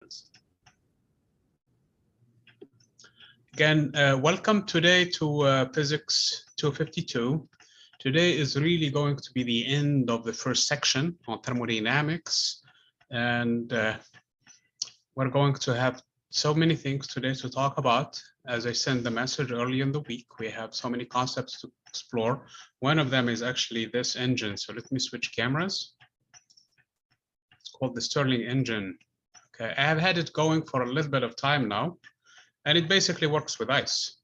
happens. Again, welcome today to Physics 252. Today is really going to be the end of the first section on thermodynamics, and we're going to have so many things today to talk about. As I sent the message early in the week, we have so many concepts to explore. One of them is actually this engine. So let me switch cameras. It's called the Stirling engine. Okay, I have had it going for a little bit of time now, and it basically works with ice.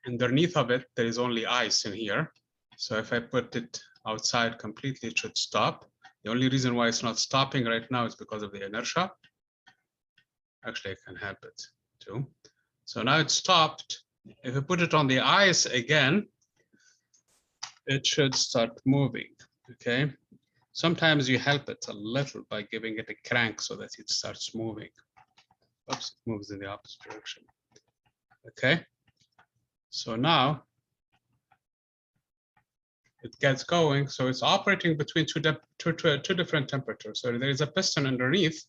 Underneath of it, there is only ice in here. So if I put it outside completely, it should stop. The only reason why it's not stopping right now is because of the inertia. Actually, I can help it too. So now it's stopped. If I put it on the ice again, it should start moving, okay? Sometimes you help it a little by giving it a crank so that it starts moving. Oops, it moves in the opposite direction. Okay, so now it gets going. So it's operating between two different temperatures. So there is a piston underneath,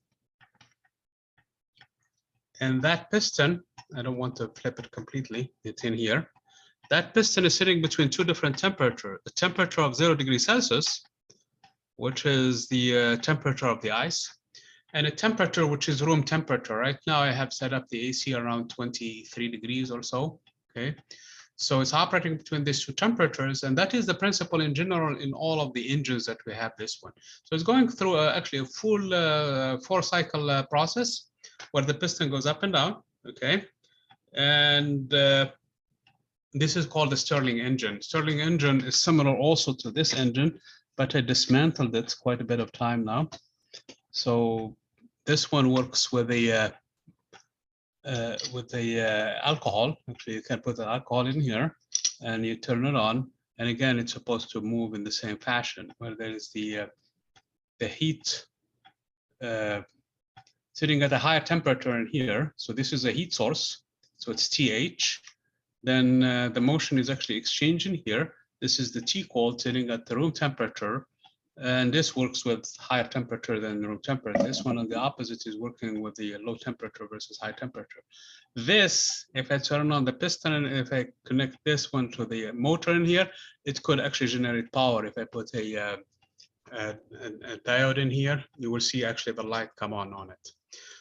and that piston, I don't want to flip it completely, it's in here. That piston is sitting between two different temperatures. The temperature of 0 degrees Celsius, which is the temperature of the ice, and a temperature which is room temperature. Right now I have set up the AC around 23 degrees or so, okay? So it's operating between these two temperatures, and that is the principle in general in all of the engines that we have this one. So it's going through actually a full 4-cycle process where the piston goes up and down, okay? And this is called the Stirling engine. Stirling engine is similar also to this engine, but I dismantled it quite a bit of time now. So this one works with a alcohol. Actually, you can put the alcohol in here, and you turn it on. And again, it's supposed to move in the same fashion, where there is the heat sitting at a higher temperature in here. So this is a heat source. So it's TH. Then the motion is actually exchanging here. This is the T cold sitting at the room temperature. And this works with higher temperature than room temperature. This one on the opposite is working with the low temperature versus high temperature. This, if I turn on the piston and if I connect this one to the motor in here, it could actually generate power. If I put a diode in here, you will see actually the light come on it.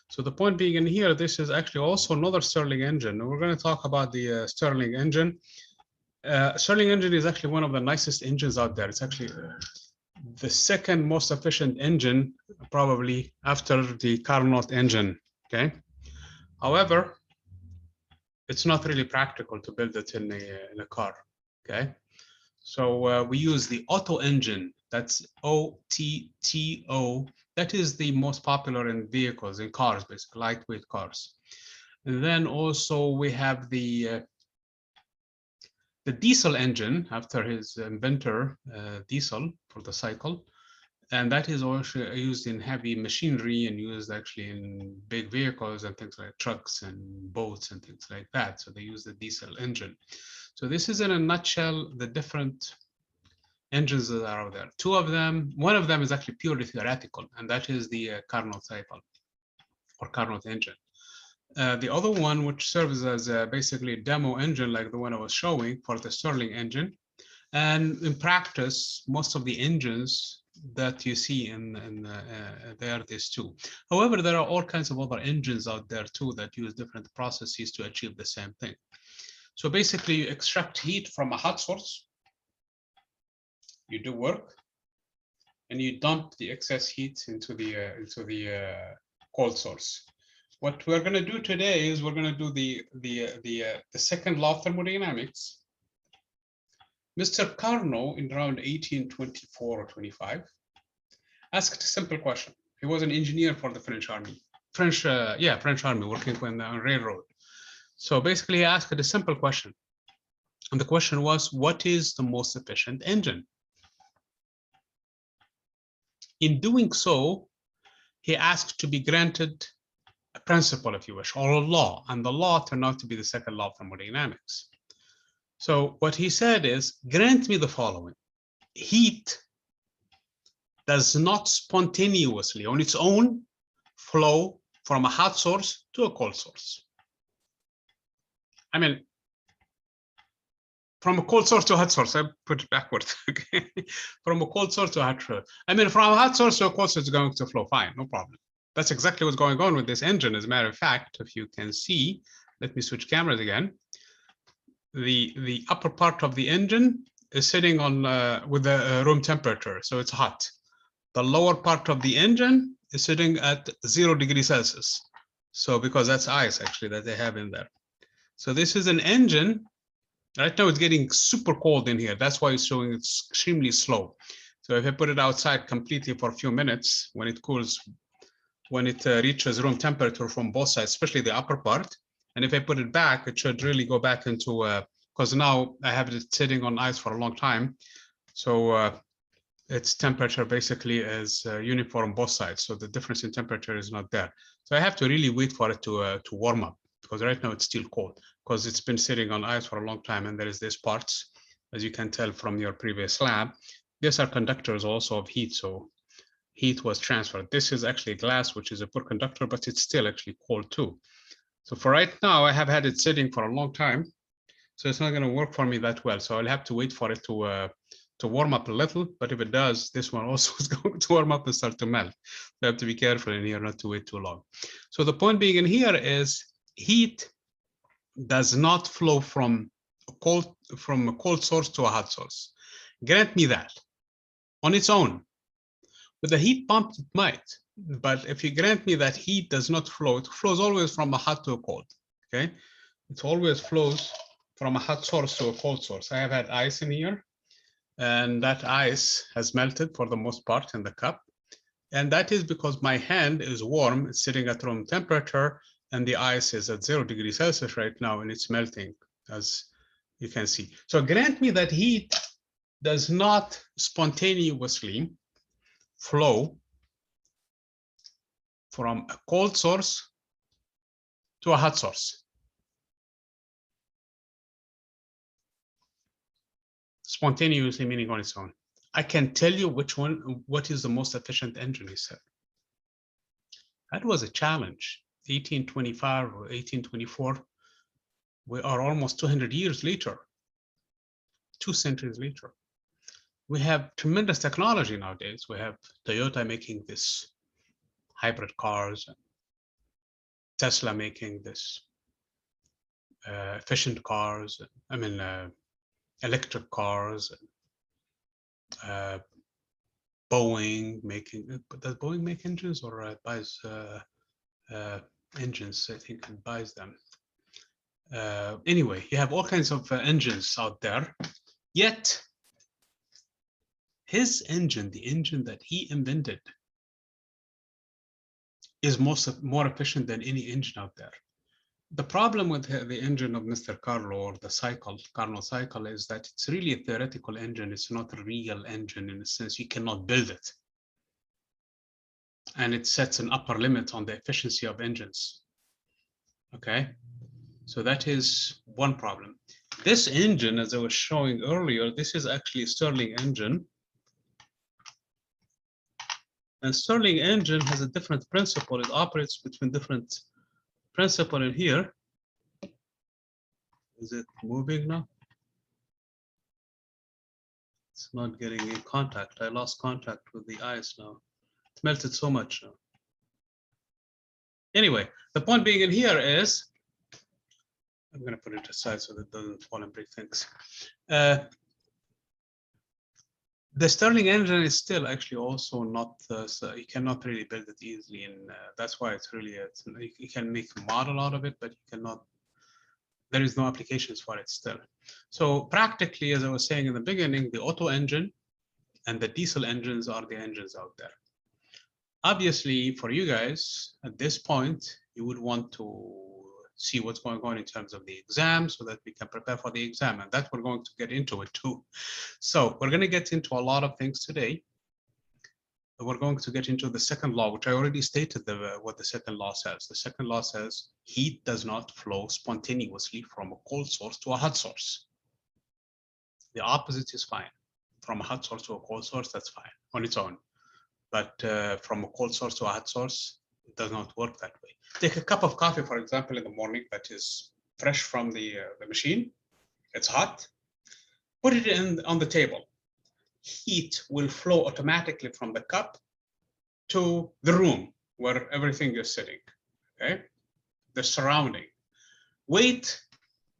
So the point being in here, this is actually also another Stirling engine. We're going to talk about the Stirling engine. Stirling engine is actually one of the nicest engines out there. It's actually the second most efficient engine, probably after the Carnot engine, okay? However, it's not really practical to build it in a car, okay? So we use the Otto engine, that's O-T-T-O. That is the most popular in vehicles, in cars, basically, lightweight cars. And then also we have the diesel engine after his inventor, diesel for the cycle. And that is also used in heavy machinery and used actually in big vehicles and things like trucks and boats and things like that. So they use the diesel engine. So this is in a nutshell, the different engines that are out there. Two of them, one of them is actually purely theoretical, and that is the Kernel Cycle or Carnot engine. The other one, which serves as basically a demo engine like the one I was showing for the Stirling engine. And in practice, most of the engines that you see they are these two. However, there are all kinds of other engines out there too that use different processes to achieve the same thing. So basically, you extract heat from a hot source, you do work, and you dump the excess heat into the cold source. What we're going to do today is we're going to do the second law of thermodynamics. Mr. Carnot, in around 1824 or 25, asked a simple question. He was an engineer for the French army. French army, working on the railroad. So basically, he asked a simple question. And the question was, what is the most efficient engine? In doing so, he asked to be granted a principle, if you wish, or a law. And the law turned out to be the second law of thermodynamics. So what he said is, grant me the following. Heat does not spontaneously, on its own, flow from a hot source to a cold source. I mean, from a cold source to a hot source. I put it backwards. Okay, from a cold source to a hot source. I mean, from a hot source to a cold source, it's going to flow fine, no problem. That's exactly what's going on with this engine. As a matter of fact, if you can see, let me switch cameras again. The upper part of the engine is sitting on with the room temperature, so it's hot. The lower part of the engine is sitting at 0 degrees Celsius. So because that's ice actually that they have in there. So this is an engine. Right now it's getting super cold in here. That's why it's showing it's extremely slow. So if I put it outside completely for a few minutes, when it cools, when it reaches room temperature from both sides, especially the upper part, and if I put it back, it should really go back into, because now I have it sitting on ice for a long time. So its temperature basically is uniform both sides. So the difference in temperature is not there. So I have to really wait for it to warm up, because right now it's still cold because it's been sitting on ice for a long time. And there is this parts, as you can tell from your previous lab. These are conductors also of heat. So heat was transferred. This is actually glass, which is a poor conductor, but it's still actually cold too. So for right now, I have had it sitting for a long time. So it's not going to work for me that well. So I'll have to wait for it to warm up a little, but if it does, this one also is going to warm up and start to melt. So I have to be careful in here not to wait too long. So the point being in here is heat does not flow from a cold source to a hot source. Grant me that on its own. With a heat pump, it might. But if you grant me that heat does not flow, it flows always from a hot to a cold. Okay, it always flows from a hot source to a cold source. I have had ice in here, and that ice has melted for the most part in the cup. And that is because my hand is warm, it's sitting at room temperature, and the ice is at 0 degrees Celsius right now, and it's melting, as you can see. So grant me that heat does not spontaneously flow from a cold source to a hot source. Spontaneously meaning on its own. I can tell you what is the most efficient engine, he said. That was a challenge. 1825 or 1824. We are almost 200 years later, 2 centuries later. We have tremendous technology nowadays. We have Toyota making this hybrid cars, and Tesla making this efficient cars. I mean, electric cars. Boeing making, does Boeing make engines or buys engines? I think it buys them. Anyway, you have all kinds of engines out there. Yet, his engine, the engine that he invented, is more efficient than any engine out there. The problem with the engine of Mr. Carlo, or the Kernel Cycle, is that it's really a theoretical engine. It's not a real engine in a sense. You cannot build it. And it sets an upper limit on the efficiency of engines. Okay, so that is one problem. This engine, as I was showing earlier, this is actually a Stirling engine. And Stirling engine has a different principle. It operates between different principles in here. Is it moving now? It's not getting in contact. I lost contact with the ice now. It melted so much now. Anyway, the point being in here is, I'm going to put it aside so that it doesn't fall and break things. The Stirling engine is still actually also not, so you cannot really build it easily. And that's why it's really, you can make a model out of it, but you cannot, there is no applications for it still. So practically, as I was saying in the beginning, the Otto engine and the diesel engines are the engines out there. Obviously, for you guys, at this point, you would want to see what's going on in terms of the exam so that we can prepare for the exam, and that we're going to get into it too. So we're going to get into a lot of things today. We're going to get into the second law, which I already stated what the second law says. The second law says heat does not flow spontaneously from a cold source to a hot source. The opposite is fine. From a hot source to a cold source, that's fine on its own. But from a cold source to a hot source, It does not work that way. Take a cup of coffee, for example, in the morning that is fresh from the machine. It's hot. Put it on the table. Heat will flow automatically from the cup to the room where everything is sitting, okay? The surrounding. Wait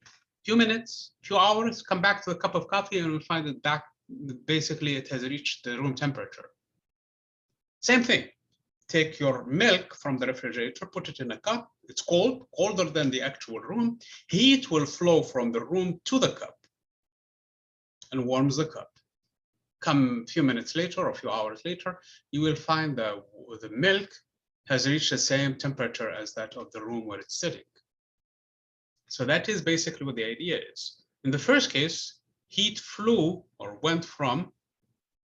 a few minutes, few hours, come back to the cup of coffee and we'll find it back. Basically, it has reached the room temperature. Same thing. Take your milk from the refrigerator, put it in a cup. It's cold, colder than the actual room. Heat will flow from the room to the cup and warms the cup. Come a few minutes later or a few hours later, you will find that the milk has reached the same temperature as that of the room where it's sitting. So that is basically what the idea is. In the first case, heat flew or went from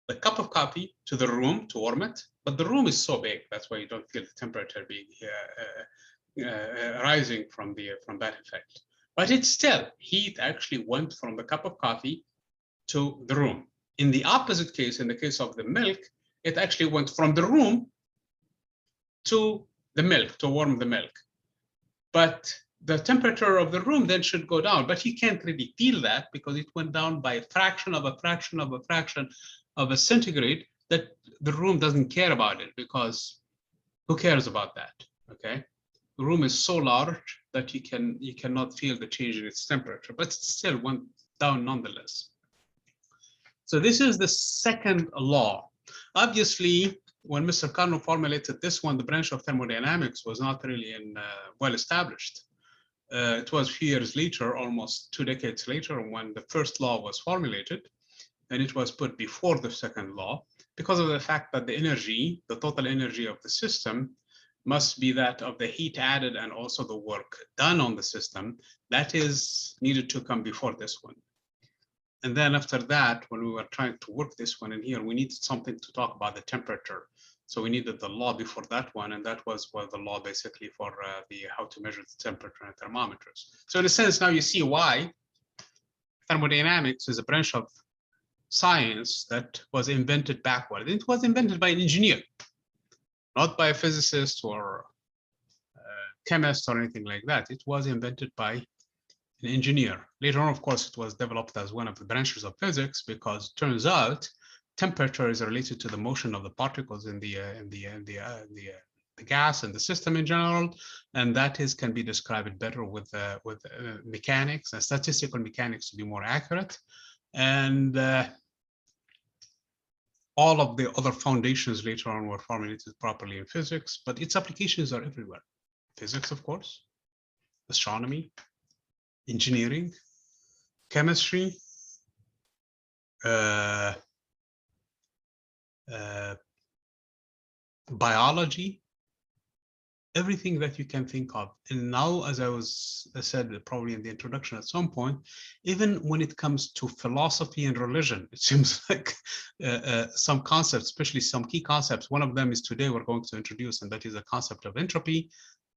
the cup of coffee to the room to warm it, but the room is so big, that's why you don't feel the temperature being rising from that effect. But it's still, heat actually went from the cup of coffee to the room. In the opposite case, in the case of the milk, it actually went from the room to the milk, to warm the milk. But the temperature of the room then should go down, but you can't really feel that because it went down by a fraction of a fraction of a fraction of a centigrade that the room doesn't care about it, because who cares about that, okay? The room is so large that you cannot feel the change in its temperature, but it still went down nonetheless. So this is the second law. Obviously, when Mr. Kernel formulated this one, the branch of thermodynamics was not really well established. It was a few years later, almost 2 decades later, when the first law was formulated, and it was put before the second law because of the fact that the energy, the total energy of the system, must be that of the heat added and also the work done on the system. That is needed to come before this one. And then after that, when we were trying to work this one in here, we needed something to talk about the temperature. So we needed the law before that one, and that was the law basically for how to measure the temperature and thermometers. So in a sense, now you see why thermodynamics is a branch of science that was invented backward. It was invented by an engineer, not by a physicist or a chemist or anything like that. It was invented by an engineer. Later on, of course, it was developed as one of the branches of physics, because it turns out temperature is related to the motion of the particles in the gas and the system in general, and that can be described better with mechanics and statistical mechanics to be more accurate. And all of the other foundations later on were formulated properly in physics, but its applications are everywhere. Physics, of course, astronomy, engineering, chemistry, biology, everything that you can think of. And now, as I said probably in the introduction at some point, even when it comes to philosophy and religion, it seems like some concepts, especially some key concepts, one of them is today we're going to introduce, and that is the concept of entropy,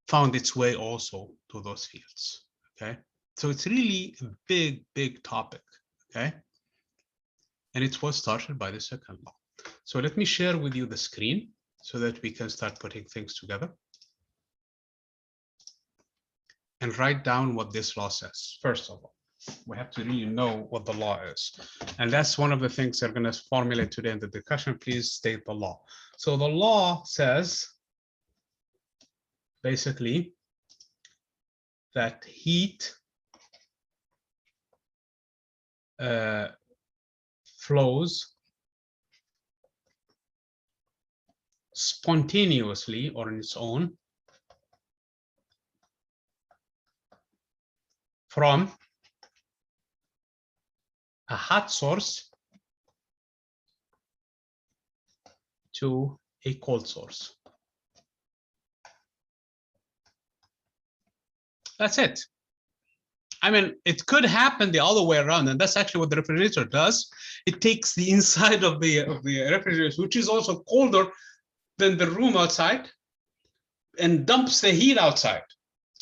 found its way also to those fields, okay? So it's really a big, big topic, okay? And it was started by the second law. So let me share with you the screen so that we can start putting things together and write down what this law says. First of all, we have to really know what the law is. And that's one of the things they're going to formulate today in the discussion. Please state the law. So the law says basically that heat flows spontaneously or on its own from a hot source to a cold source. That's it. I mean, it could happen the other way around, and that's actually what the refrigerator does. It takes the inside of the refrigerator, which is also colder than the room outside, and dumps the heat outside.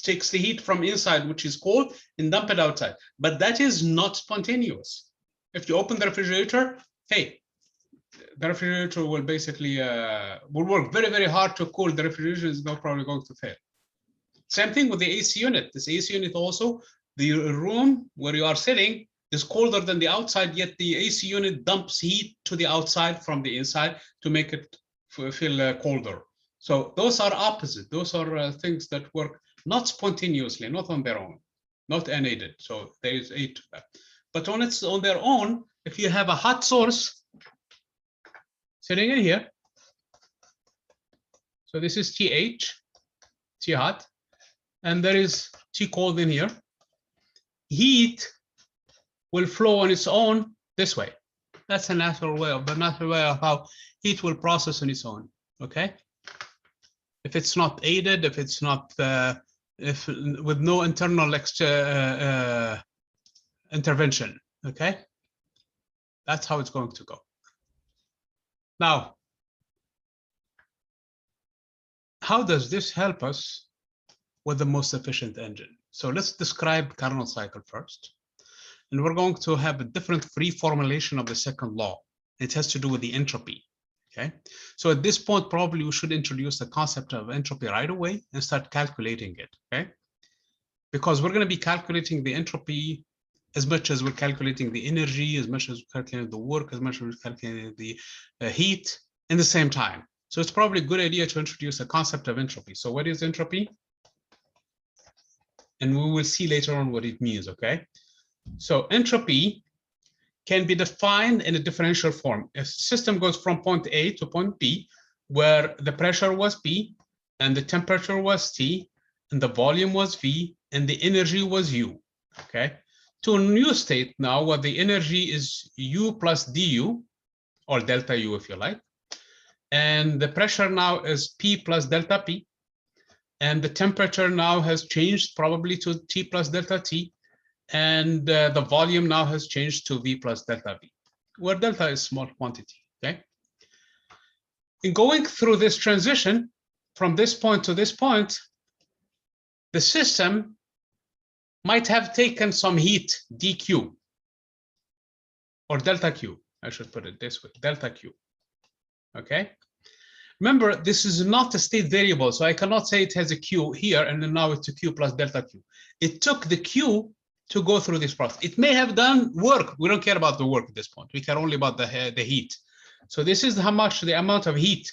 Takes the heat from inside, which is cold, and dump it outside. But that is not spontaneous. If you open the refrigerator, hey, the refrigerator will basically will work very, very hard to cool. The refrigerator is not probably going to fail. Same thing with the AC unit. This AC unit also, the room where you are sitting is colder than the outside, yet the AC unit dumps heat to the outside from the inside to make it feel colder. So those are opposite. Those are things that work not spontaneously, not on their own, not unaided. So there is aid to that. But when it's on their own, if you have a hot source sitting in here, so this is TH, T hot, and there is T cold in here, heat will flow on its own this way. That's a natural way of how heat will process on its own. Okay. If it's not aided, if it's not, if with no internal intervention. Okay. That's how it's going to go. Now, how does this help us with the most efficient engine? So let's describe kernel cycle first. And we're going to have a different free formulation of the second law. It has to do with the entropy. Okay. So at this point, probably we should introduce the concept of entropy right away and start calculating it. Okay. Because we're going to be calculating the entropy as much as we're calculating the energy, as much as we're calculating the work, as much as we're calculating the heat in the same time. So it's probably a good idea to introduce a concept of entropy. So what is entropy? And we will see later on what it means. Okay. So entropy can be defined in a differential form. A system goes from point A to point B, where the pressure was P, and the temperature was T, and the volume was V, and the energy was U. Okay. To a new state now, where the energy is U plus DU, or delta U if you like, and the pressure now is P plus delta P, and the temperature now has changed probably to T plus delta T, and the volume now has changed to V plus delta V, where delta is small quantity. Okay. In going through this transition from this point to this point, the system might have taken some heat, dQ, or delta Q. I should put it this way, delta Q. Okay. Remember, this is not a state variable, so I cannot say it has a Q here and then now it's a Q plus delta Q. It took the Q to go through this process. It may have done work. We don't care about the work at this point. We care only about the heat. So this is how much the amount of heat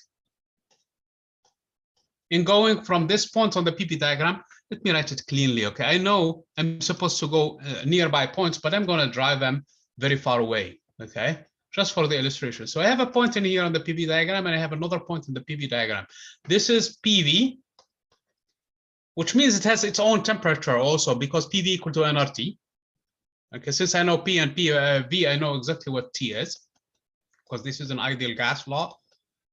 in going from this point on the PP diagram. Let me write it cleanly. Okay, I know I'm supposed to go nearby points, but I'm going to drive them very far away. Okay, just for the illustration. So I have a point in here on the PV diagram, and I have another point in the PV diagram. This is PV, which means it has its own temperature also, because PV equal to nRT. Okay, since I know P and V, I know exactly what T is, because this is an ideal gas law.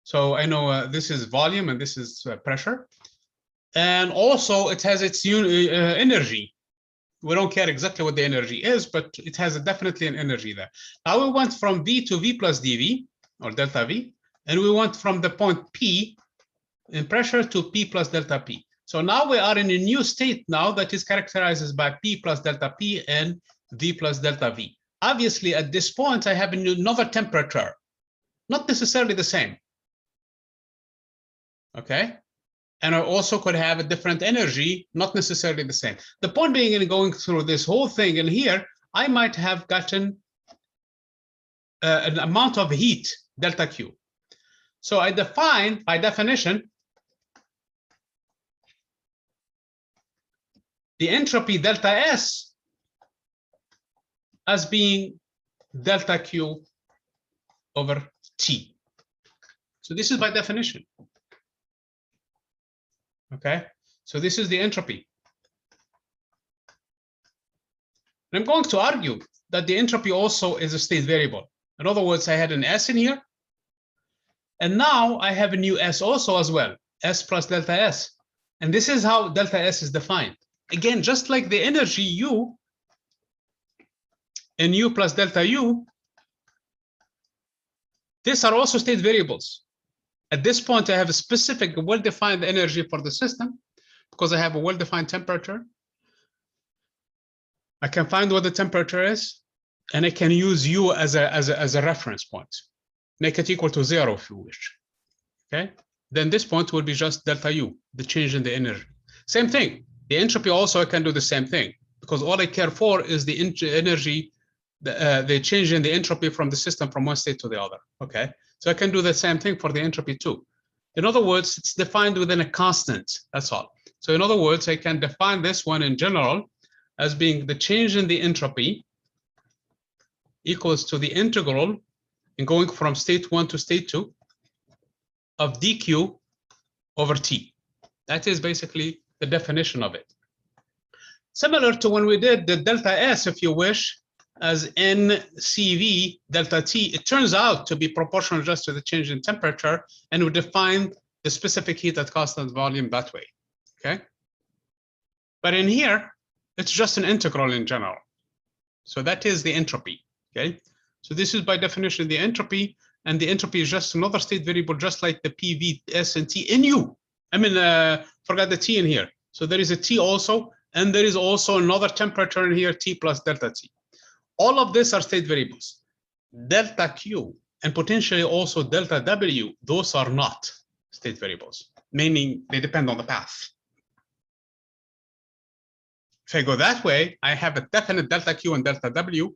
So I know this is volume and this is pressure. And also it has its energy. We don't care exactly what the energy is, but it has definitely an energy there. Now we went from V to V plus dV, or delta V, and we went from the point P in pressure to P plus delta P. So now we are in a new state now that is characterized by P plus delta P and V plus delta V. Obviously, at this point, I have another temperature, not necessarily the same. Okay. And I also could have a different energy, not necessarily the same. The point being, in going through this whole thing in here, I might have gotten an amount of heat, delta Q. So I define, by definition, the entropy delta S as being delta Q over T. So this is by definition. Okay, so this is the entropy. And I'm going to argue that the entropy also is a state variable. In other words, I had an S in here, and now I have a new S also as well, S plus delta S. And this is how delta S is defined. Again, just like the energy U and U plus delta U, these are also state variables. At this point, I have a specific well-defined energy for the system because I have a well-defined temperature. I can find what the temperature is, and I can use U as a reference point. make it equal to 0 if you wish. Okay, then this point will be just delta U, the change in the energy. Same thing. The entropy also I can do the same thing, because all I care for is the energy, the change in the entropy from the system from one state to the other. Okay, so I can do the same thing for the entropy too. In other words, it's defined within a constant. That's all. So in other words, I can define this one in general as being the change in the entropy equals to the integral in going from state 1 to state 2 of dq over t. That is basically the definition of it. Similar to when we did the delta S, if you wish, as NCV delta T, it turns out to be proportional just to the change in temperature, and we define the specific heat at constant volume that way, okay? But in here, it's just an integral in general. So that is the entropy, okay? So this is by definition the entropy, and the entropy is just another state variable, just like the PV, S, and T in U. I mean, forgot the T in here. So there is a T also, and there is also another temperature in here, T plus delta T. All of these are state variables. Delta Q and potentially also delta W, those are not state variables, meaning they depend on the path. If I go that way, I have a definite delta Q and delta W.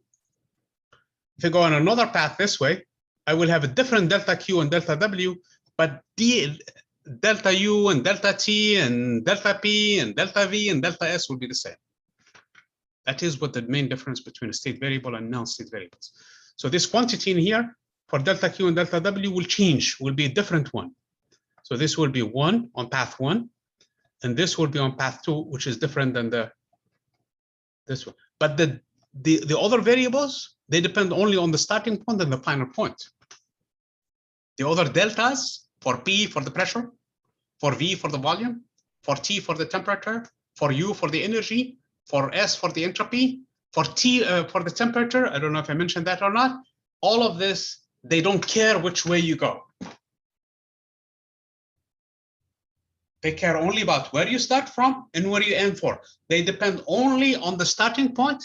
If I go on another path this way, I will have a different delta Q and delta W, but the delta U and delta T and delta P and delta V and delta S will be the same. That is what the main difference between a state variable and non-state variables. So this quantity in here for delta Q and delta W will change, will be a different one. So this will be 1 on path 1, and this will be on path 2, which is different than this one. But the other variables, they depend only on the starting point and the final point. The other deltas, for P for the pressure, for V for the volume, for T for the temperature, for U for the energy, for S for the entropy, for T for the temperature, I don't know if I mentioned that or not, all of this, they don't care which way you go. They care only about where you start from and where you end for. They depend only on the starting point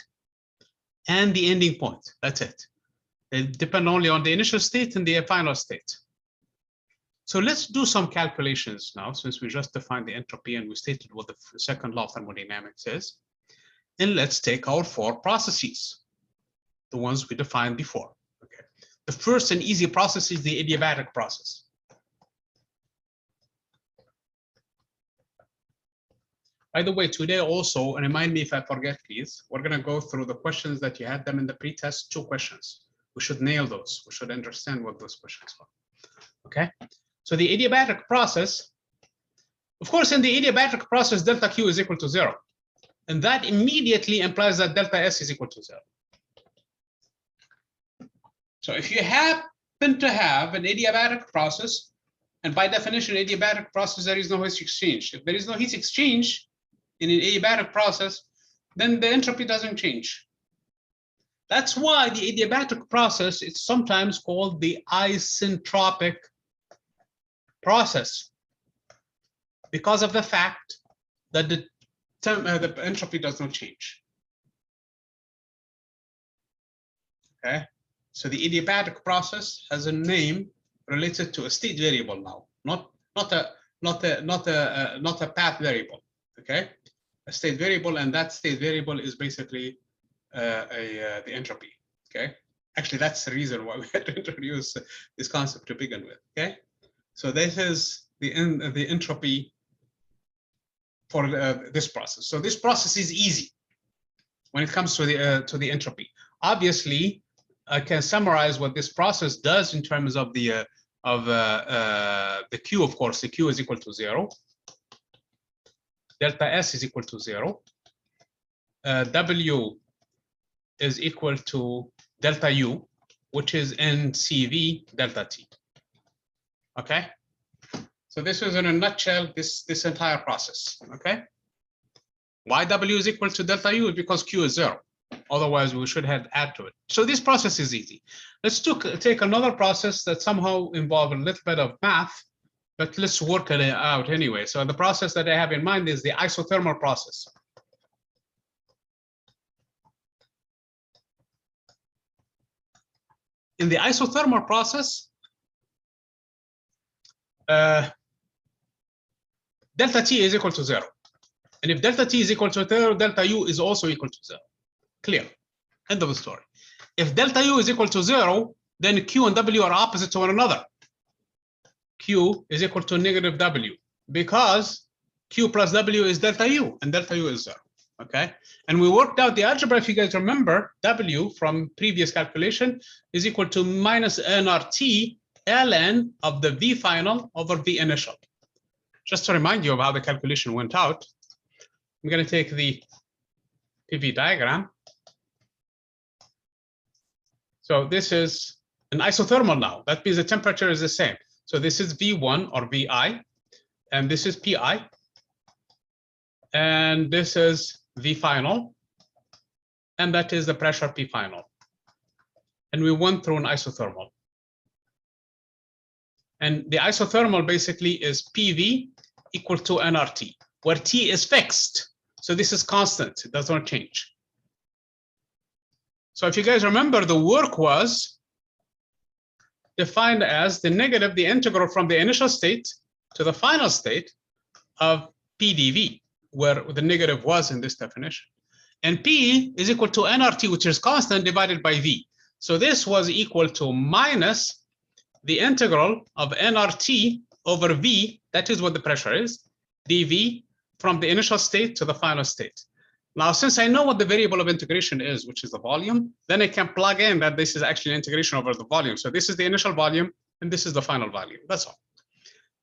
and the ending point. That's it. They depend only on the initial state and the final state. So let's do some calculations now, since we just defined the entropy and we stated what the second law of thermodynamics is. And let's take our 4 processes, the ones we defined before. Okay. The first and easy process is the adiabatic process. By the way, today also, and remind me if I forget, please, we're going to go through the questions that you had them in the pretest, 2 questions. We should nail those. We should understand what those questions are. Okay. So the adiabatic process, of course, in the adiabatic process, delta Q is equal to 0. And that immediately implies that delta S is equal to 0. So if you happen to have an adiabatic process, and by definition, adiabatic process, there is no heat exchange. If there is no heat exchange in an adiabatic process, then the entropy doesn't change. That's why the adiabatic process is sometimes called the isentropic process, because of the fact that the entropy does not change. Okay, so the adiabatic process has a name related to a state variable now, not a path variable. Okay, a state variable, and that state variable is basically the entropy. Okay, actually that's the reason why we had to introduce this concept to begin with. Okay, so this is the entropy for this process. So this process is easy when it comes to the entropy. Obviously, I can summarize what this process does in terms of the Q. Of course, the Q is equal to 0. Delta S is equal to 0. W is equal to delta U, which is NCV delta T. Okay. So this is in a nutshell this entire process. Okay. Why W is equal to delta U? Because Q is 0. Otherwise, we should have add to it. So this process is easy. Let's take another process that somehow involves a little bit of math, but let's work it out anyway. So the process that I have in mind is the isothermal process. In the isothermal process, delta T is equal to 0. And if delta T is equal to 0, delta U is also equal to 0. Clear. End of the story. If delta U is equal to 0, then Q and W are opposite to one another. Q is equal to negative W because Q plus W is delta U, and delta U is 0. Okay, and we worked out the algebra. If you guys remember, W from previous calculation is equal to minus nRT ln of the V final over V initial. Just to remind you of how the calculation went out, I'm going to take the PV diagram. So this is an isothermal now. That means the temperature is the same. So this is V1 or VI, and this is PI, and this is V final, and that is the pressure P final. And we went through an isothermal. And the isothermal basically is PV equal to nRT, where T is fixed. So this is constant, it does not change. So if you guys remember, the work was defined as the negative, the integral from the initial state to the final state of PdV, where the negative was in this definition. And P is equal to nRT, which is constant, divided by V. So this was equal to minus the integral of nRT over V, that is what the pressure is, dV from the initial state to the final state. Now, since I know what the variable of integration is, which is the volume, then I can plug in that this is actually an integration over the volume. So this is the initial volume, and this is the final volume. That's all.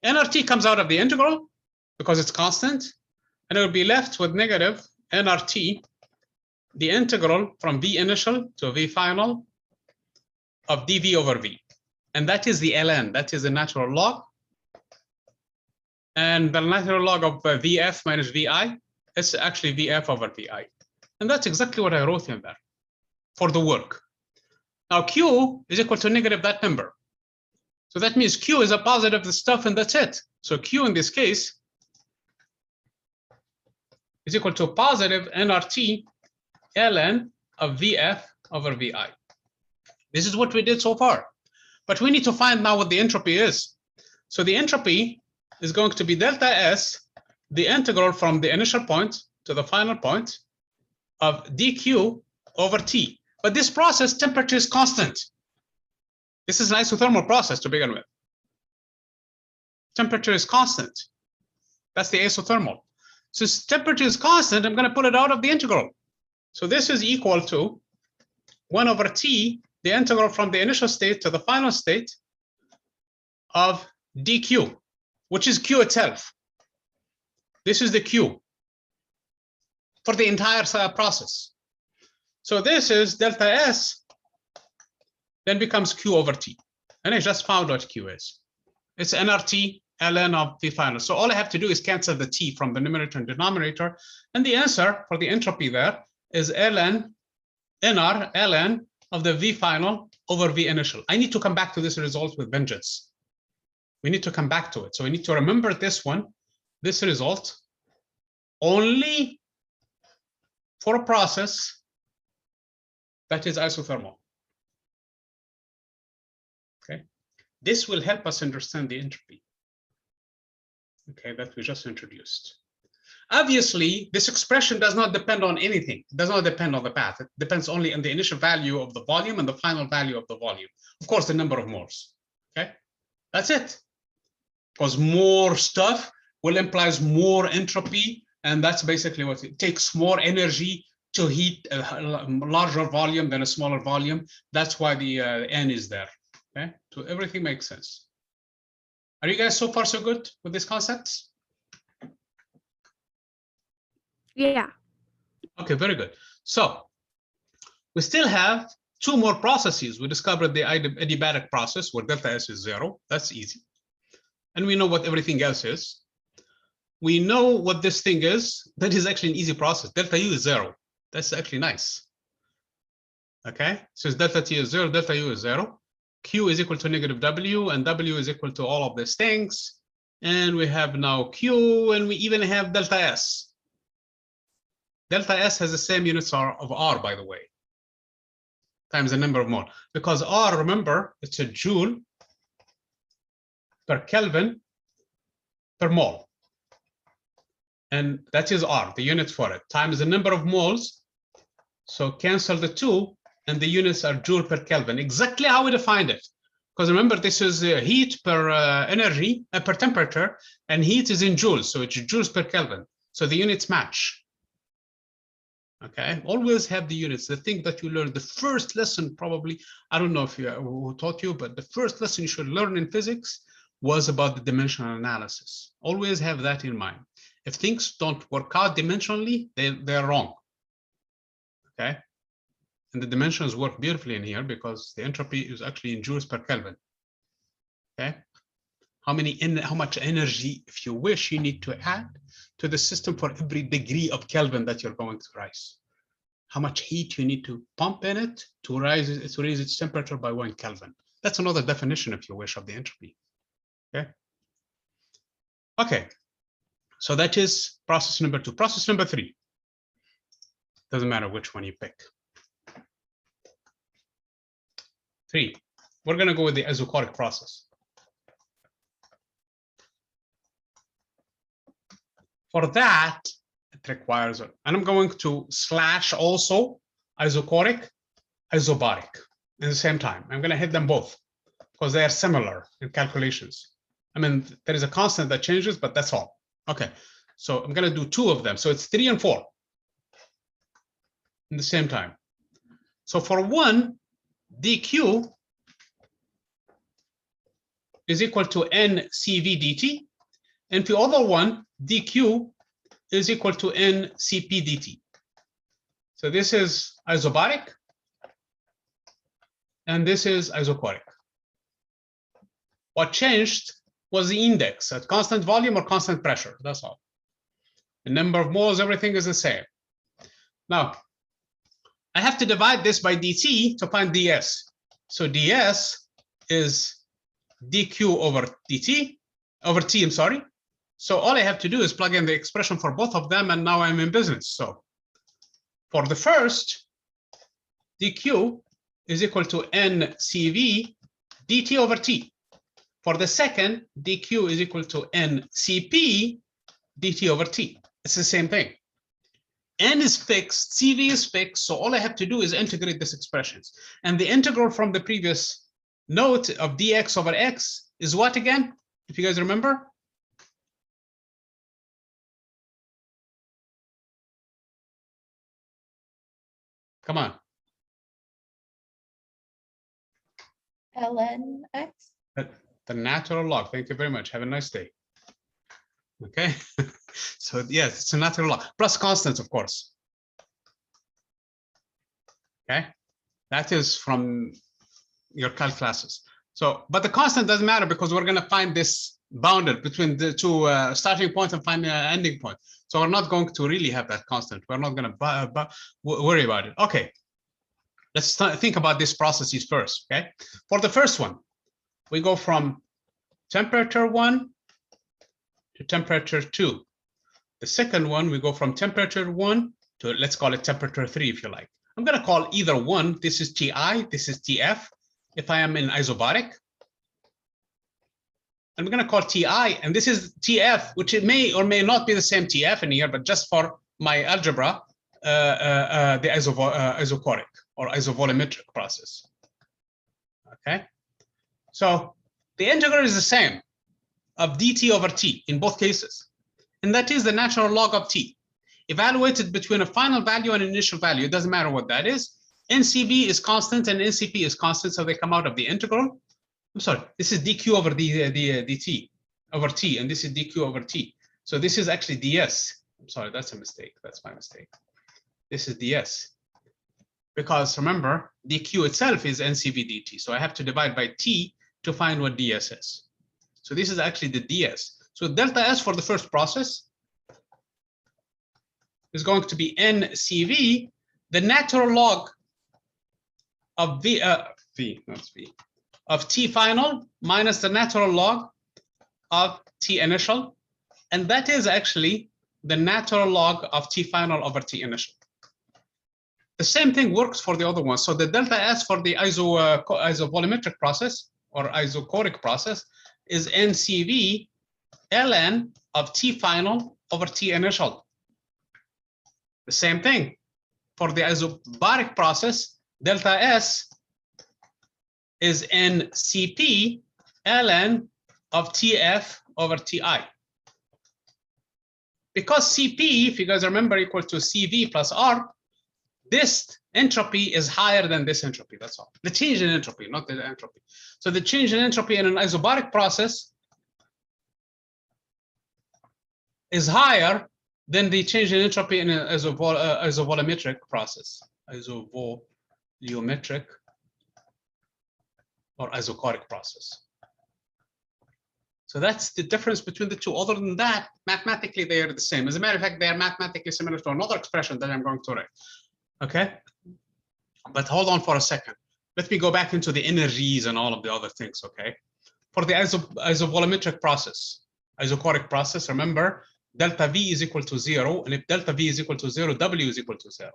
nRT comes out of the integral because it's constant, and it will be left with negative nRT, the integral from V initial to V final of dV over V. And that is the ln, that is the natural log. And the natural log of VF minus VI is actually VF over VI. And that's exactly what I wrote in there for the work. Now Q is equal to negative that number. So that means Q is a positive the stuff, and that's it. So Q in this case is equal to positive nRT ln of VF over VI. This is what we did so far. But we need to find now what the entropy is. So the entropy is going to be delta S, the integral from the initial point to the final point of dQ over T. But this process, temperature is constant. This is an isothermal process to begin with. Temperature is constant. That's the isothermal. Since temperature is constant, I'm going to put it out of the integral. So this is equal to 1 over T, the integral from the initial state to the final state of dQ, which is Q itself. This is the Q for the entire process. So this is delta S, then becomes Q over T. And I just found what Q is. It's nRT ln of V final. So all I have to do is cancel the T from the numerator and denominator. And the answer for the entropy there is nr ln of the V final over V initial. I need to come back to this result with vengeance. We need to come back to it. So we need to remember this one, this result, only for a process that is isothermal. Okay, this will help us understand the entropy, okay, that we just introduced. Obviously, this expression does not depend on anything. It does not depend on the path. It depends only on the initial value of the volume and the final value of the volume. Of course, the number of moles. Okay, that's it. Because more stuff will imply more entropy, and that's basically what it takes, more energy to heat a larger volume than a smaller volume. That's why the N is there. Okay, so everything makes sense. Are you guys so far so good with these concepts? Yeah. Okay, very good. So we still have 2 more processes. We discovered the adiabatic process where delta S is 0. That's easy. And we know what everything else is. We know what this thing is. That is actually an easy process. Delta U is 0. That's actually nice. Okay, since delta T is 0, delta U is 0. Q is equal to negative W, and W is equal to all of these things. And we have now Q, and we even have delta S. Delta S has the same units of R, by the way, times the number of mole. Because R, remember, it's a joule per Kelvin per mole. And that is R, the unit for it, times the number of moles. So cancel the 2, and the units are joule per Kelvin, exactly how we defined it. Because remember, this is heat per energy, per temperature, and heat is in joules, so it's joules per Kelvin. So the units match. Okay, always have the units. The thing that you learned, the first lesson probably, I don't know if you who taught you, but the first lesson you should learn in physics was about the dimensional analysis. Always have that in mind. If things don't work out dimensionally, they're wrong. Okay, and the dimensions work beautifully in here because the entropy is actually in joules per Kelvin. Okay, how much energy, if you wish, you need to add to the system for every degree of Kelvin that you're going to rise. How much heat you need to pump in it to raise its temperature by 1 Kelvin. That's another definition, if you wish, of the entropy. Okay. Okay. So that is process number 2. Process number 3. Doesn't matter which one you pick. 3. We're going to go with the isochoric process. For that, it requires, and I'm going to slash also isochoric, isobaric at the same time. I'm going to hit them both because they are similar in calculations. I mean, there is a constant that changes, but that's all. Okay, so I'm going to do 2 of them. So it's 3 and 4 in the same time. So for one, dq is equal to ncv dt, and the other one, dq is equal to ncp dt. So this is isobaric, and this is isochoric. What changed was the index at constant volume or constant pressure. That's all. The number of moles, everything is the same. Now, I have to divide this by dt to find ds. So ds is dq over dt, over t, I'm sorry. So all I have to do is plug in the expression for both of them, and now I'm in business. So for the first, dq is equal to ncv dt over t. For the second, dq is equal to ncp dt over t. It's the same thing. N is fixed, cv is fixed, so all I have to do is integrate these expressions. And the integral from the previous note of dx over x is what again, if you guys remember? Come on. ln x. The natural log. Thank you very much. Have a nice day. Okay. So yes, it's a natural log plus constants, of course. Okay. That is from your calc classes. So, but the constant doesn't matter because we're going to find this bounded between the two starting point and find an ending point. So we're not going to really have that constant. We're not going to worry about it. Okay. Let's think about these processes first. Okay. For the first one, we go from temperature 1 to temperature 2. The second one, we go from temperature 1 to, let's call it temperature 3, if you like. I'm going to call either one. This is Ti, this is Tf, if I am in isobaric. I'm going to call Ti, and this is Tf, which it may or may not be the same Tf in here, but just for my algebra, the isochoric or isovolumetric process. Okay. So the integral is the same of dt over t in both cases, and that is the natural log of t, evaluated between a final value and an initial value. It doesn't matter what that is. NCV is constant and NCP is constant, so they come out of the integral. I'm sorry, this is dq over dt over t, and this is dq over t. So this is actually ds. I'm sorry, that's a mistake. That's my mistake. This is ds. Because remember, dq itself is ncv dt, so I have to divide by t to find what ds is. So this is actually the ds. So delta S for the first process is going to be ncv, the natural log of of t final minus the natural log of t initial, and that is actually the natural log of t final over t initial. The same thing works for the other one. So the delta S for the isovolumetric process or isochoric process is ncv ln of T final over T initial. The same thing for the isobaric process, delta S is NCP ln of TF over TI. Because CP, if you guys remember, equal to CV plus R, this entropy is higher than this entropy, that's all. The change in entropy, not the entropy. So the change in entropy in an isobaric process is higher than the change in entropy in an isovolumetric process. Isovolumetric or isochoric process. So that's the difference between the two. Other than that, mathematically, they are the same. As a matter of fact, they are mathematically similar to another expression that I'm going to write. Okay? But hold on for a second. Let me go back into the energies and all of the other things, okay? For the isovolumetric process, isochoric process, remember, delta V is equal to 0. And if delta V is equal to 0, W is equal to 0.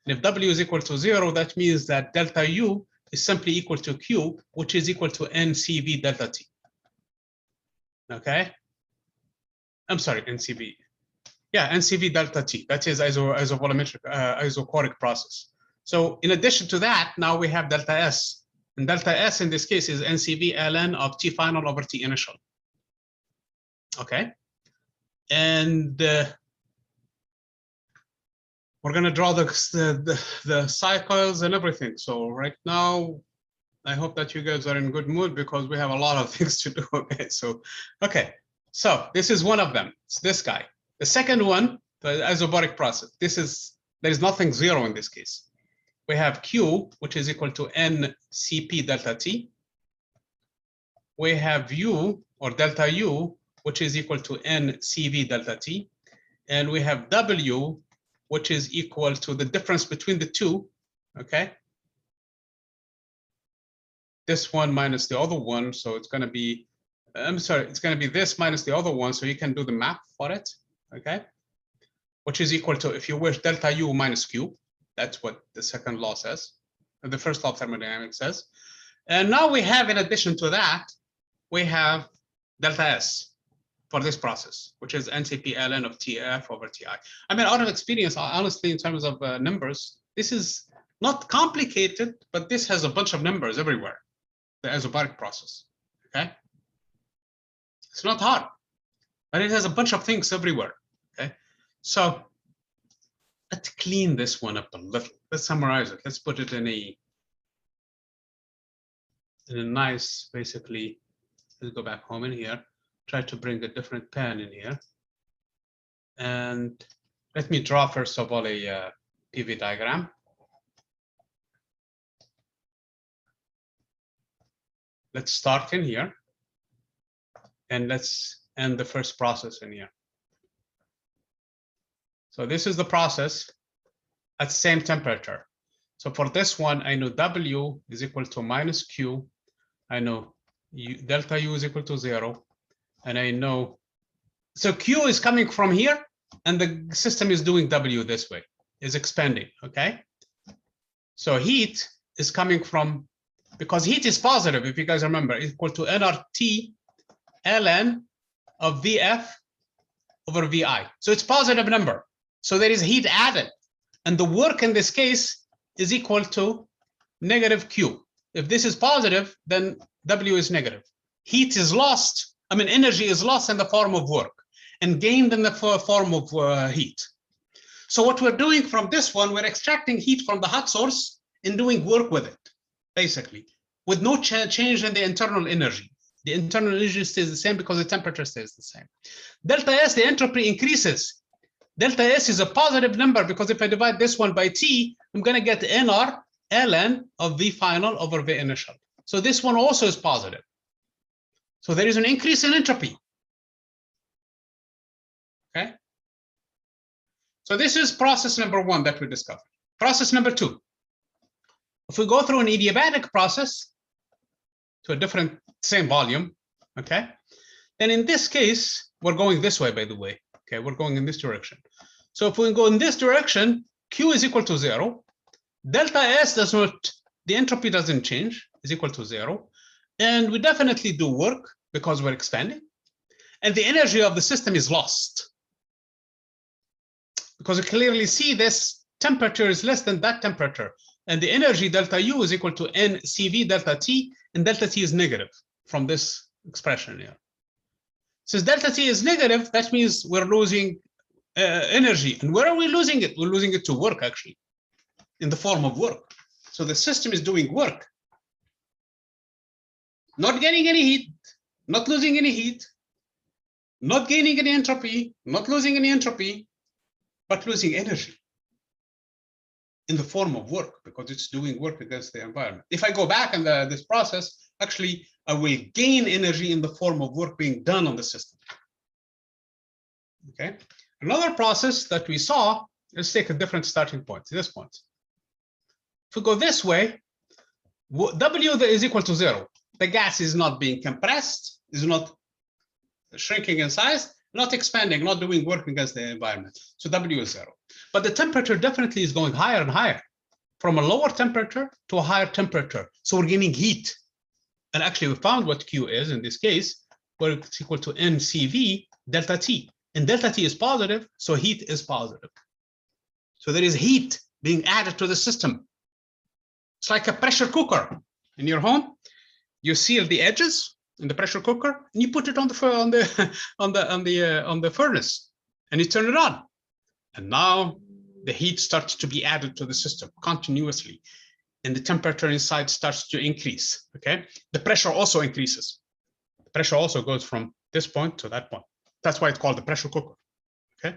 And if W is equal to 0, that means that delta U is simply equal to Q, which is equal to NCV delta T. Okay, I'm sorry, NCV. Yeah, NCV delta T. That is isovolumetric, isochoric process. So in addition to that, now we have delta S. And delta S in this case is NCV ln of T final over T initial. Okay, and we're going to draw the cycles and everything. So right now, I hope that you guys are in good mood because we have a lot of things to do. Okay, so this is one of them. It's this guy. The second one, the isobaric process. There is nothing zero in this case. We have Q, which is equal to NCP delta T. We have U or delta U, which is equal to NCV delta T. And we have W, which is equal to the difference between the two. Okay. This one minus the other one, so it's going to be, it's going to be this minus the other one, so you can do the math for it, okay? Which is equal to, if you wish, delta U minus Q. That's what the second law says, and the first law of thermodynamics says. And now we have, in addition to that, we have delta S for this process, which is NCP ln of TF over TI. I mean, out of experience, honestly, in terms of numbers, this is not complicated, but this has a bunch of numbers everywhere. The isobaric process, okay? It's not hard, but it has a bunch of things everywhere, okay? So let's clean this one up a little. Let's summarize it. Let's put it in a nice, basically, let's go back home in here, try to bring a different pen in here. And let me draw, first of all, a PV diagram. Let's start in here, and let's end the first process in here. So this is the process at same temperature. So for this one, I know W is equal to minus Q. I know delta U is equal to 0. And I know, so Q is coming from here, and the system is doing W this way, is expanding, okay? So heat is coming from, because heat is positive, if you guys remember, equal to nRT ln of VF over VI. So it's positive number. So there is heat added. And the work in this case is equal to negative Q. If this is positive, then W is negative. Heat is lost. I mean, energy is lost in the form of work and gained in the form of heat. So what we're doing from this one, we're extracting heat from the hot source and doing work with it, basically, with no change in the internal energy. The internal energy stays the same because the temperature stays the same. Delta S, the entropy increases. Delta S is a positive number because if I divide this one by T, I'm going to get NR ln of V final over V initial. So this one also is positive. So there is an increase in entropy. Okay. So this is process number one that we discovered. Process number two. If we go through an adiabatic process to a different, same volume, okay, then in this case, we're going this way, by the way. Okay, we're going in this direction. So if we go in this direction, Q is equal to 0. Delta S does not, the entropy doesn't change, is equal to 0. And we definitely do work because we're expanding. and the energy of the system is lost. Because you clearly see this temperature is less than that temperature, and the energy delta U is equal to NCV delta T, and delta T is negative from this expression here. Since delta T is negative, that means we're losing energy. And where are we losing it? We're losing it to work, actually, in the form of work. So the system is doing work, not getting any heat, not losing any heat, not gaining any entropy, not losing any entropy, but losing energy in the form of work, because it's doing work against the environment. If I go back in this process, actually, I will gain energy in the form of work being done on the system. Okay. Another process that we saw, let's take a different starting point, this point. If we go this way, W is equal to 0. The gas is not being compressed, is not shrinking in size, not expanding, not doing work against the environment. So W is 0. But the temperature definitely is going higher and higher, from a lower temperature to a higher temperature. So we're gaining heat. And actually, we found what Q is in this case, where it's equal to NCV delta T. And delta T is positive, so heat is positive. So there is heat being added to the system. It's like a pressure cooker in your home. You seal the edges in the pressure cooker, and you put it on the furnace, and you turn it on. And now the heat starts to be added to the system continuously, and the temperature inside starts to increase. Okay, the pressure also increases. The pressure also goes from this point to that point. That's why it's called the pressure cooker. Okay,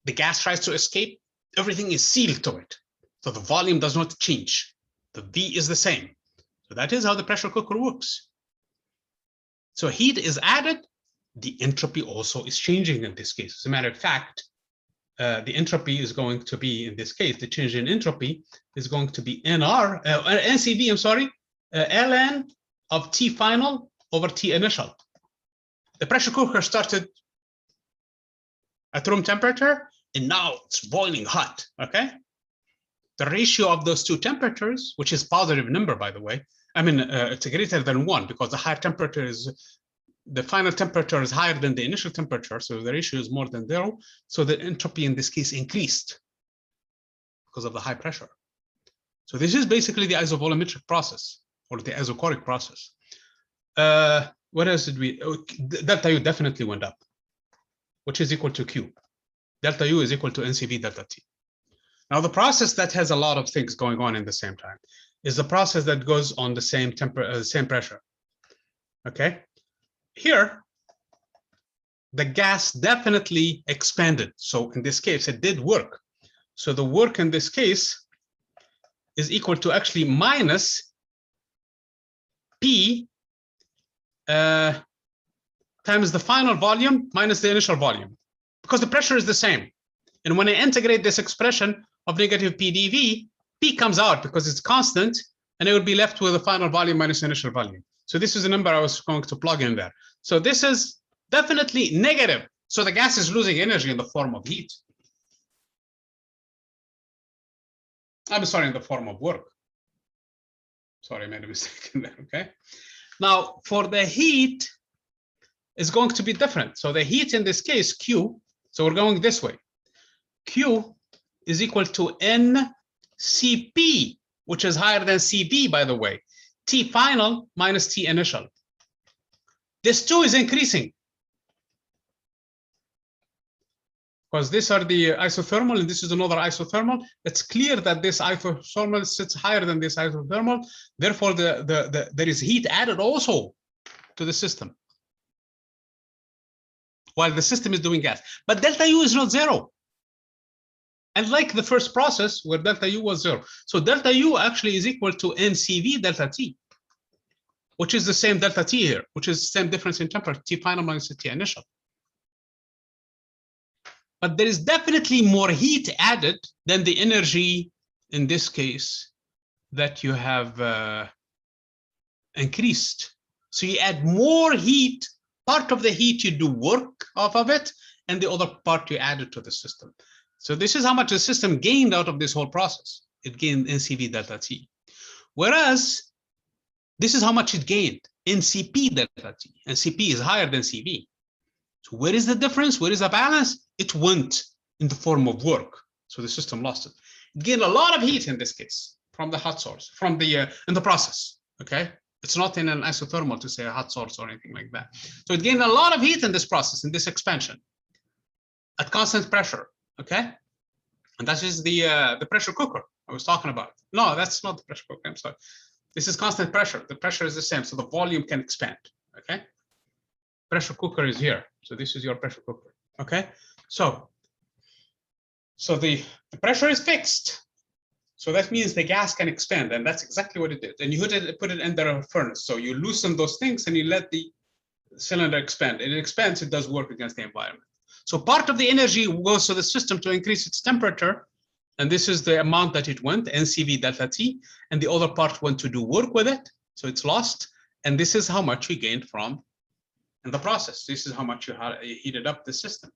the gas tries to escape. Everything is sealed to it, so the volume does not change. The V is the same. So that is how the pressure cooker works. So heat is added. The entropy also is changing in this case. As a matter of fact, the entropy is going to be, in this case, the change in entropy is going to be NCV, I'm sorry, ln of T final over T initial. The pressure cooker started at room temperature, and now it's boiling hot, okay? The ratio of those two temperatures, which is positive number, by the way, I mean, it's greater than 1, because the higher temperature is, the final temperature is higher than the initial temperature, so the ratio is more than 0. So the entropy in this case increased because of the high pressure. So this is basically the isovolumetric process, or the isochoric process. What else did we? Delta U definitely went up, which is equal to Q. Delta U is equal to NCV delta T. Now, the process that has a lot of things going on in the same time is the process that goes on the same same pressure. Okay, here the gas definitely expanded. So in this case, it did work. So the work in this case is equal to actually minus P times the final volume minus the initial volume, because the pressure is the same. And when I integrate this expression of negative PdV, P comes out because it's constant, and it would be left with the final volume minus initial volume. So this is a number I was going to plug in there. So this is definitely negative. So the gas is losing energy in the form of heat. I'm sorry, in the form of work. Sorry, I made a mistake in there, okay? Now, for the heat, it's going to be different. So the heat in this case, Q, so we're going this way. Q is equal to NCP, which is higher than CB, by the way. T final minus T initial. This too is increasing, because these are the isothermal, and this is another isothermal. It's clear that this isothermal sits higher than this isothermal. Therefore, there is heat added also to the system, while the system is doing gas. But delta U is not 0. And like the first process where delta U was 0. So delta U actually is equal to NCV delta T, which is the same delta T here, which is the same difference in temperature, T final minus T initial. But there is definitely more heat added than the energy, in this case, that you have increased. So you add more heat. Part of the heat you do work off of it, and the other part you add it to the system. So this is how much the system gained out of this whole process. It gained NCV delta T. Whereas This is how much it gained in Cp delta T, and Cp is higher than Cv. So where is the difference? Where is the balance? It went in the form of work. So the system lost it. It gained a lot of heat in this case from the hot source, from the in the process. Okay, it's not in an isothermal to say a hot source or anything like that. So it gained a lot of heat in this process, in this expansion, at constant pressure. Okay, and that is the pressure cooker I was talking about. No, that's not the pressure cooker. I'm sorry. This is constant pressure. The pressure is the same, so the volume can expand. Okay, pressure cooker is here. So this is your pressure cooker. Okay, so the pressure is fixed. So that means the gas can expand, and that's exactly what it did. And you put it under a furnace. So you loosen those things and you let the cylinder expand. And it expands, it does work against the environment. So part of the energy goes to the system to increase its temperature. And this is the amount that it went, NCV delta T. And the other part went to do work with it. So it's lost. And this is how much you gained from in the process. This is how much you heated up the system.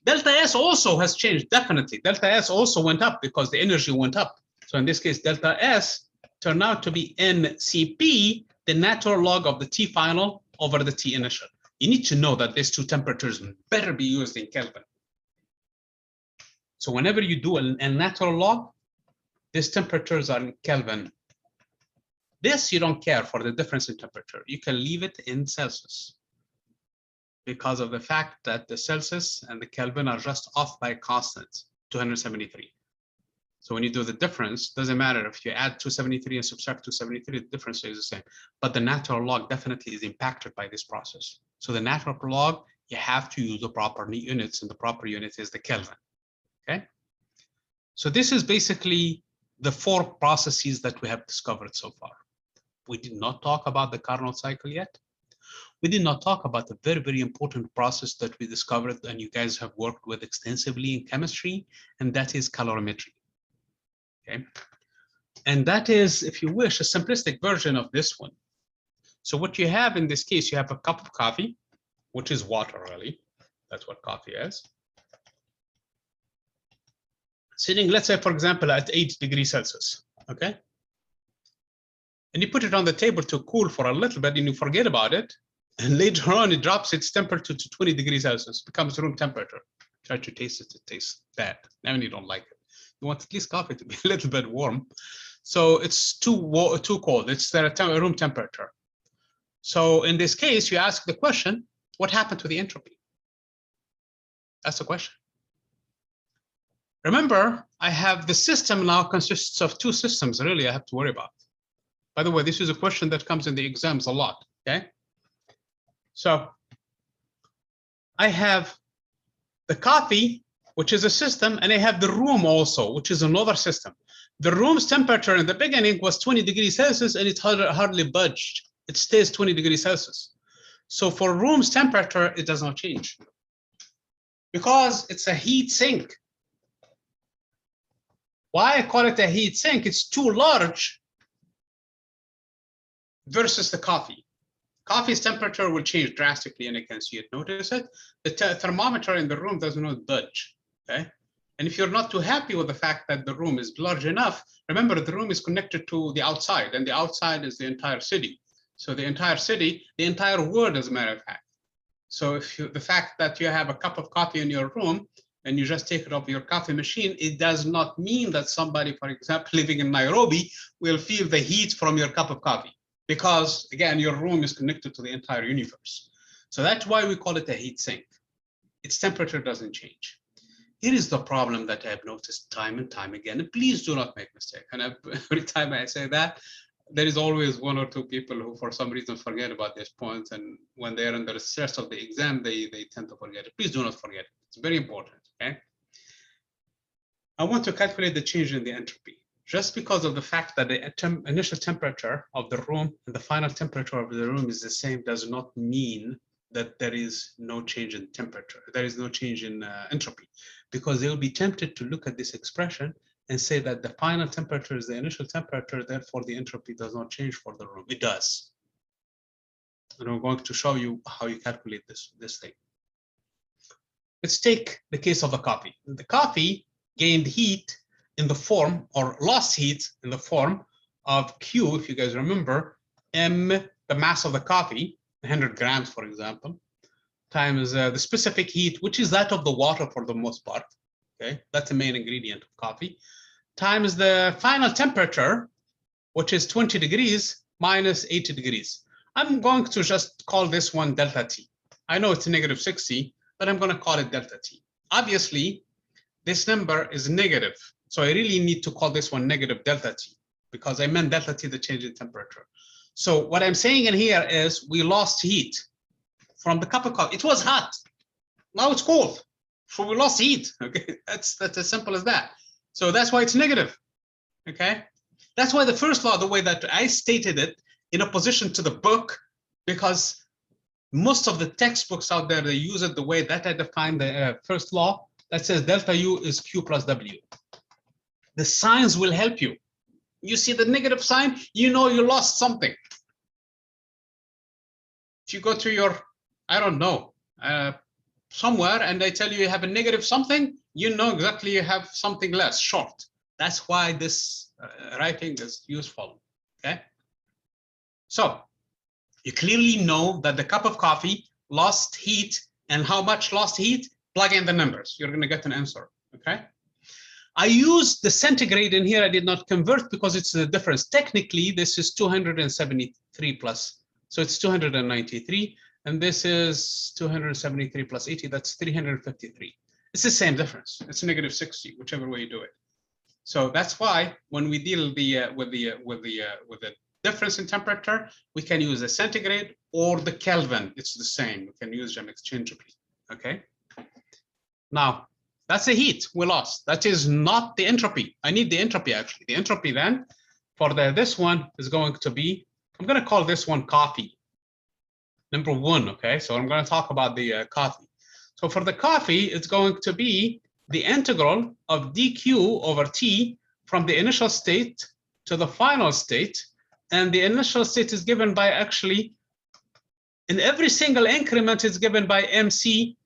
Delta S also has changed, definitely. Delta S also went up because the energy went up. So in this case, delta S turned out to be NCP, the natural log of the T final over the T initial. You need to know that these two temperatures better be used in Kelvin. So whenever you do a natural log, these temperatures are in Kelvin. This, you don't care for the difference in temperature. You can leave it in Celsius, because of the fact that the Celsius and the Kelvin are just off by a constant, 273. So when you do the difference, doesn't matter if you add 273 and subtract 273, the difference is the same. But the natural log definitely is impacted by this process. So the natural log, you have to use the proper units, and the proper unit is the Kelvin. Okay. So this is basically the 4 processes that we have discovered so far. We did not talk about the Kernel cycle yet. We did not talk about the very, very important process that we discovered and you guys have worked with extensively in chemistry, and that is calorimetry. Okay. And that is, if you wish, a simplistic version of this one. So what you have in this case, you have a cup of coffee, which is water, really. That's what coffee is. Sitting, let's say, for example, at 8 degrees Celsius, okay? And you put it on the table to cool for a little bit and you forget about it. And later on, it drops its temperature to 20 degrees Celsius, becomes room temperature. Try to taste it, it tastes bad. And you don't like it. You want at least coffee to be a little bit warm. So it's too cold, it's the room temperature. So in this case, you ask the question, what happened to the entropy? That's the question. Remember, I have the system now consists of 2 systems, really, I have to worry about. By the way, this is a question that comes in the exams a lot, okay? So I have the coffee, which is a system, and I have the room also, which is another system. The room's temperature in the beginning was 20 degrees Celsius, and it hardly budged. It stays 20 degrees Celsius. So for room's temperature, it does not change because it's a heat sink. Why I call it a heat sink? It's too large versus the coffee. Coffee's temperature will change drastically, and you can see it. Notice it. The thermometer in the room does not budge. Okay, and if you're not too happy with the fact that the room is large enough, remember the room is connected to the outside, and the outside is the entire city. So the entire city, the entire world, as a matter of fact. So if the fact that you have a cup of coffee in your room and you just take it off your coffee machine, it does not mean that somebody, for example, living in Nairobi will feel the heat from your cup of coffee, because again, your room is connected to the entire universe. So that's why we call it a heat sink. Its temperature doesn't change. Here is the problem that I've noticed time and time again, and please do not make mistake. And every time I say that, there is always 1 or 2 people who for some reason forget about this point, and when they're in the stress of the exam, they tend to forget it. Please do not forget it. It's very important, okay? I want to calculate the change in the entropy. Just because of the fact that the initial temperature of the room and the final temperature of the room is the same does not mean that there is no change in temperature. There is no change in entropy, because they will be tempted to look at this expression and say that the final temperature is the initial temperature, therefore the entropy does not change for the room. It does. And I'm going to show you how you calculate this thing. Let's take the case of the coffee. The coffee gained heat in the form, or lost heat in the form of Q, if you guys remember, m, the mass of the coffee, 100 grams, for example, times the specific heat, which is that of the water for the most part. Okay, that's the main ingredient of coffee, times the final temperature, which is 20 degrees minus 80 degrees. I'm going to just call this one delta T. I know it's negative 60, but I'm going to call it delta T. Obviously, this number is negative, so I really need to call this one negative delta T, because I meant delta T, the change in temperature. So what I'm saying in here is we lost heat from the cup of coffee. It was hot, now it's cold, so we lost heat. Okay, that's as simple as that. So that's why it's negative. Okay, that's why the first law, the way that I stated it, in opposition to the book, because most of the textbooks out there, they use it the way that I define the first law, that says delta U is Q plus W. The signs will help you. You see the negative sign, you know you lost something. If you go to your, I don't know, somewhere, and they tell you have a negative something, you know exactly you have something less, short. That's why this writing is useful. Okay. So you clearly know that the cup of coffee lost heat, and how much lost heat? Plug in the numbers. You're going to get an answer. Okay. I used the centigrade in here. I did not convert because it's the difference. Technically, this is 273 plus. So it's 293. And this is 273 plus 80. That's 353. It's the same difference. It's negative 60, whichever way you do it. So that's why when we deal with the difference in temperature, we can use the centigrade or the Kelvin. It's the same. We can use them exchangeably. Okay. Now, that's the heat we lost. That is not the entropy. I need the entropy, actually. The entropy then for this one is going to be, I'm going to call this one coffee. Number one, okay? So I'm going to talk about the coffee. So for the coffee, it's going to be the integral of dq over t from the initial state to the final state. And the initial state is given by, actually, in every single increment, it's given by mc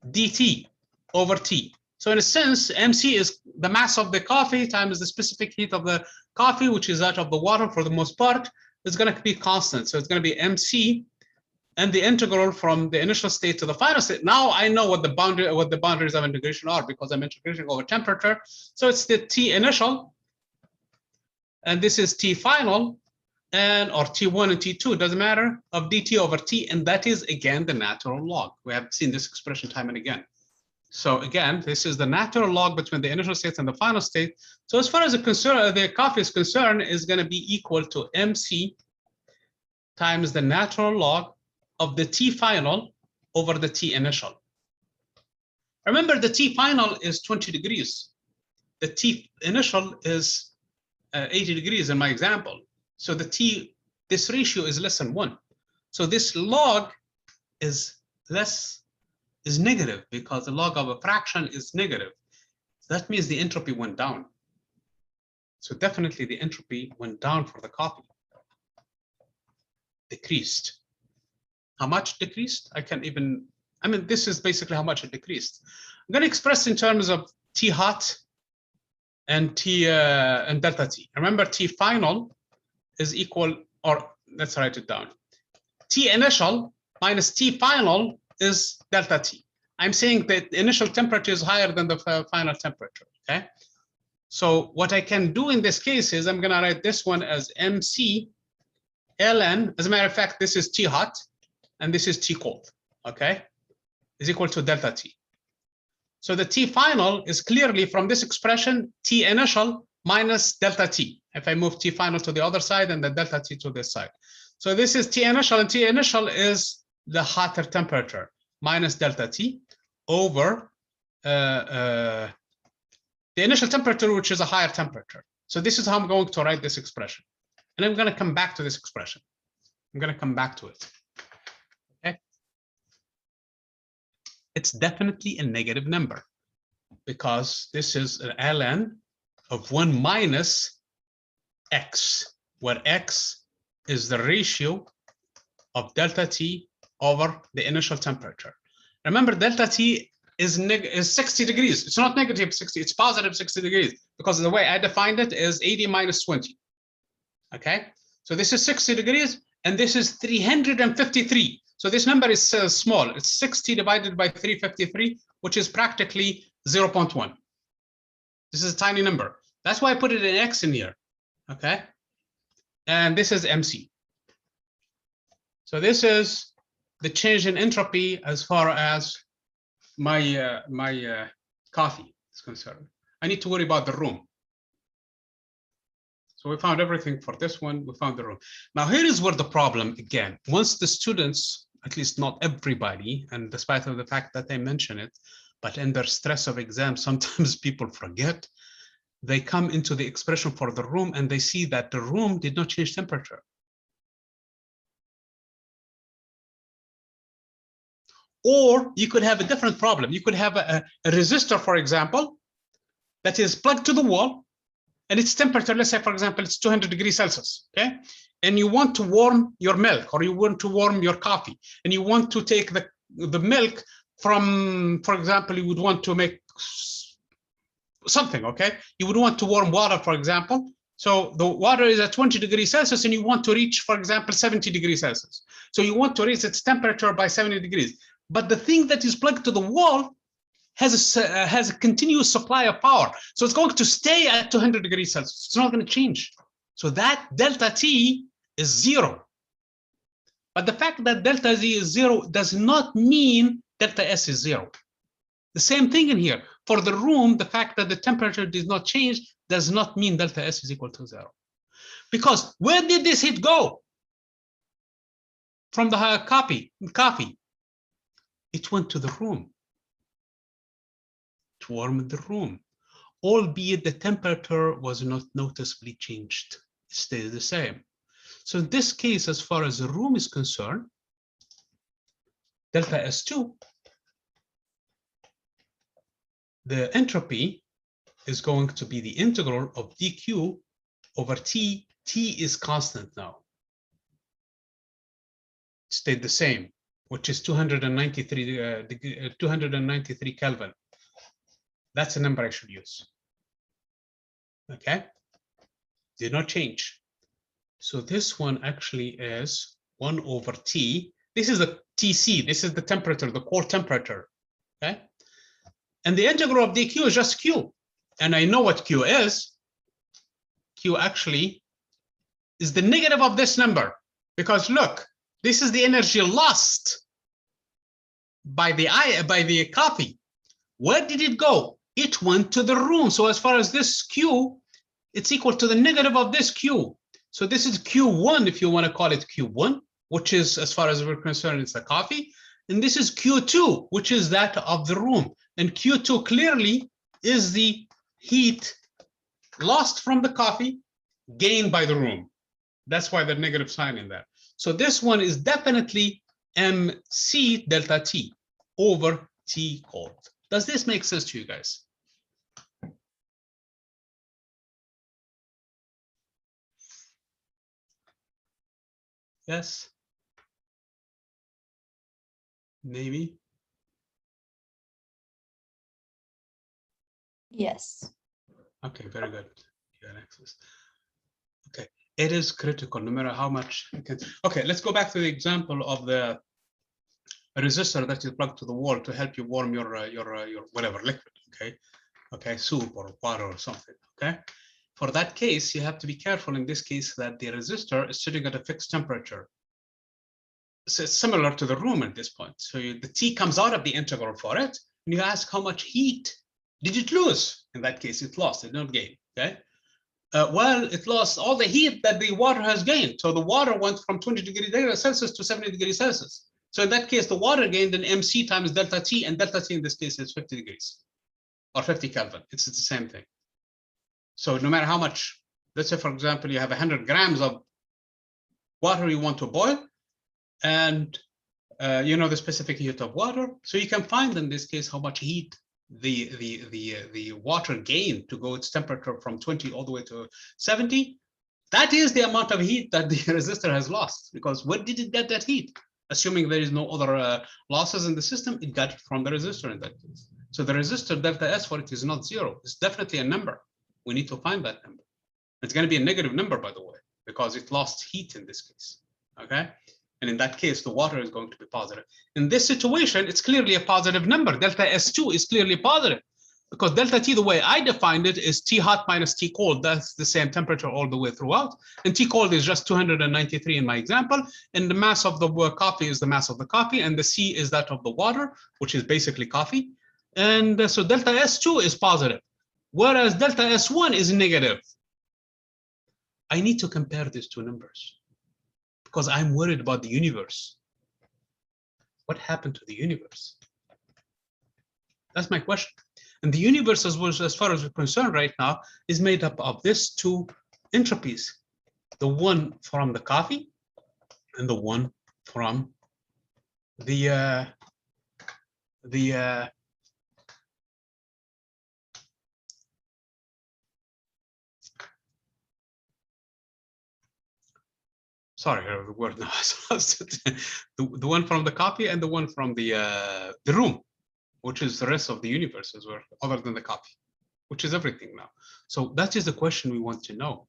dt over t. So in a sense, mc is the mass of the coffee times the specific heat of the coffee, which is that of the water for the most part. It's going to be constant. So it's going to be mc and the integral from the initial state to the final state. Now I know what the boundaries of integration are, because I'm integrating over temperature. So it's the T initial, and this is T final, and or T1 and T2, doesn't matter, of dt over T, and that is again the natural log. We have seen this expression time and again. So again, this is the natural log between the initial state and the final state. So as far as the coffee is concerned, is going to be equal to mc times the natural log of the T final over the T initial. Remember, the T final is 20 degrees. The T initial is 80 degrees in my example. So this ratio is less than 1. So this log is negative, because the log of a fraction is negative. That means the entropy went down. So definitely the entropy went down for the coffee. Decreased. How much decreased? This is basically how much it decreased. I'm going to express in terms of T hot and and delta T. Remember, T final is equal, or let's write it down. T initial minus T final is delta T. I'm saying that the initial temperature is higher than the final temperature, okay? So what I can do in this case is I'm going to write this one as mc ln. As a matter of fact, this is T hot, and this is T cold, okay, is equal to delta T. So the T final is clearly from this expression, T initial minus delta T. If I move T final to the other side and the delta T to this side. So this is T initial, and T initial is the hotter temperature minus delta T over the initial temperature, which is a higher temperature. So this is how I'm going to write this expression. And I'm going to come back to this expression. I'm going to come back to it. It's definitely a negative number, because this is an ln of 1 minus x, where x is the ratio of delta T over the initial temperature. Remember, delta T is 60 degrees. It's not negative 60, it's positive 60 degrees, because the way I defined it is 80 minus 20. Okay, so this is 60 degrees, and this is 353. So this number is small. It's 60 divided by 353, which is practically 0.1. This is a tiny number. That's why I put it in X in here, okay? And this is MC. So this is the change in entropy as far as my coffee is concerned. I need to worry about the room. So we found everything for this one. We found the room. Now here is where the problem again. Once the students, at least not everybody, and despite of the fact that they mention it, but under stress of exam, sometimes people forget. They come into the expression for the room and they see that the room did not change temperature. Or you could have a different problem. You could have a resistor, for example, that is plugged to the wall, and its temperature, let's say, for example, it's 200 degrees Celsius, okay? And you want to warm your milk, or you want to warm your coffee, and you want to take the milk from, for example, you would want to make something, okay? You would want to warm water, for example. So the water is at 20 degrees Celsius, and you want to reach, for example, 70 degrees Celsius. So you want to raise its temperature by 70 degrees. But the thing that is plugged to the wall has a continuous supply of power. So it's going to stay at 200 degrees Celsius. It's not going to change. So that delta T is 0. But the fact that delta Z is 0 does not mean delta S is 0. The same thing in here. For the room, the fact that the temperature did not change does not mean delta S is equal to 0. Because where did this heat go? From the coffee. It went to the room. To warm the room, albeit the temperature was not noticeably changed. It stayed the same. So in this case, as far as the room is concerned, delta S2, the entropy is going to be the integral of dq over T. T is constant now. It stayed the same, which is 293 Kelvin. That's the number I should use. Okay, did not change. So this one actually is 1 over T. This is the TC. This is the temperature, the core temperature. Okay, and the integral of dq is just Q. And I know what Q is. Q actually is the negative of this number, because look, this is the energy lost by the coffee. Where did it go? It went to the room. So as far as this Q, it's equal to the negative of this Q. So this is Q1, if you want to call it Q1, which is, as far as we're concerned, it's the coffee. And this is Q2, which is that of the room. And Q2 clearly is the heat lost from the coffee, gained by the room. That's why the negative sign in there. So this one is definitely MC delta T over T cold. Does this make sense to you guys? Yes? Maybe? Yes. Okay, very good. Yeah, access. Okay, it is critical no matter how much you can. Okay, let's go back to the example of the resistor that you plug to the wall to help you warm your whatever liquid. Okay, soup or water or something. Okay, for that case, you have to be careful in this case that the resistor is sitting at a fixed temperature. So it's similar to the room at this point. So the T comes out of the integral for it, and you ask how much heat did it lose? In that case, it lost, it did not gain. Okay. Well, it lost all the heat that the water has gained. So the water went from 20 degrees Celsius to 70 degrees Celsius. So in that case, the water gained an MC times delta T, and delta T in this case is 50 degrees or 50 Kelvin. It's the same thing. So no matter how much, let's say, for example, you have 100 grams of water you want to boil, and you know the specific heat of water. So you can find in this case how much heat the water gained to go its temperature from 20 all the way to 70. That is the amount of heat that the resistor has lost, because where did it get that heat? Assuming there is no other losses in the system, it got it from the resistor in that case. So the resistor delta S for it is not 0. It's definitely a number. We need to find that number. It's going to be a negative number, by the way, because it lost heat in this case. okay? And in that case, the water is going to be positive. In this situation, it's clearly a positive number. Delta S2 is clearly positive because delta T, the way I defined it, is T hot minus T cold. That's the same temperature all the way throughout. And T cold is just 293 in my example. And the mass of the coffee is the mass of the coffee. And the C is that of the water, which is basically coffee. And so delta S2 is positive, whereas delta S1 is negative. I need to compare these two numbers because I'm worried about the universe. What happened to the universe? That's my question. And the universe, as far as we're concerned right now, is made up of these two entropies. The one from the coffee and the one from the sorry, the word now. The one from the coffee and the one from the room, which is the rest of the universe as well, other than the coffee, which is everything now. So that is the question we want to know.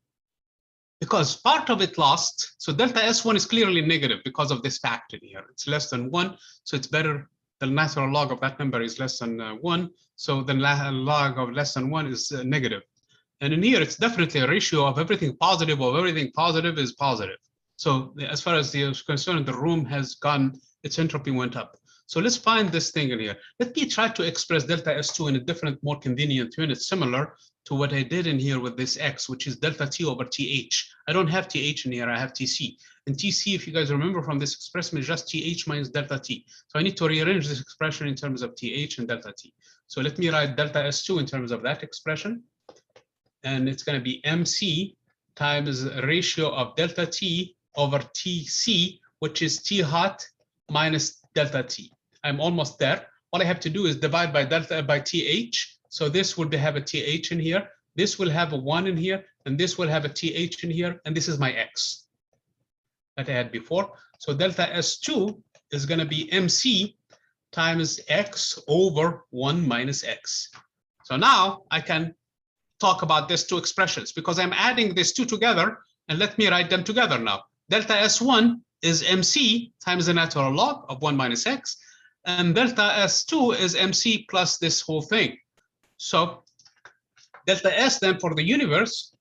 Because part of it lost, so delta S1 is clearly negative because of this fact in here. It's less than 1, so it's better. The natural log of that number is less than 1, so the log of less than 1 is negative. And in here, it's definitely a ratio of everything positive is positive. So as far as the concerned, the room has gone, its entropy went up. So let's find this thing in here. Let me try to express delta S2 in a different, more convenient unit, similar to what I did in here with this X, which is delta T over TH. I don't have TH in here, I have TC. And TC, if you guys remember from this expression, is just TH minus delta T. So I need to rearrange this expression in terms of TH and delta T. So let me write delta S2 in terms of that expression. And it's going to be MC times a ratio of delta T over TC, which is T hot minus delta T. I'm almost there. All I have to do is divide by delta by TH. So this would have a TH in here. This will have a 1 in here, and this will have a TH in here, and this is my X that I had before. So delta S2 is going to be MC times X over 1 minus X. So now I can talk about these two expressions because I'm adding these two together, and let me write them together now. Delta S1 is MC times the natural log of 1 minus X, and delta S2 is MC plus this whole thing. So delta S then for the universe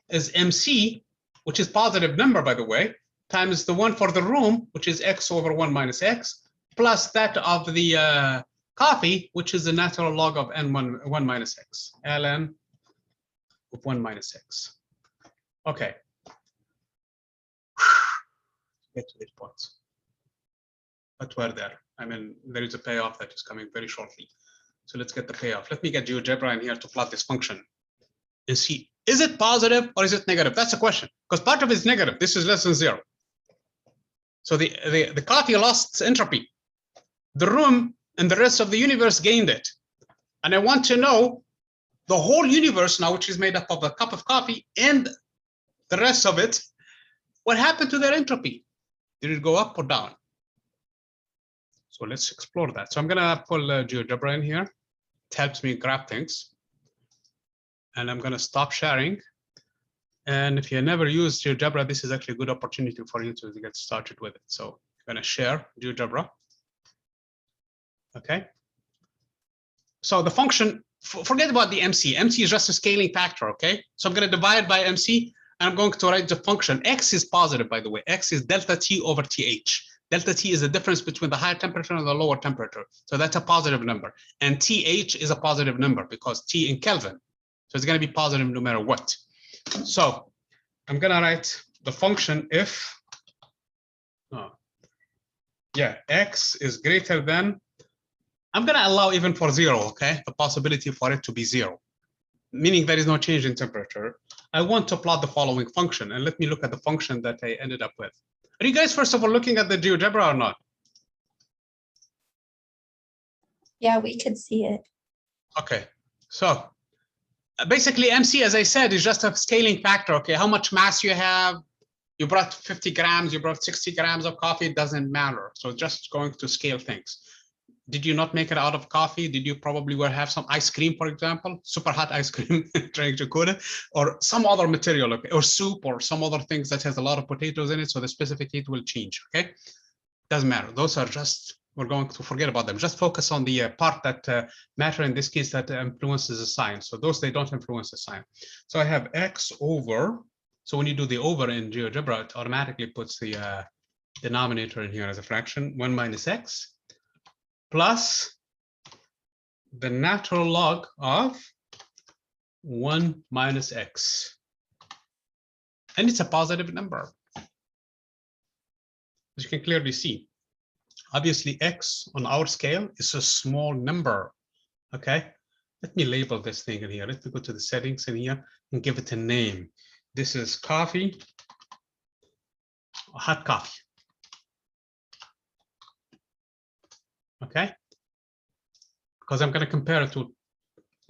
is MC, which is positive number, by the way, times the one for the room, which is X over 1 minus X, plus that of the coffee, which is the natural log of N1 1 minus X, ln of 1 minus X. Okay. Get to these points. But we're there. I mean, there is a payoff that is coming very shortly. So let's get the payoff. Let me get GeoGebra in here to plot this function and see, is it positive or is it negative? That's the question, because part of it is negative. This is less than 0. So the coffee lost entropy. The room and the rest of the universe gained it. And I want to know the whole universe now, which is made up of a cup of coffee and the rest of it, what happened to their entropy? Did it go up or down? So let's explore that. So I'm going to pull GeoGebra in here. It helps me grab things. And I'm going to stop sharing. And if you never used GeoGebra, this is actually a good opportunity for you to get started with it. So I'm going to share GeoGebra. Okay. So the function, forget about the MC. MC is just a scaling factor, okay? So I'm going to divide by MC, and I'm going to write the function. X is positive, by the way. X is delta T over TH. Delta T is the difference between the higher temperature and the lower temperature. So that's a positive number. And TH is a positive number because T in Kelvin. So it's going to be positive no matter what. So I'm going to write the function if, X is greater than, I'm going to allow even for 0, okay? The possibility for it to be 0, meaning there is no change in temperature. I want to plot the following function, and let me look at the function that I ended up with. Are you guys, first of all, looking at the GeoGebra or not? Yeah, we could see it. Okay, so basically MC, as I said, is just a scaling factor, okay? How much mass you have, you brought 50 grams, you brought 60 grams of coffee, it doesn't matter. So just going to scale things. Did you not make it out of coffee? Did you probably have some ice cream, for example, super hot ice cream, trying to cool it, or some other material, okay, or soup, or some other things that has a lot of potatoes in it, so the specific heat will change, okay? Doesn't matter. Those are just, we're going to forget about them. Just focus on the part that matter, in this case, that influences the sign. So those, they don't influence the sign. So I have x over, so when you do the over in GeoGebra, it automatically puts the denominator in here as a fraction, 1 minus x, plus the natural log of 1 minus x. And it's a positive number, as you can clearly see. Obviously, x on our scale is a small number, okay? Let me label this thing in here. Let me go to the settings in here and give it a name. This is coffee, hot coffee, okay? Because I'm going to compare it to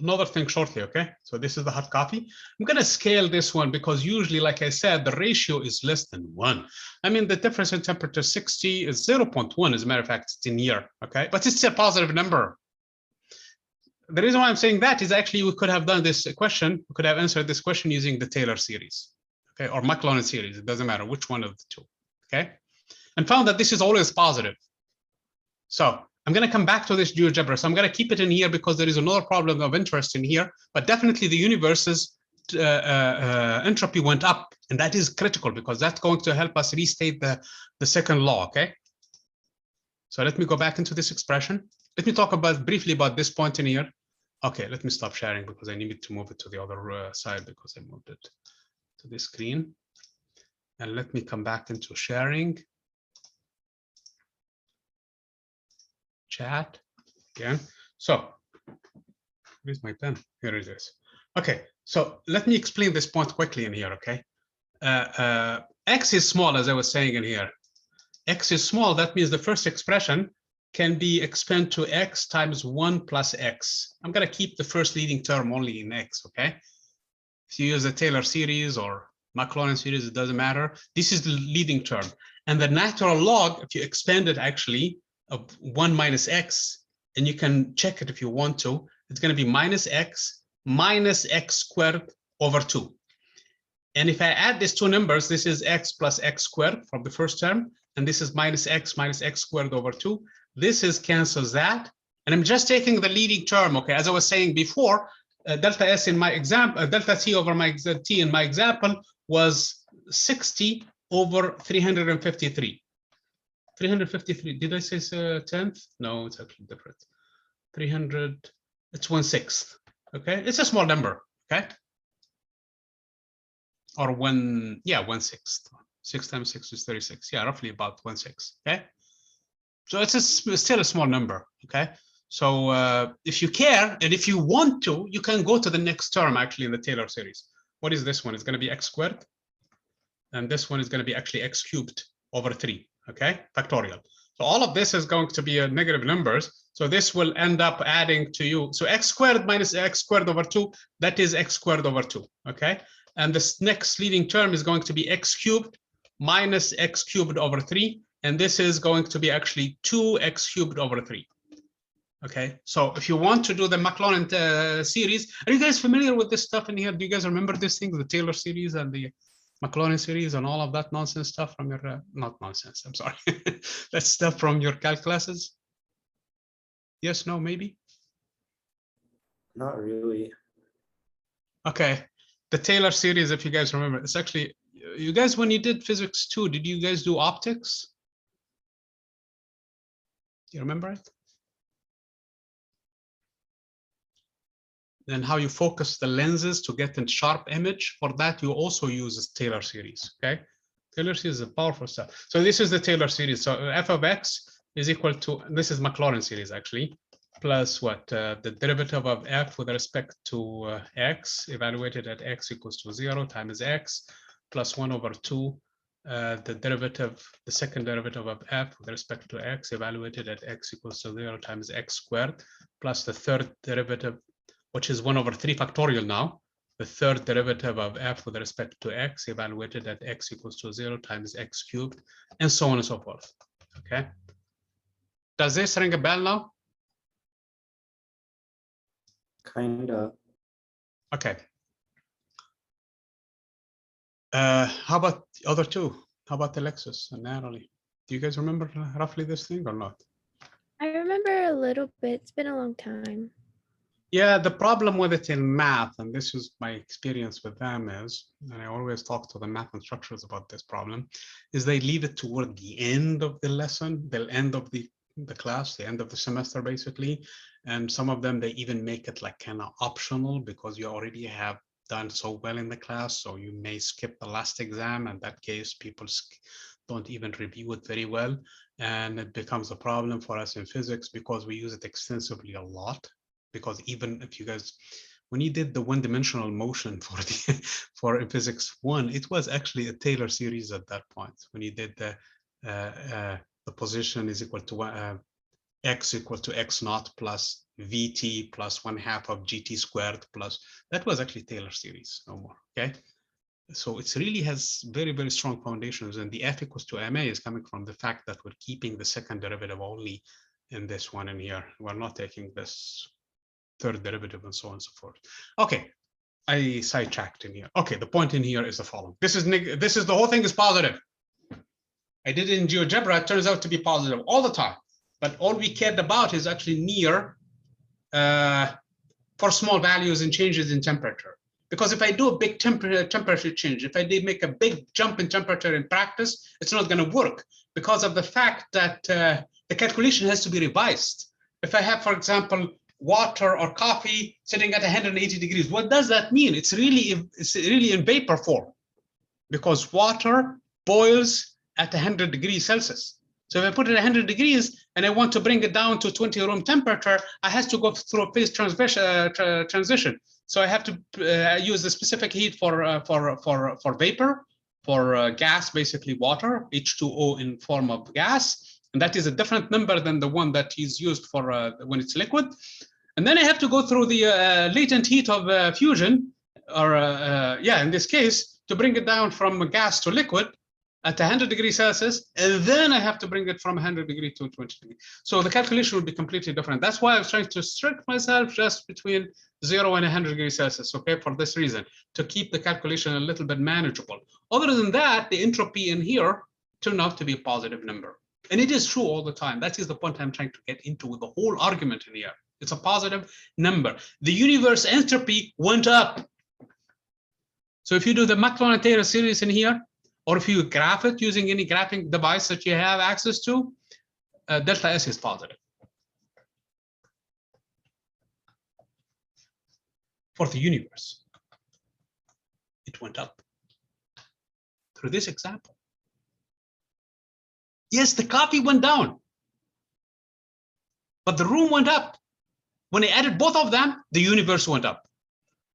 another thing shortly, okay? So this is the hot coffee. I'm going to scale this one because usually, like I said, the ratio is less than 1. I mean, the difference in temperature 60 is 0.1, as a matter of fact, it's in here, okay? But it's a positive number. The reason why I'm saying that is actually we could have done this question, we could have answered this question using the Taylor series, okay? Or Maclaurin series, it doesn't matter which one of the two, okay? And found that this is always positive. So I'm going to come back to this GeoGebra. So I'm going to keep it in here because there is another problem of interest in here, but definitely the universe's entropy went up, and that is critical because that's going to help us restate the second law, okay? So let me go back into this expression. Let me talk briefly about this point in here. Okay, let me stop sharing because I needed to move it to the other side because I moved it to this screen. And let me come back into sharing. Chat again. So where's my pen? Here it is. Okay, so let me explain this point quickly in here, okay? X is small, as I was saying in here. X is small, that means the first expression can be expanded to x times 1 plus x. I'm going to keep the first leading term only in x, okay? If you use the Taylor series or Maclaurin series, it doesn't matter. This is the leading term. And the natural log, if you expand it actually, of 1 minus x, and you can check it if you want to, it's going to be minus x squared over 2. And if I add these two numbers, this is x plus x squared from the first term, and this is minus x squared over 2. This is cancels that. And I'm just taking the leading term, okay? As I was saying before, delta S in my example, delta T over my T in my example was 60 over 353. 353, did I say 10th? No, it's actually different. 300, it's 1/6, okay? It's a small number, okay? Or 1/6. 6 times 6 is 36. Yeah, roughly about 1/6, okay? So it's still a small number, okay? So if you care, and if you want to, you can go to the next term actually in the Taylor series. What is this one? It's going to be x squared. And this one is going to be actually x cubed over 3, okay? Factorial. So all of this is going to be negative numbers. So this will end up adding to you. So x squared minus x squared over 2, that is x squared over 2, okay? And this next leading term is going to be x cubed minus x cubed over 3. And this is going to be actually 2x cubed over 3. Okay, so if you want to do the Maclaurin series, are you guys familiar with this stuff in here? Do you guys remember these things, the Taylor series and the Maclaurin series and all of that nonsense stuff from your, not nonsense, I'm sorry, that stuff from your calc classes? Yes, no, maybe? Not really. Okay, the Taylor series, if you guys remember, it's actually, you guys, when you did physics 2, did you guys do optics? Do you remember it? And how you focus the lenses to get a sharp image. For that, you also use this Taylor series, okay? Taylor series is powerful stuff. So this is the Taylor series. So f of x is equal to, this is Maclaurin series actually, plus what? The derivative of f with respect to x, evaluated at x equals to 0 times x, plus 1 over 2, the derivative, the second derivative of f with respect to x, evaluated at x equals to 0 times x squared, plus the third derivative, which is 1 over 3 factorial now, the third derivative of f with respect to x, evaluated at x equals to 0 times x cubed, and so on and so forth, okay? Does this ring a bell now? Kinda. Okay. How about the other two? How about Alexis and Natalie? Do you guys remember roughly this thing or not? I remember a little bit. It's been a long time. Yeah, the problem with it in math, and this is my experience with them is, and I always talk to the math instructors about this problem, is they leave it toward the end of the lesson, the end of the class, the end of the semester, basically. And some of them, they even make it like kind of optional because you already have done so well in the class. So you may skip the last exam. In that case, people don't even review it very well. And it becomes a problem for us in physics because we use it extensively a lot. Because even if you guys, when you did the one-dimensional motion for the for in physics 1, it was actually a Taylor series at that point. When you did the position is equal to x equal to x naught plus vt plus 1/2 of gt squared plus, that was actually Taylor series, no more. Okay, so it really has very, very strong foundations, and the F equals to ma is coming from the fact that we're keeping the second derivative only in this one in here. We're not taking this third derivative and so on and so forth. Okay, I sidetracked in here. Okay, the point in here is the following. This is the whole thing is positive. I did it in GeoGebra. It turns out to be positive all the time. But all we cared about is actually near for small values and changes in temperature. Because if I do a big temperature change, if I did make a big jump in temperature in practice, it's not going to work because of the fact that the calculation has to be revised. If I have, for example, water or coffee sitting at 180 degrees, what does that mean? It's really in vapor form because water boils at 100 degrees Celsius. So if I put it at 100 degrees and I want to bring it down to 20 room temperature, I have to go through a phase transition. So I have to use the specific heat for vapor, for gas, basically water, H2O in form of gas. And that is a different number than the one that is used for when it's liquid. And then I have to go through the latent heat of fusion, or in this case, to bring it down from gas to liquid at 100 degrees Celsius, and then I have to bring it from 100 degrees to 20 degrees. So the calculation would be completely different. That's why I was trying to restrict myself just between 0 and 100 degrees Celsius, okay, for this reason, to keep the calculation a little bit manageable. Other than that, the entropy in here turned out to be a positive number. And it is true all the time. That is the point I'm trying to get into with the whole argument in here. It's a positive number. The universe entropy went up. So if you do the Maclaurin-Taylor series in here, or if you graph it using any graphing device that you have access to, delta S is positive. For the universe, it went up. Through this example. Yes, the coffee went down, but the room went up. When I added both of them, the universe went up.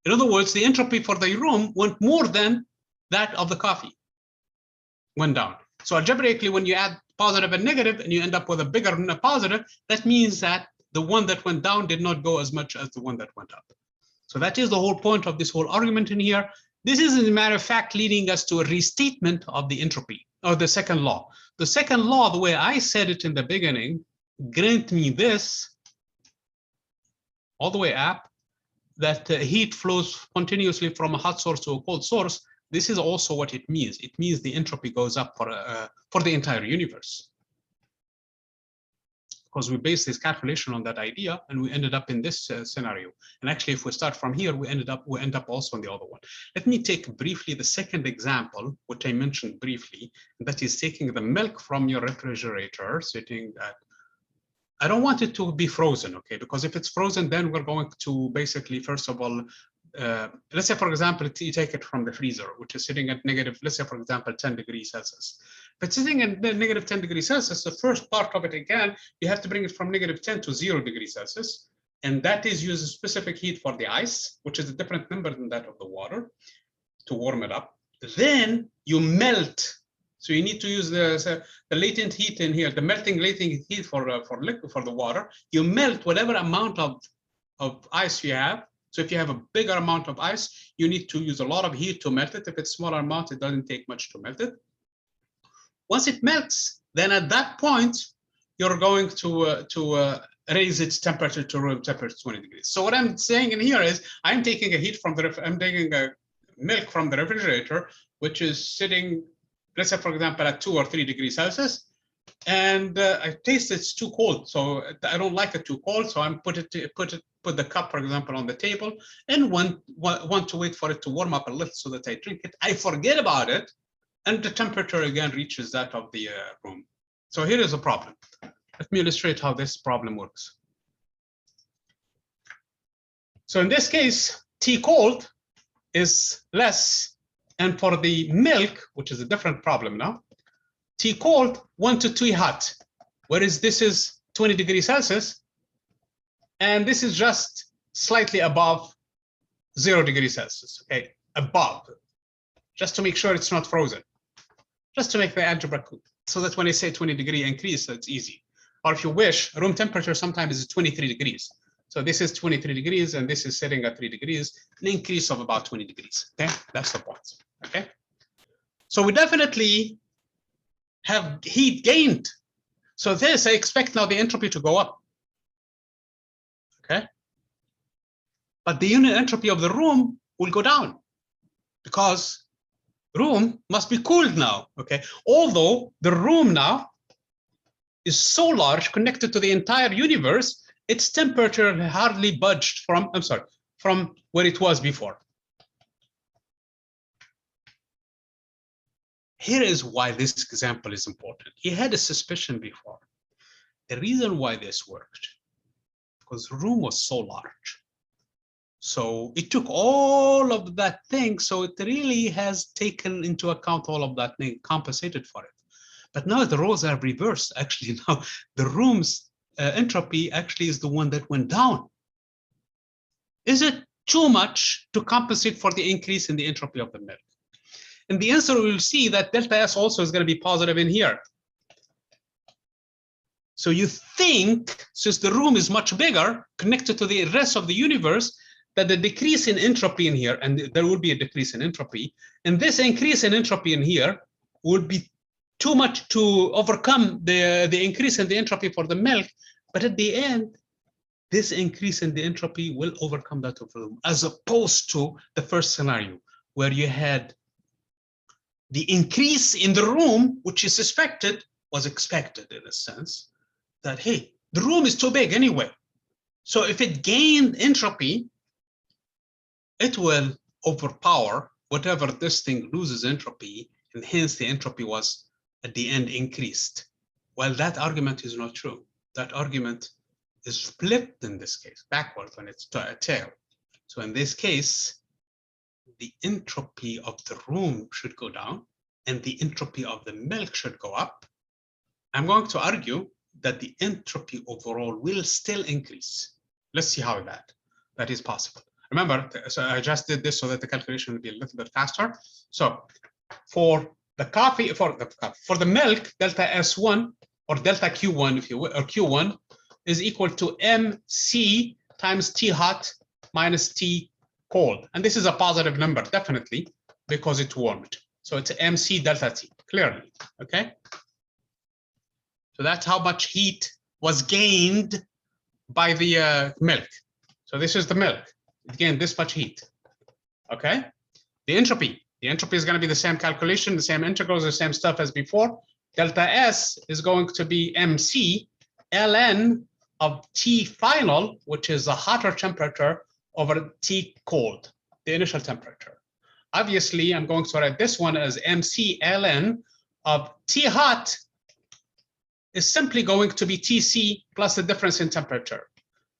In other words, the entropy for the room went more than that of the coffee. Went down. So algebraically, when you add positive and negative and you end up with a bigger positive, that means that the one that went down did not go as much as the one that went up. So that is the whole point of this whole argument in here. This is, as a matter of fact, leading us to a restatement of the entropy, or the second law. The second law, the way I said it in the beginning, grant me this, all the way up, that heat flows continuously from a hot source to a cold source. This is also what it means. It means the entropy goes up for the entire universe. Because we based this calculation on that idea, and we ended up in this scenario. And actually, if we start from here, we end up also on the other one. Let me take briefly the second example, which I mentioned briefly, and that is taking the milk from your refrigerator, sitting at, I don't want it to be frozen, okay? Because if it's frozen, then we're going to basically, first of all, let's say, for example, you take it from the freezer, which is sitting at negative, let's say, for example, 10 degrees Celsius. But sitting at negative 10 degrees Celsius, the first part of it, again, you have to bring it from negative 10 to 0 degrees Celsius. And that is use a specific heat for the ice, which is a different number than that of the water, to warm it up. Then you melt. So you need to use the latent heat in here, the melting latent heat for the water. You melt whatever amount of ice you have. So if you have a bigger amount of ice, you need to use a lot of heat to melt it. If it's smaller amount, it doesn't take much to melt it. Once it melts, then at that point, you're going to raise its temperature to room temperature 20 degrees. So what I'm saying in here is I'm taking a heat from the I'm taking a milk from the refrigerator, which is sitting, let's say, for example, at 2 or 3 degrees Celsius, and I taste it's too cold, so I don't like it too cold. So I'm put the cup, for example, on the table, and want to wait for it to warm up a little so that I drink it. I forget about it, and the temperature again reaches that of the room. So here is a problem. Let me illustrate how this problem works. So in this case, T cold is less, and for the milk, which is a different problem now, T cold 1 to T hot, whereas this is 20 degrees Celsius, and this is just slightly above 0 degrees Celsius, okay, above, just to make sure it's not frozen, just to make the algebra cool, so that when I say 20 degree increase, it's easy. Or if you wish, room temperature sometimes is 23 degrees. So this is 23 degrees, and this is sitting at 3 degrees, an increase of about 20 degrees. Okay, that's the point. Okay, so we definitely have heat gained. So this, I expect now the entropy to go up. Okay, but the unit entropy of the room will go down because room must be cooled now. Okay, although the room now is so large, connected to the entire universe, its temperature hardly budged from, from where it was before. Here is why this example is important. He had a suspicion before. The reason why this worked, because the room was so large. So it took all of that thing, so it really has taken into account all of that thing, compensated for it. But now the roles are reversed. Actually, now the room's entropy actually is the one that went down. Is it too much to compensate for the increase in the entropy of the milk? And the answer, we'll see that delta S also is going to be positive in here. So you think, since the room is much bigger, connected to the rest of the universe, that the decrease in entropy in here, and there will be a decrease in entropy, and this increase in entropy in here would be too much to overcome the increase in the entropy for the milk. But at the end, this increase in the entropy will overcome that of the room, as opposed to the first scenario, where you had the increase in the room, which is suspected, was expected in a sense, that, hey, the room is too big anyway. So if it gained entropy, it will overpower whatever this thing loses entropy, and hence the entropy was at the end increased. Well, that argument is not true. That argument is flipped in this case, backward when it's a tail. So in this case, the entropy of the room should go down and the entropy of the milk should go up. I'm going to argue that the entropy overall will still increase. Let's see how that is possible. Remember, so I just did this so that the calculation will be a little bit faster. So for the coffee, for the milk, delta S1 or delta Q1, if you will, or Q1 is equal to MC times T hot minus T cold. And this is a positive number, definitely, because it warmed. So it's MC delta T, clearly, okay? So that's how much heat was gained by the milk. So this is the milk. It gained this much heat, okay? The entropy is going to be the same calculation, the same integrals, the same stuff as before. Delta S is going to be MC ln of T final, which is a hotter temperature, over T cold, the initial temperature. Obviously, I'm going to write this one as MC ln of T hot is simply going to be TC plus the difference in temperature.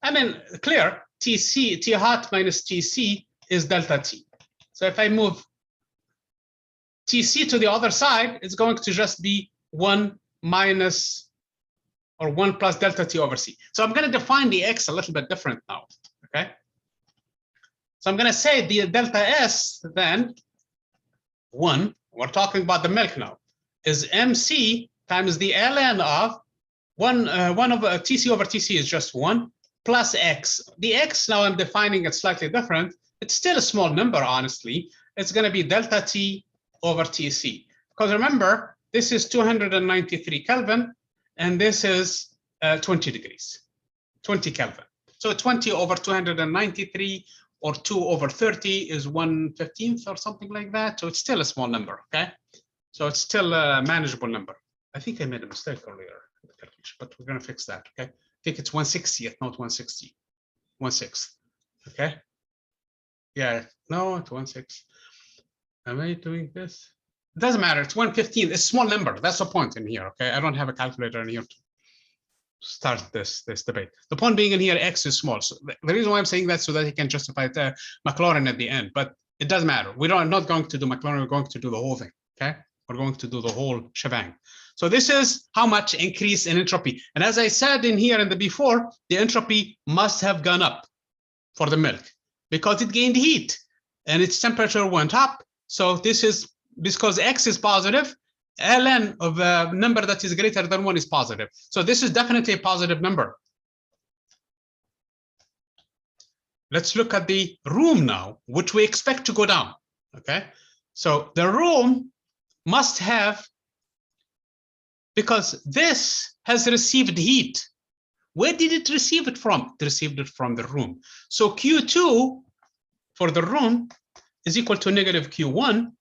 I mean, clear, TC, T hot minus TC is delta T. So if I move TC to the other side, it's going to just be 1 minus or 1 plus delta T over C. So I'm going to define the X a little bit different now, okay? So I'm going to say the delta S then, 1, we're talking about the milk now, is MC times the ln of 1 over TC over TC is just 1 plus X. The X now I'm defining it slightly different. It's still a small number, honestly. It's going to be delta T over TC. Because remember, this is 293 Kelvin, and this is 20 degrees. 20 Kelvin. So 20 over 293 or 2 over 30 is 1/15 or something like that. So it's still a small number, okay? So it's still a manageable number. I think I made a mistake earlier, but we're going to fix that, okay? I think it's 1/60th, not 1/60. 1/6, okay? Yeah, no, it's 1/6. Am I doing this? It doesn't matter. It's 1/15. It's a small number. That's the point in here, okay? I don't have a calculator in here to start this debate. The point being in here, X is small. So the reason why I'm saying that so that he can justify the Maclaurin at the end, but it doesn't matter. I'm not going to do Maclaurin. We're going to do the whole thing, okay? We're going to do the whole shebang. So this is how much increase in entropy. And as I said in here in the before, the entropy must have gone up for the milk because it gained heat and its temperature went up. So this is because X is positive, ln of a number that is greater than 1 is positive. So this is definitely a positive number. Let's look at the room now, which we expect to go down, okay? So the room must have, because this has received heat. Where did it receive it from? It received it from the room. So Q2 for the room is equal to negative Q1,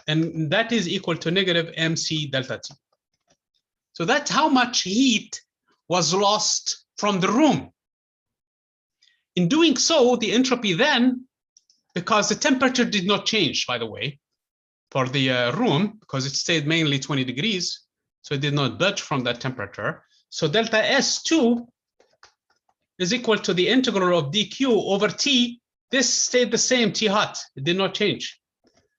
and that is equal to negative MC delta T. So that's how much heat was lost from the room. In doing so, the entropy then, because the temperature did not change, by the way, for the room, because it stayed mainly 20 degrees, so it did not budge from that temperature. So delta S2 is equal to the integral of dq over T. This stayed the same, T hot, it did not change.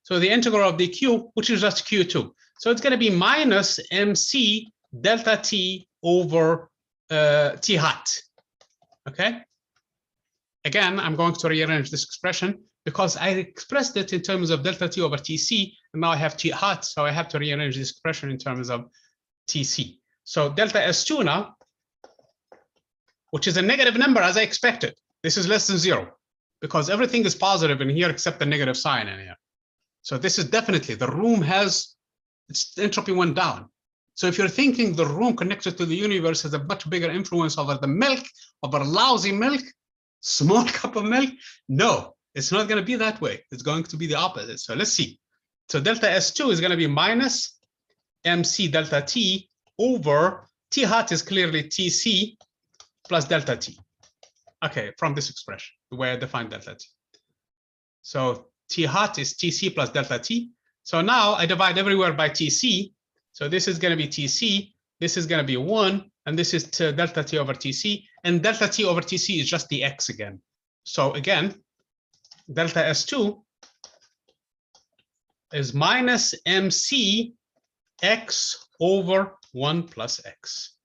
So the integral of dq, which is just Q2. So it's going to be minus MC delta T over T hot, okay? Again, I'm going to rearrange this expression because I expressed it in terms of delta T over Tc, and now I have T hot, so I have to rearrange this expression in terms of Tc. So delta S2 now, which is a negative number as I expected. This is less than 0 because everything is positive in here except the negative sign in here. So this is definitely, the room has, its entropy went down. So if you're thinking the room connected to the universe has a much bigger influence over the milk, over lousy milk, small cup of milk, no, it's not going to be that way. It's going to be the opposite. So let's see. So delta S2 is going to be minus MC delta T over T hot is clearly Tc plus delta T. Okay, from this expression, the way I define delta T. So T hot is Tc plus delta T. So now I divide everywhere by Tc. So this is going to be Tc, this is going to be 1, and this is delta T over Tc. And delta T over Tc is just the X again. So again, delta S2 is minus MC X over 1 plus X,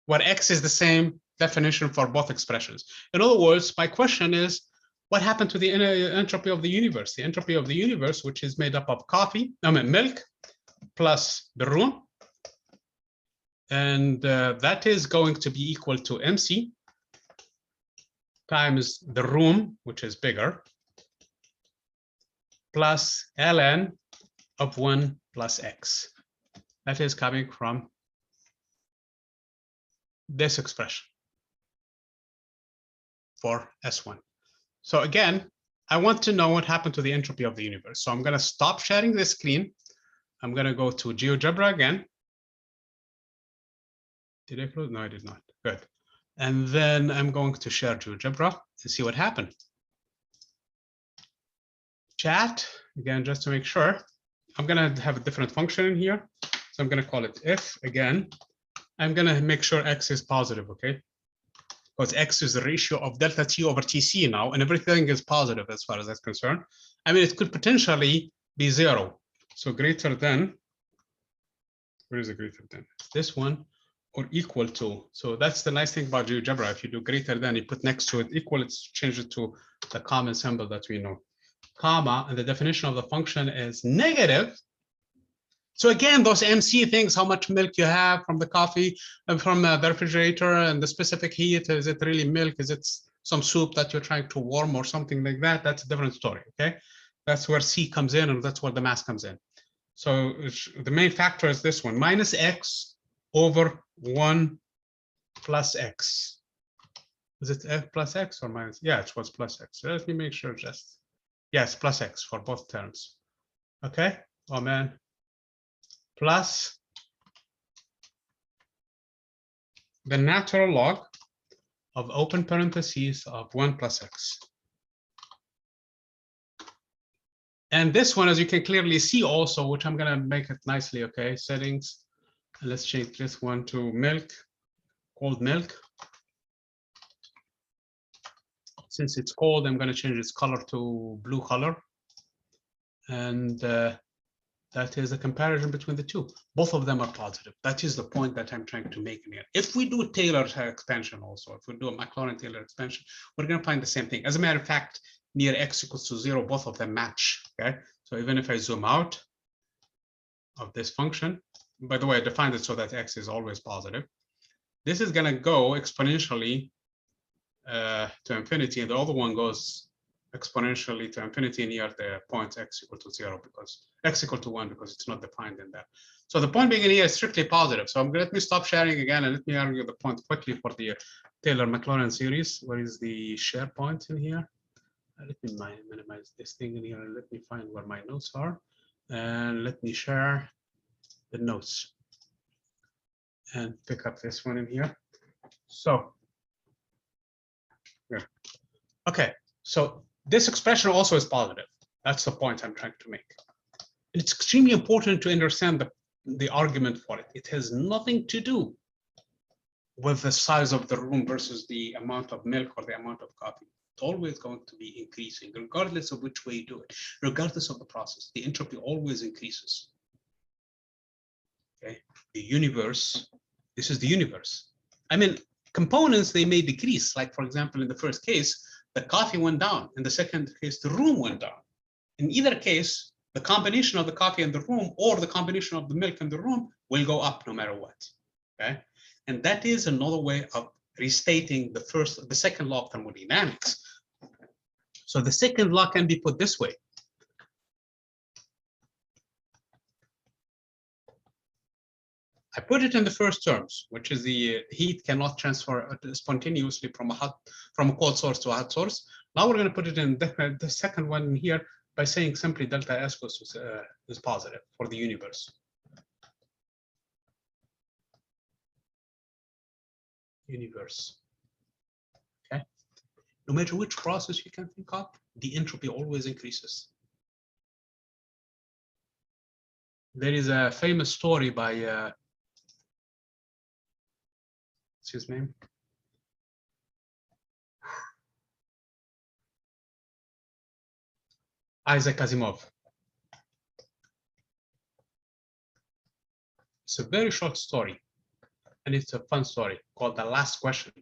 where X is the same definition for both expressions. In other words, my question is, what happened to the entropy of the universe? The entropy of the universe, which is made up of milk plus the room. And that is going to be equal to MC times the room, which is bigger, plus ln of 1 plus X. That is coming from this expression for S1. So again, I want to know what happened to the entropy of the universe. So I'm going to stop sharing the screen. I'm going to go to GeoGebra again. Did I close? No, I did not. Good. And then I'm going to share GeoGebra and see what happened. Chat, again, just to make sure. I'm going to have a different function in here. So I'm going to call it if again. I'm going to make sure X is positive, okay? Because X is the ratio of delta T over Tc now, and everything is positive as far as that's concerned. I mean, it could potentially be 0. So greater than, where is the greater than? This one, or equal to. So that's the nice thing about GeoGebra. If you do greater than, you put next to it equal, it's change it to the common symbol that we know. Comma, and the definition of the function is negative. So again, those MC things, how much milk you have from the coffee and from the refrigerator and the specific heat, is it really milk? Is it some soup that you're trying to warm or something like that? That's a different story, okay? That's where C comes in, and that's where the mass comes in. So the main factor is this one, minus X over 1 plus X. Was it F plus X or minus? Yeah, it was plus X. So let me make sure just, yes, plus X for both terms. Okay, oh man, plus the natural log of open parentheses of 1 plus X. And this one, as you can clearly see also, which I'm gonna make it nicely, okay, settings. Let's change this one to milk, cold milk. Since it's cold, I'm gonna change its color to blue color. And that is a comparison between the two. Both of them are positive. That is the point that I'm trying to make here. If we do Taylor expansion also, if we do a Maclaurin-Taylor expansion, we're gonna find the same thing. As a matter of fact, near X equals to 0, both of them match, okay? So even if I zoom out of this function, by the way, I defined it so that X is always positive. This is gonna go exponentially to infinity, and the other one goes exponentially to infinity near the point X equal to 0 because X equal to 1 because it's not defined in that. So the point being in here is strictly positive. So let me stop sharing again and let me argue the point quickly for the Taylor-Maclaurin series. Where is the share point in here? Let me minimize this thing in here and let me find where my notes are. And let me share the notes and pick up this one in here. So, yeah. Okay, so this expression also is positive. That's the point I'm trying to make. It's extremely important to understand the argument for it. It has nothing to do with the size of the room versus the amount of milk or the amount of coffee. It's always going to be increasing, regardless of which way you do it, regardless of the process. The entropy always increases. Okay, the universe, this is the universe. I mean, components, they may decrease. Like, for example, in the first case, the coffee went down. In the second case, the room went down. In either case, the combination of the coffee and the room or the combination of the milk and the room will go up no matter what, okay? And that is another way of restating the second law of thermodynamics. So the second law can be put this way. I put it in the first terms, which is the heat cannot transfer spontaneously from a cold source to a hot source. Now we're going to put it in the second one here by saying simply delta S is positive for the universe. Universe. Okay. No matter which process you can think of, the entropy always increases. There is a famous story by what's his name? Isaac Asimov. It's a very short story, and it's a fun story called The Last Question.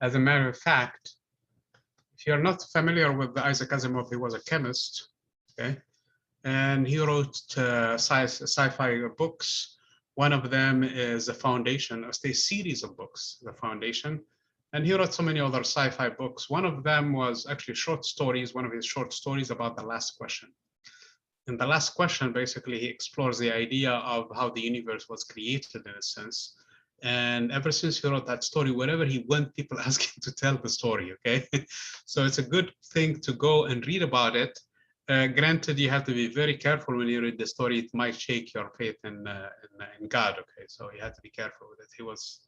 As a matter of fact, if you're not familiar with Isaac Asimov, he was a chemist, okay? And he wrote sci-fi books. One of them is The Foundation, a series of books, The Foundation. And he wrote so many other sci-fi books. One of them was actually short stories, one of his short stories about The Last Question. In The Last Question, basically, he explores the idea of how the universe was created in a sense. And ever since he wrote that story, wherever he went, people asked him to tell the story, okay? So it's a good thing to go and read about it. Granted, you have to be very careful when you read the story. It might shake your faith in God, okay? So you have to be careful with it. He was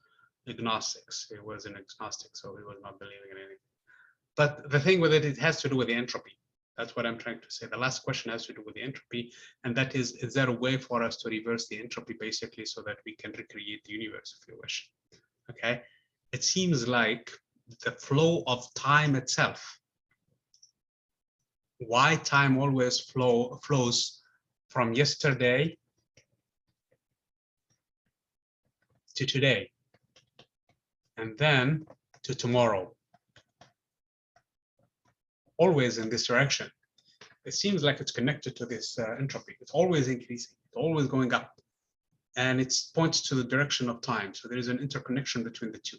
agnostics. He was an agnostic, so he was not believing in anything. But the thing with it, it has to do with the entropy. That's what I'm trying to say. The last question has to do with the entropy, and that is there a way for us to reverse the entropy, basically, so that we can recreate the universe, if you wish, okay? It seems like the flow of time itself, why time always flows from yesterday to today, and then to tomorrow, always in this direction. It seems like it's connected to this entropy. It's always increasing, it's always going up, and it points to the direction of time. So there is an interconnection between the two.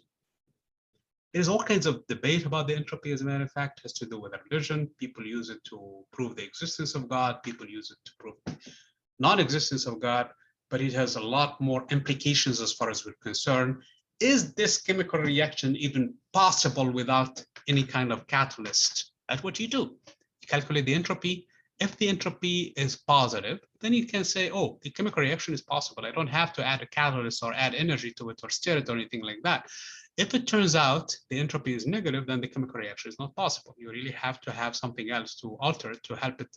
There's all kinds of debate about the entropy, as a matter of fact. It has to do with religion. People use it to prove the existence of God. People use it to prove non-existence of God, but it has a lot more implications as far as we're concerned. is this chemical reaction even possible without any kind of catalyst? That's what you do. You calculate the entropy. If the entropy is positive, then you can say, oh, the chemical reaction is possible. I don't have to add a catalyst or add energy to it or stir it or anything like that. If it turns out the entropy is negative, then the chemical reaction is not possible. You really have to have something else to alter it to help it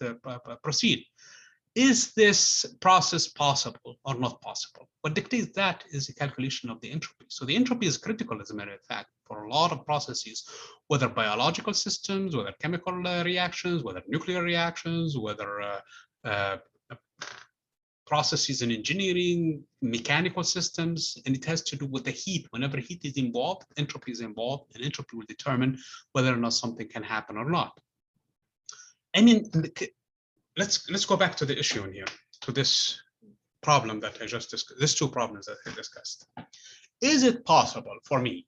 proceed. Is this process possible or not possible? What dictates that is the calculation of the entropy. So the entropy is critical, as a matter of fact, for a lot of processes, whether biological systems, whether chemical reactions, whether nuclear reactions, whether processes in engineering, mechanical systems, and it has to do with the heat. Whenever heat is involved, entropy is involved, and entropy will determine whether or not something can happen or not. I mean, let's go back to the issue in here, to this problem that I just discussed, these two problems that I discussed. Is it possible for me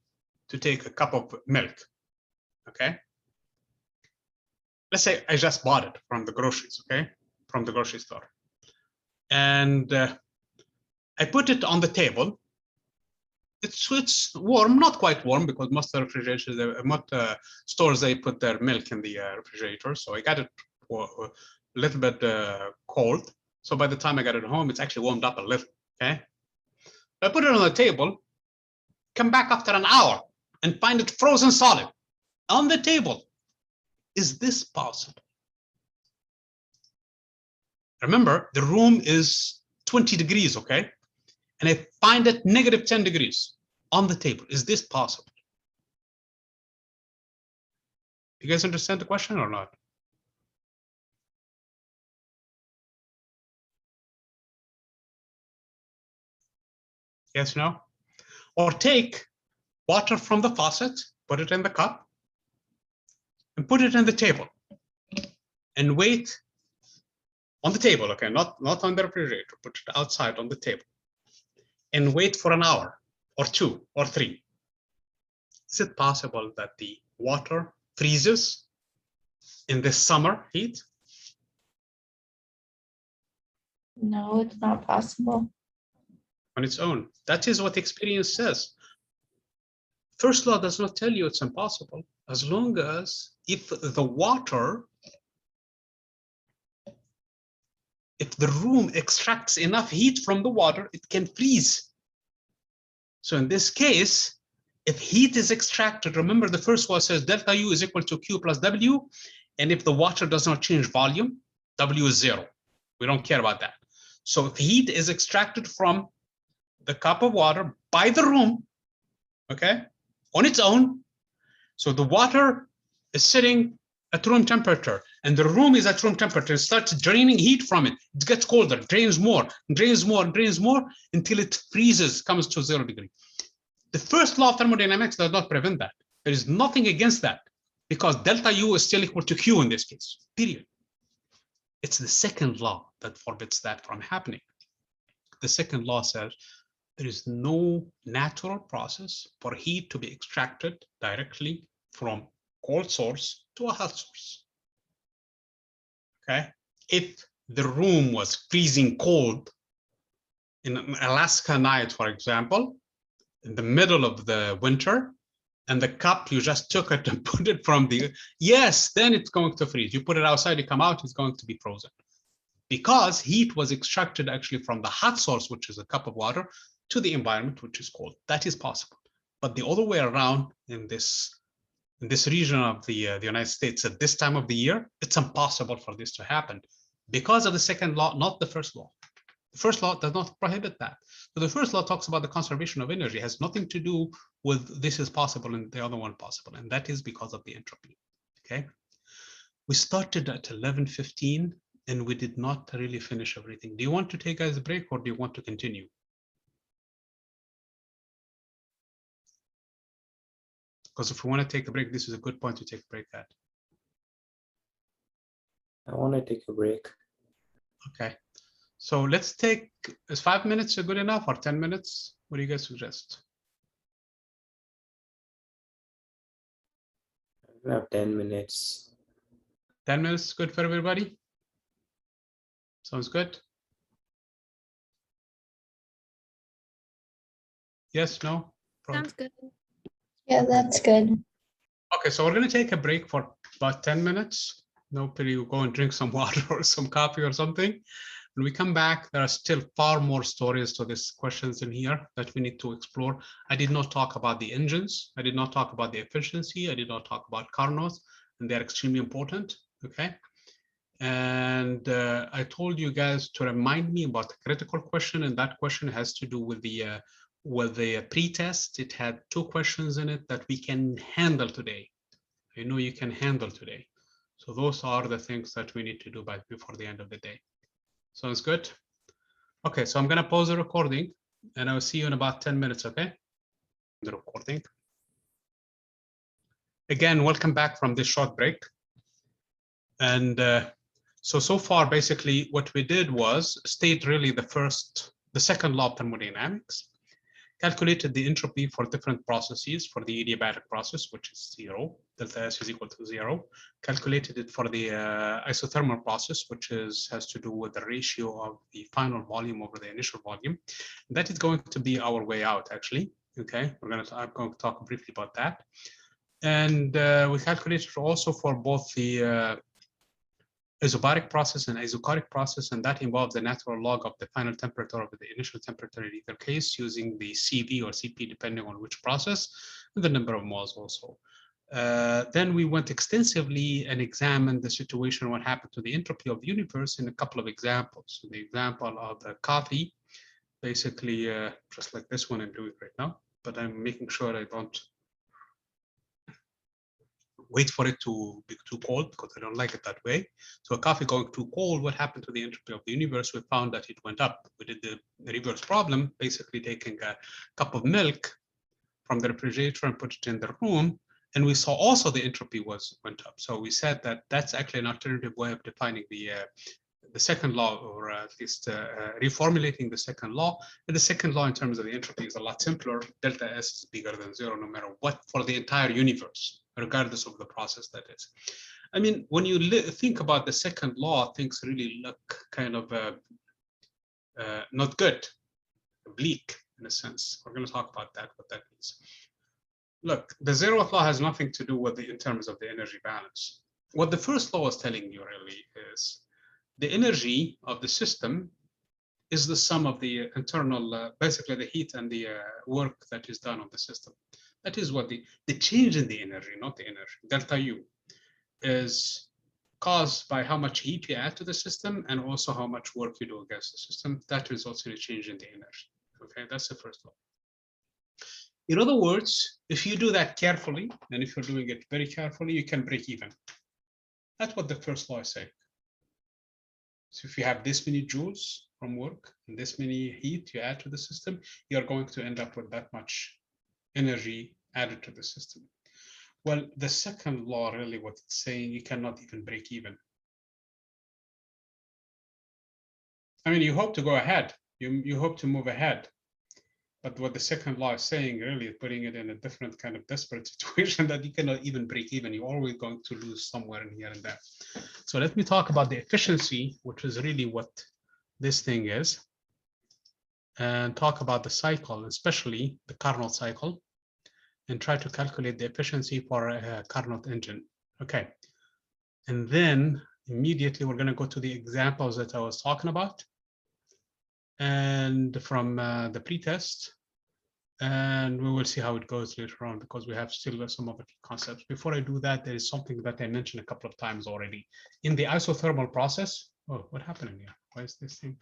to take a cup of milk, okay? Let's say I just bought it from the groceries, okay? From the grocery store. And I put it on the table. It's warm, not quite warm, because most of the refrigerators, most stores, they put their milk in the refrigerator. So I got it a little bit cold. So by the time I got it home, it's actually warmed up a little, okay? I put it on the table, come back after an hour and find it frozen solid on the table. Is this possible? Remember, the room is 20 degrees, okay? And I find it negative 10 degrees on the table. Is this possible? You guys understand the question or not? Yes, no? Or take water from the faucet, put it in the cup, and put it on the table, and wait on the table, okay? Not on the refrigerator, put it outside on the table, and wait for an hour, or 2, or 3. Is it possible that the water freezes in the summer heat? No, it's not possible. On its own. That is what experience says. First law does not tell you it's impossible, as long as if the room extracts enough heat from the water, it can freeze. So in this case, if heat is extracted, remember the first law says delta U is equal to Q plus W, and if the water does not change volume, W is 0. We don't care about that. So if heat is extracted from the cup of water by the room, okay, on its own, so the water is sitting at room temperature, and the room is at room temperature, it starts draining heat from it. It gets colder, drains more, drains more, drains more, until it freezes, comes to 0 degree. The first law of thermodynamics does not prevent that. There is nothing against that, because delta U is still equal to Q in this case, period. It's the second law that forbids that from happening. The second law says there is no natural process for heat to be extracted directly from cold source to a hot source. Okay, if the room was freezing cold in an Alaska night, for example, in the middle of the winter, and the cup, you just took it and put it from the, yes, then it's going to freeze. You put it outside, you come out, it's going to be frozen. Because heat was extracted actually from the hot source, which is a cup of water, to the environment, which is cold. That is possible. But the other way around in this region of the United States at this time of the year, it's impossible for this to happen because of the second law, not the first law. The first law does not prohibit that. So the first law talks about the conservation of energy. It has nothing to do with this is possible and the other one possible, and that is because of the entropy. Okay, we started at 11:15 and we did not really finish everything. Do you want to take a break or do you want to continue? Because if we want to take a break, this is a good point to take a break at. I want to take a break. Okay, so let's take, is 5 minutes good enough or 10 minutes? What do you guys suggest? We have 10 minutes. 10 minutes good for everybody? Sounds good? Yes, no? Sounds good. Yeah, that's good. Okay, so we're going to take a break for about 10 minutes. Nobody will go and drink some water or some coffee or something. When we come back, there are still far more stories to these questions in here that we need to explore. I did not talk about the engines. I did not talk about the efficiency. I did not talk about Carnot, and they're extremely important, okay? And I told you guys to remind me about the critical question, and that question has to do with the pretest. It had 2 questions in it that we can handle today. I know you can handle today. So those are the things that we need to do before the end of the day. Sounds good? Okay, so I'm gonna pause the recording and I'll see you in about 10 minutes, okay? The recording. Again, welcome back from this short break. And so far, basically what we did was state really the second law of thermodynamics, calculated the entropy for different processes for the adiabatic process, which is 0, delta S is equal to 0, calculated it for the isothermal process, which has to do with the ratio of the final volume over the initial volume. That is going to be our way out, actually. Okay, I'm going to talk briefly about that. And we calculated also for both the isobaric process and isochoric process, and that involves the natural log of the final temperature over the initial temperature in either case, using the CV or CP depending on which process, and the number of moles also. Then we went extensively and examined the situation, what happened to the entropy of the universe in a couple of examples. So the example of the coffee, basically just like this one I'm doing right now, but I'm making sure I don't wait for it to be too cold because I don't like it that way. So a coffee going too cold, what happened to the entropy of the universe? We found that it went up. We did the reverse problem, basically taking a cup of milk from the refrigerator and put it in the room. And we saw also the entropy went up. So we said that that's actually an alternative way of defining the second law, or at least reformulating the second law. And the second law in terms of the entropy is a lot simpler. Delta S is bigger than 0 no matter what for the entire universe, regardless of the process that is. I mean, when you think about the second law, things really look kind of not good, bleak in a sense. We're going to talk about that, what that means. Look, the 0th law has nothing to do with in terms of the energy balance. What the first law is telling you really is the energy of the system is the sum of the internal, basically the heat and the work that is done on the system. That is what the change in the energy, not the energy, delta U, is caused by how much heat you add to the system and also how much work you do against the system. That results in a change in the energy. Okay, that's the first law. In other words, if you do that carefully, and if you're doing it very carefully, you can break even. That's what the first law is saying. So if you have this many joules from work and this many heat you add to the system, you're going to end up with that much energy added to the system. Well, the second law, really what it's saying, you cannot even break even. I mean, you hope to go ahead, you hope to move ahead. But what the second law is saying, really, is putting it in a different kind of desperate situation that you cannot even break even. You're always going to lose somewhere in here and there. So let me talk about the efficiency, which is really what this thing is, and talk about the cycle, especially the Kernel cycle, and try to calculate the efficiency for a Carnot engine. Okay. And then immediately we're going to go to the examples that I was talking about, and from the pretest, and we will see how it goes later on, because we have still some of the concepts. Before I do that, there is something that I mentioned a couple of times already. In the isothermal process, oh, what happened in here? Why is this thing?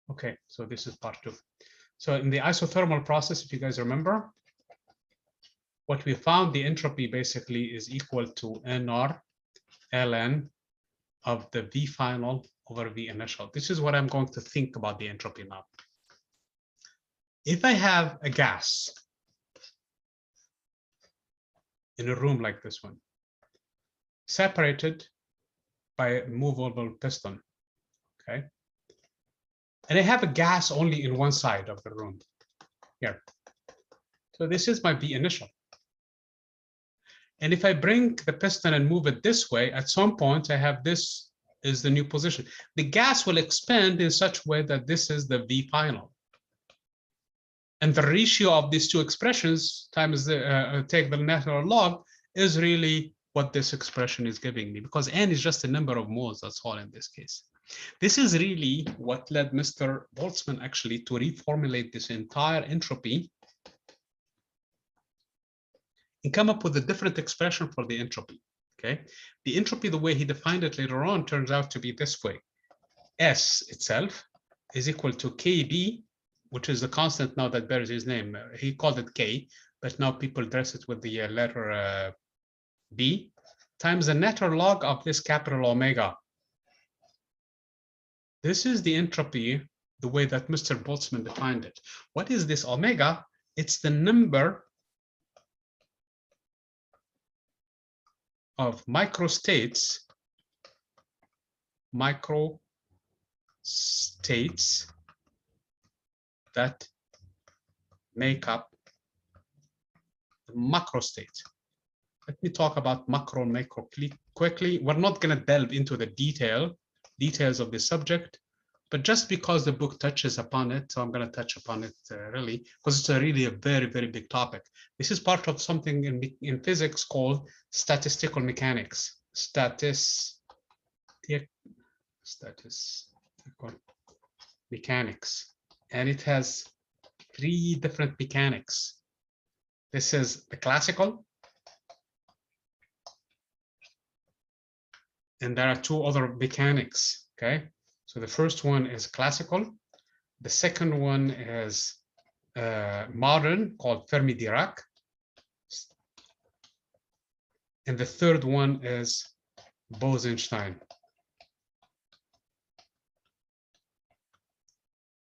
Okay, so this is part 2. So in the isothermal process, if you guys remember, what we found, the entropy basically is equal to NR ln of the V final over V initial. This is what I'm going to think about the entropy now. If I have a gas in a room like this one, separated by a movable piston, okay? And I have a gas only in one side of the room, here. So this is my V initial. And if I bring the piston and move it this way, at some point I have this is the new position. The gas will expand in such a way that this is the V final. And the ratio of these two expressions times the take the natural log is really what this expression is giving me, because n is just a number of moles, that's all in this case. This is really what led Mr. Boltzmann actually to reformulate this entire entropy and come up with a different expression for the entropy, okay? The entropy, the way he defined it later on, turns out to be this way. S itself is equal to KB, which is the constant now that bears his name. He called it K, but now people address it with the letter B, times the natural log of this capital omega. This is the entropy, the way that Mr. Boltzmann defined it. What is this omega? It's the number of microstates that make up the macrostate. Let me talk about macro and micro quickly. We're not going to delve into the details of the subject, but just because the book touches upon it, so I'm going to touch upon it really, because it's really a very, very big topic. This is part of something in physics called statistical mechanics. Statistical mechanics. And it has 3 different mechanics. This is the classical. And there are 2 other mechanics, okay? So the first one is classical. The second one is modern, called Fermi-Dirac. And the third one is Bose-Einstein.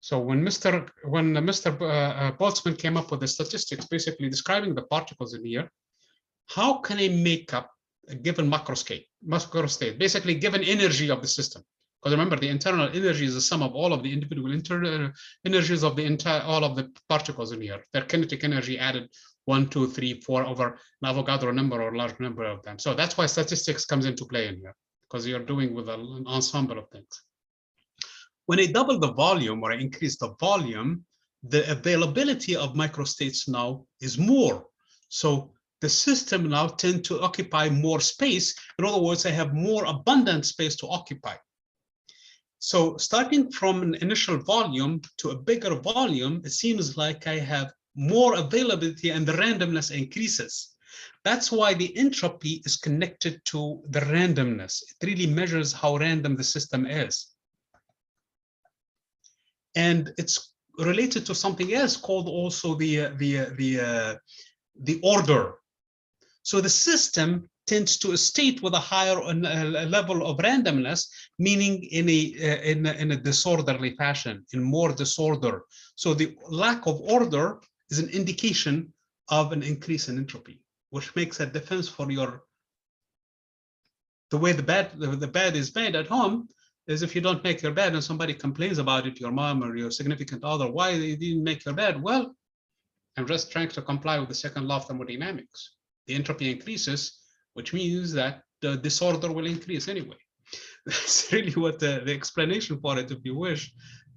So when Mr. Boltzmann came up with the statistics, basically describing the particles in here, how can I make up a given macrostate, basically given energy of the system? Because remember, the internal energy is the sum of all of the individual energies of all of the particles in here. Their kinetic energy added 1, 2, 3, 4 over an Avogadro number or a large number of them. So that's why statistics comes into play in here, because you're doing with an ensemble of things. When I double the volume or I increase the volume, the availability of microstates now is more. So the system now tends to occupy more space. In other words, I have more abundant space to occupy. So starting from an initial volume to a bigger volume, it seems like I have more availability and the randomness increases. That's why the entropy is connected to the randomness. It really measures how random the system is. And it's related to something else called also the order. So the system tends to a state with a higher level of randomness, meaning in a disorderly fashion, in more disorder. So the lack of order is an indication of an increase in entropy, which makes a difference for the way the bed is made at home. Is if you don't make your bed and somebody complains about it, your mom or your significant other, why you didn't make your bed? Well, I'm just trying to comply with the second law of thermodynamics. The entropy increases, which means that the disorder will increase anyway. That's really what the explanation for it, if you wish,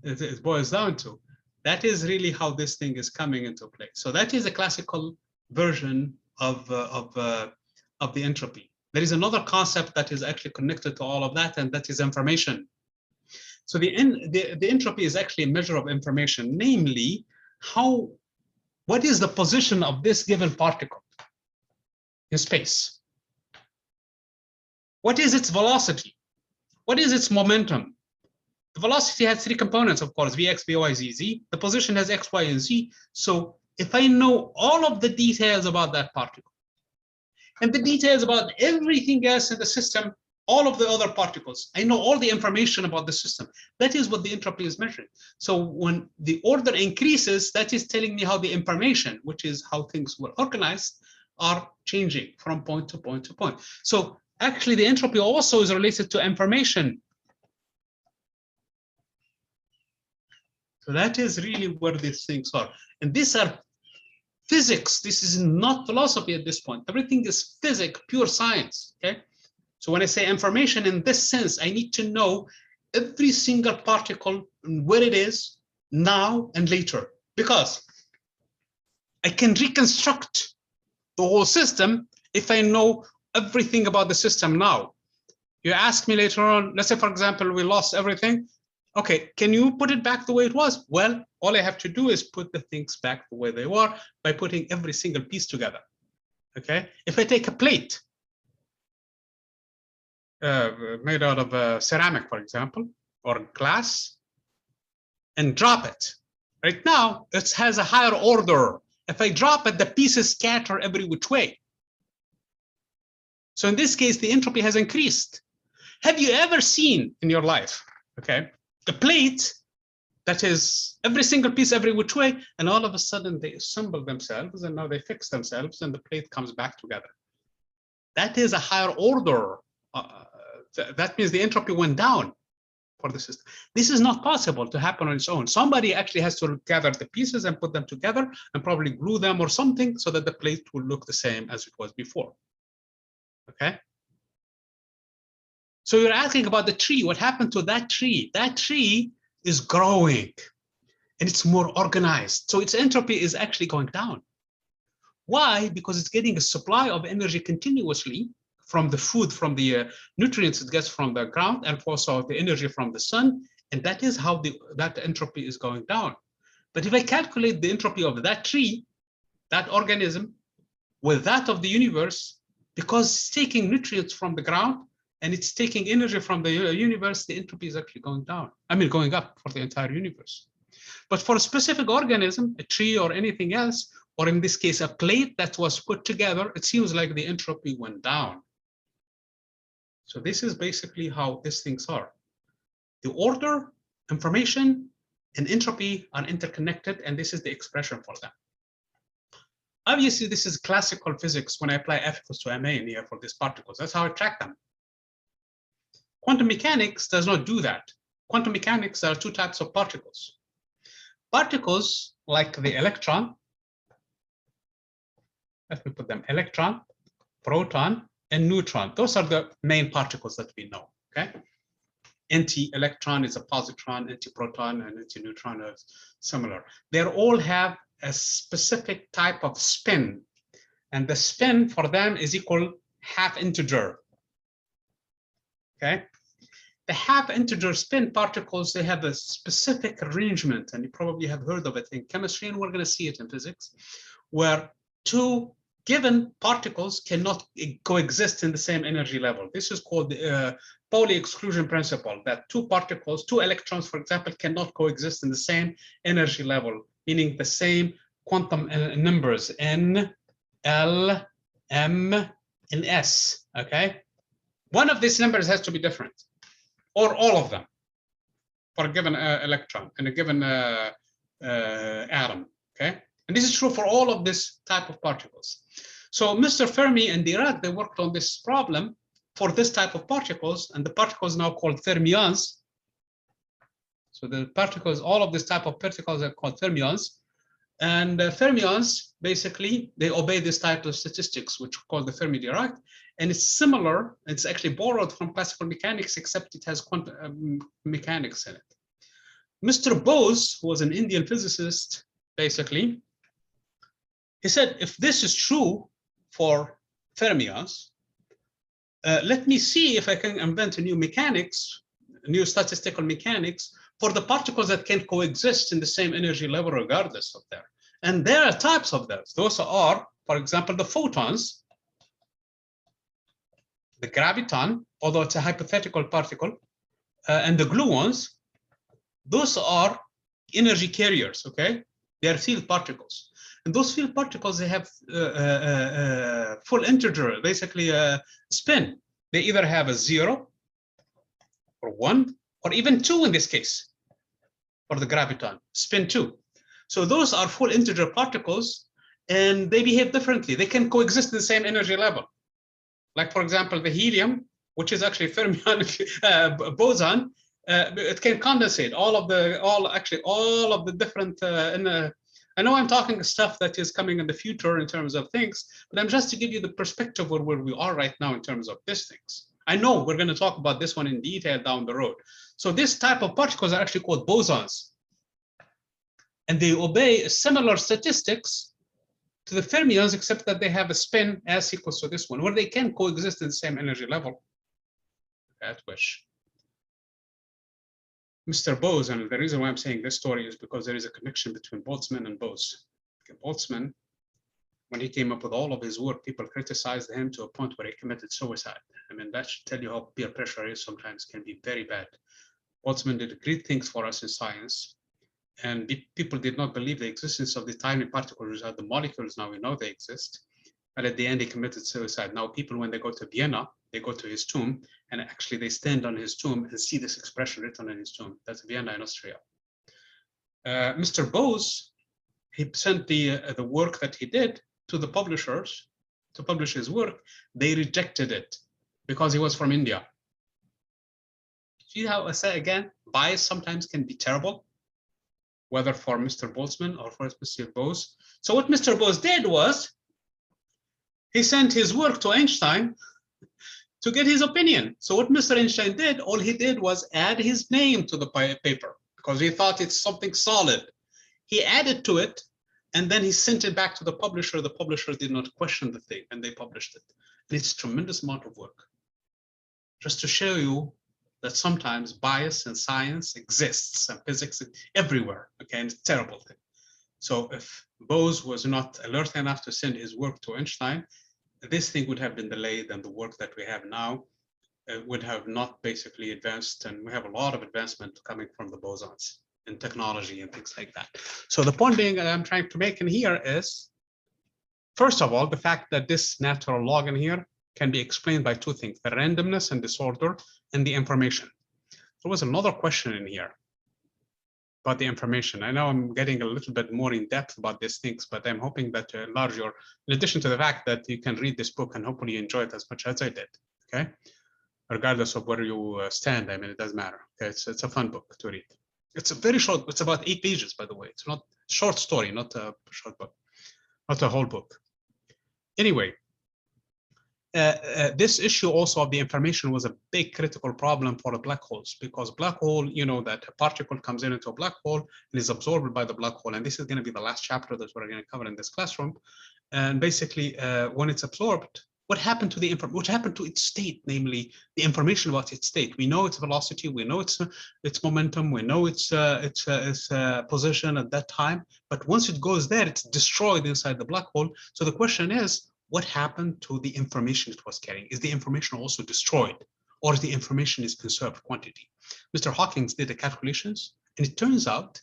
it boils down to. That is really how this thing is coming into play. So that is a classical version of the entropy. There is another concept that is actually connected to all of that, and that is information. So the entropy is actually a measure of information, namely, what is the position of this given particle in space? What is its velocity? What is its momentum? The velocity has 3 components, of course, Vx, Vy, Z. The position has X, Y, and Z. So if I know all of the details about that particle, and the details about everything else in the system, all of the other particles, I know all the information about the system. That is what the entropy is measuring. So when the order increases, that is telling me how the information, which is how things were organized, are changing from point to point to point. So actually, the entropy also is related to information. So that is really where these things are. And these are physics. This is not philosophy at this point. Everything is physics, pure science, okay? So when I say information in this sense, I need to know every single particle, where it is, now and later. Because I can reconstruct the whole system if I know everything about the system now. You ask me later on, let's say, for example, we lost everything. Okay, can you put it back the way it was? Well, all I have to do is put the things back the way they were by putting every single piece together. Okay, if I take a plate made out of ceramic, for example, or glass, and drop it, right now it has a higher order. If I drop it, the pieces scatter every which way. So in this case, the entropy has increased. Have you ever seen in your life, okay, a plate that is every single piece every which way, and all of a sudden they assemble themselves and now they fix themselves and the plate comes back together? That is a higher order. That means the entropy went down for the system. This is not possible to happen on its own. Somebody actually has to gather the pieces and put them together and probably glue them or something so that the plate will look the same as it was before. Okay. So you're asking about the tree. What happened to that tree? That tree is growing and it's more organized. So its entropy is actually going down. Why? Because it's getting a supply of energy continuously from the food, from the nutrients it gets from the ground, and also the energy from the sun. And that is how that entropy is going down. But if I calculate the entropy of that tree, that organism, with that of the universe, because it's taking nutrients from the ground and it's taking energy from the universe, the entropy is actually going down. I mean, going up for the entire universe. But for a specific organism, a tree or anything else, or in this case, a plate that was put together, it seems like the entropy went down. So this is basically how these things are. The order, information, and entropy are interconnected, and this is the expression for them. Obviously, this is classical physics when I apply F equals to ma in here for these particles. That's how I track them. Quantum mechanics does not do that. Quantum mechanics, there are two types of particles. Particles like the electron, let me put them, electron, proton, and neutron. Those are the main particles that we know, okay? Anti-electron is a positron, anti-proton, and anti-neutron are similar. They all have a specific type of spin, and the spin for them is equal half integer, okay? The half integer spin particles, they have a specific arrangement, and you probably have heard of it in chemistry, and we're going to see it in physics, where two given particles cannot coexist in the same energy level. This is called the Pauli exclusion principle, that two particles, two electrons, for example, cannot coexist in the same energy level, meaning the same quantum numbers, N, L, M, and S, okay? One of these numbers has to be different, or all of them, for a given electron and a given atom, okay? And this is true for all of this type of particles. So Mr. Fermi and Dirac, they worked on this problem for this type of particles, and the particles now called fermions. So the particles, all of this type of particles are called fermions. And fermions, basically, they obey this type of statistics, which are called the Fermi-Dirac. And it's similar, it's actually borrowed from classical mechanics, except it has quantum mechanics in it. Mr. Bose, who was an Indian physicist, basically, he said, if this is true for fermions, let me see if I can invent a new mechanics, new statistical mechanics for the particles that can coexist in the same energy level regardless of their. And there are types of those. Those are, for example, the photons, the graviton, although it's a hypothetical particle, and the gluons. Those are energy carriers, okay? They are field particles. And those field particles, they have full integer, basically spin. They either have a 0 or 1 or even 2 in this case for the graviton, spin 2. So those are full integer particles, and they behave differently. They can coexist in the same energy level. Like, for example, the helium, which is actually fermion boson, it can condensate all of the different I know I'm talking stuff that is coming in the future in terms of things, but I'm just to give you the perspective of where we are right now in terms of these things. I know we're going to talk about this one in detail down the road. So this type of particles are actually called bosons. And they obey similar statistics to the fermions, except that they have a spin s equals to this one, where they can coexist in the same energy level at which Mr. Bose, and the reason why I'm saying this story is because there is a connection between Boltzmann and Bose. Okay, Boltzmann, when he came up with all of his work, people criticized him to a point where he committed suicide. I mean, that should tell you how peer pressure is sometimes, can be very bad. Boltzmann did great things for us in science, and people did not believe the existence of the tiny particles are the molecules. Now we know they exist, but at the end he committed suicide. Now people, when they go to Vienna, they go to his tomb, and actually they stand on his tomb and see this expression written on his tomb. That's Vienna in Austria. Mr. Bose, he sent the work that he did to the publishers to publish his work. They rejected it because he was from India. See how I say again, bias sometimes can be terrible, whether for Mr. Boltzmann or for Mr. Bose. So what Mr. Bose did was, he sent his work to Einstein to get his opinion. So what Mr. Einstein did, all he did was add his name to the paper because he thought it's something solid. He added to it, and then he sent it back to the publisher. The publisher did not question the thing, and they published it. And it's a tremendous amount of work. Just to show you that sometimes bias in science exists and physics everywhere, okay, and it's a terrible thing. So if Bose was not alert enough to send his work to Einstein, this thing would have been delayed, and the work that we have now would have not basically advanced, and we have a lot of advancement coming from the bosons in technology and things like that. So the point being I'm trying to make in here is, first of all, the fact that this natural log in here can be explained by two things, the randomness and disorder and the information. There was another question in here about the information. I know I'm getting a little bit more in depth about these things, but I'm hoping that to enlarge your, in addition to the fact that you can read this book and hopefully enjoy it as much as I did, okay? Regardless of where you stand, I mean, it doesn't matter. Okay? It's a fun book to read. It's a very short, it's about 8 pages, by the way. It's not a short story, not a short book, not a whole book. Anyway, this issue also of the information was a big critical problem for the black holes, because black hole, you know, that a particle comes into a black hole and is absorbed by the black hole. And this is going to be the last chapter that we're going to cover in this classroom. And basically, when it's absorbed, what happened to the information? What happened to its state, namely the information about its state? We know its velocity, we know its momentum, we know its position at that time. But once it goes there, it's destroyed inside the black hole. So the question is, what happened to the information it was carrying? Is the information also destroyed, or the information is conserved quantity? Mr. Hawking did the calculations, and it turns out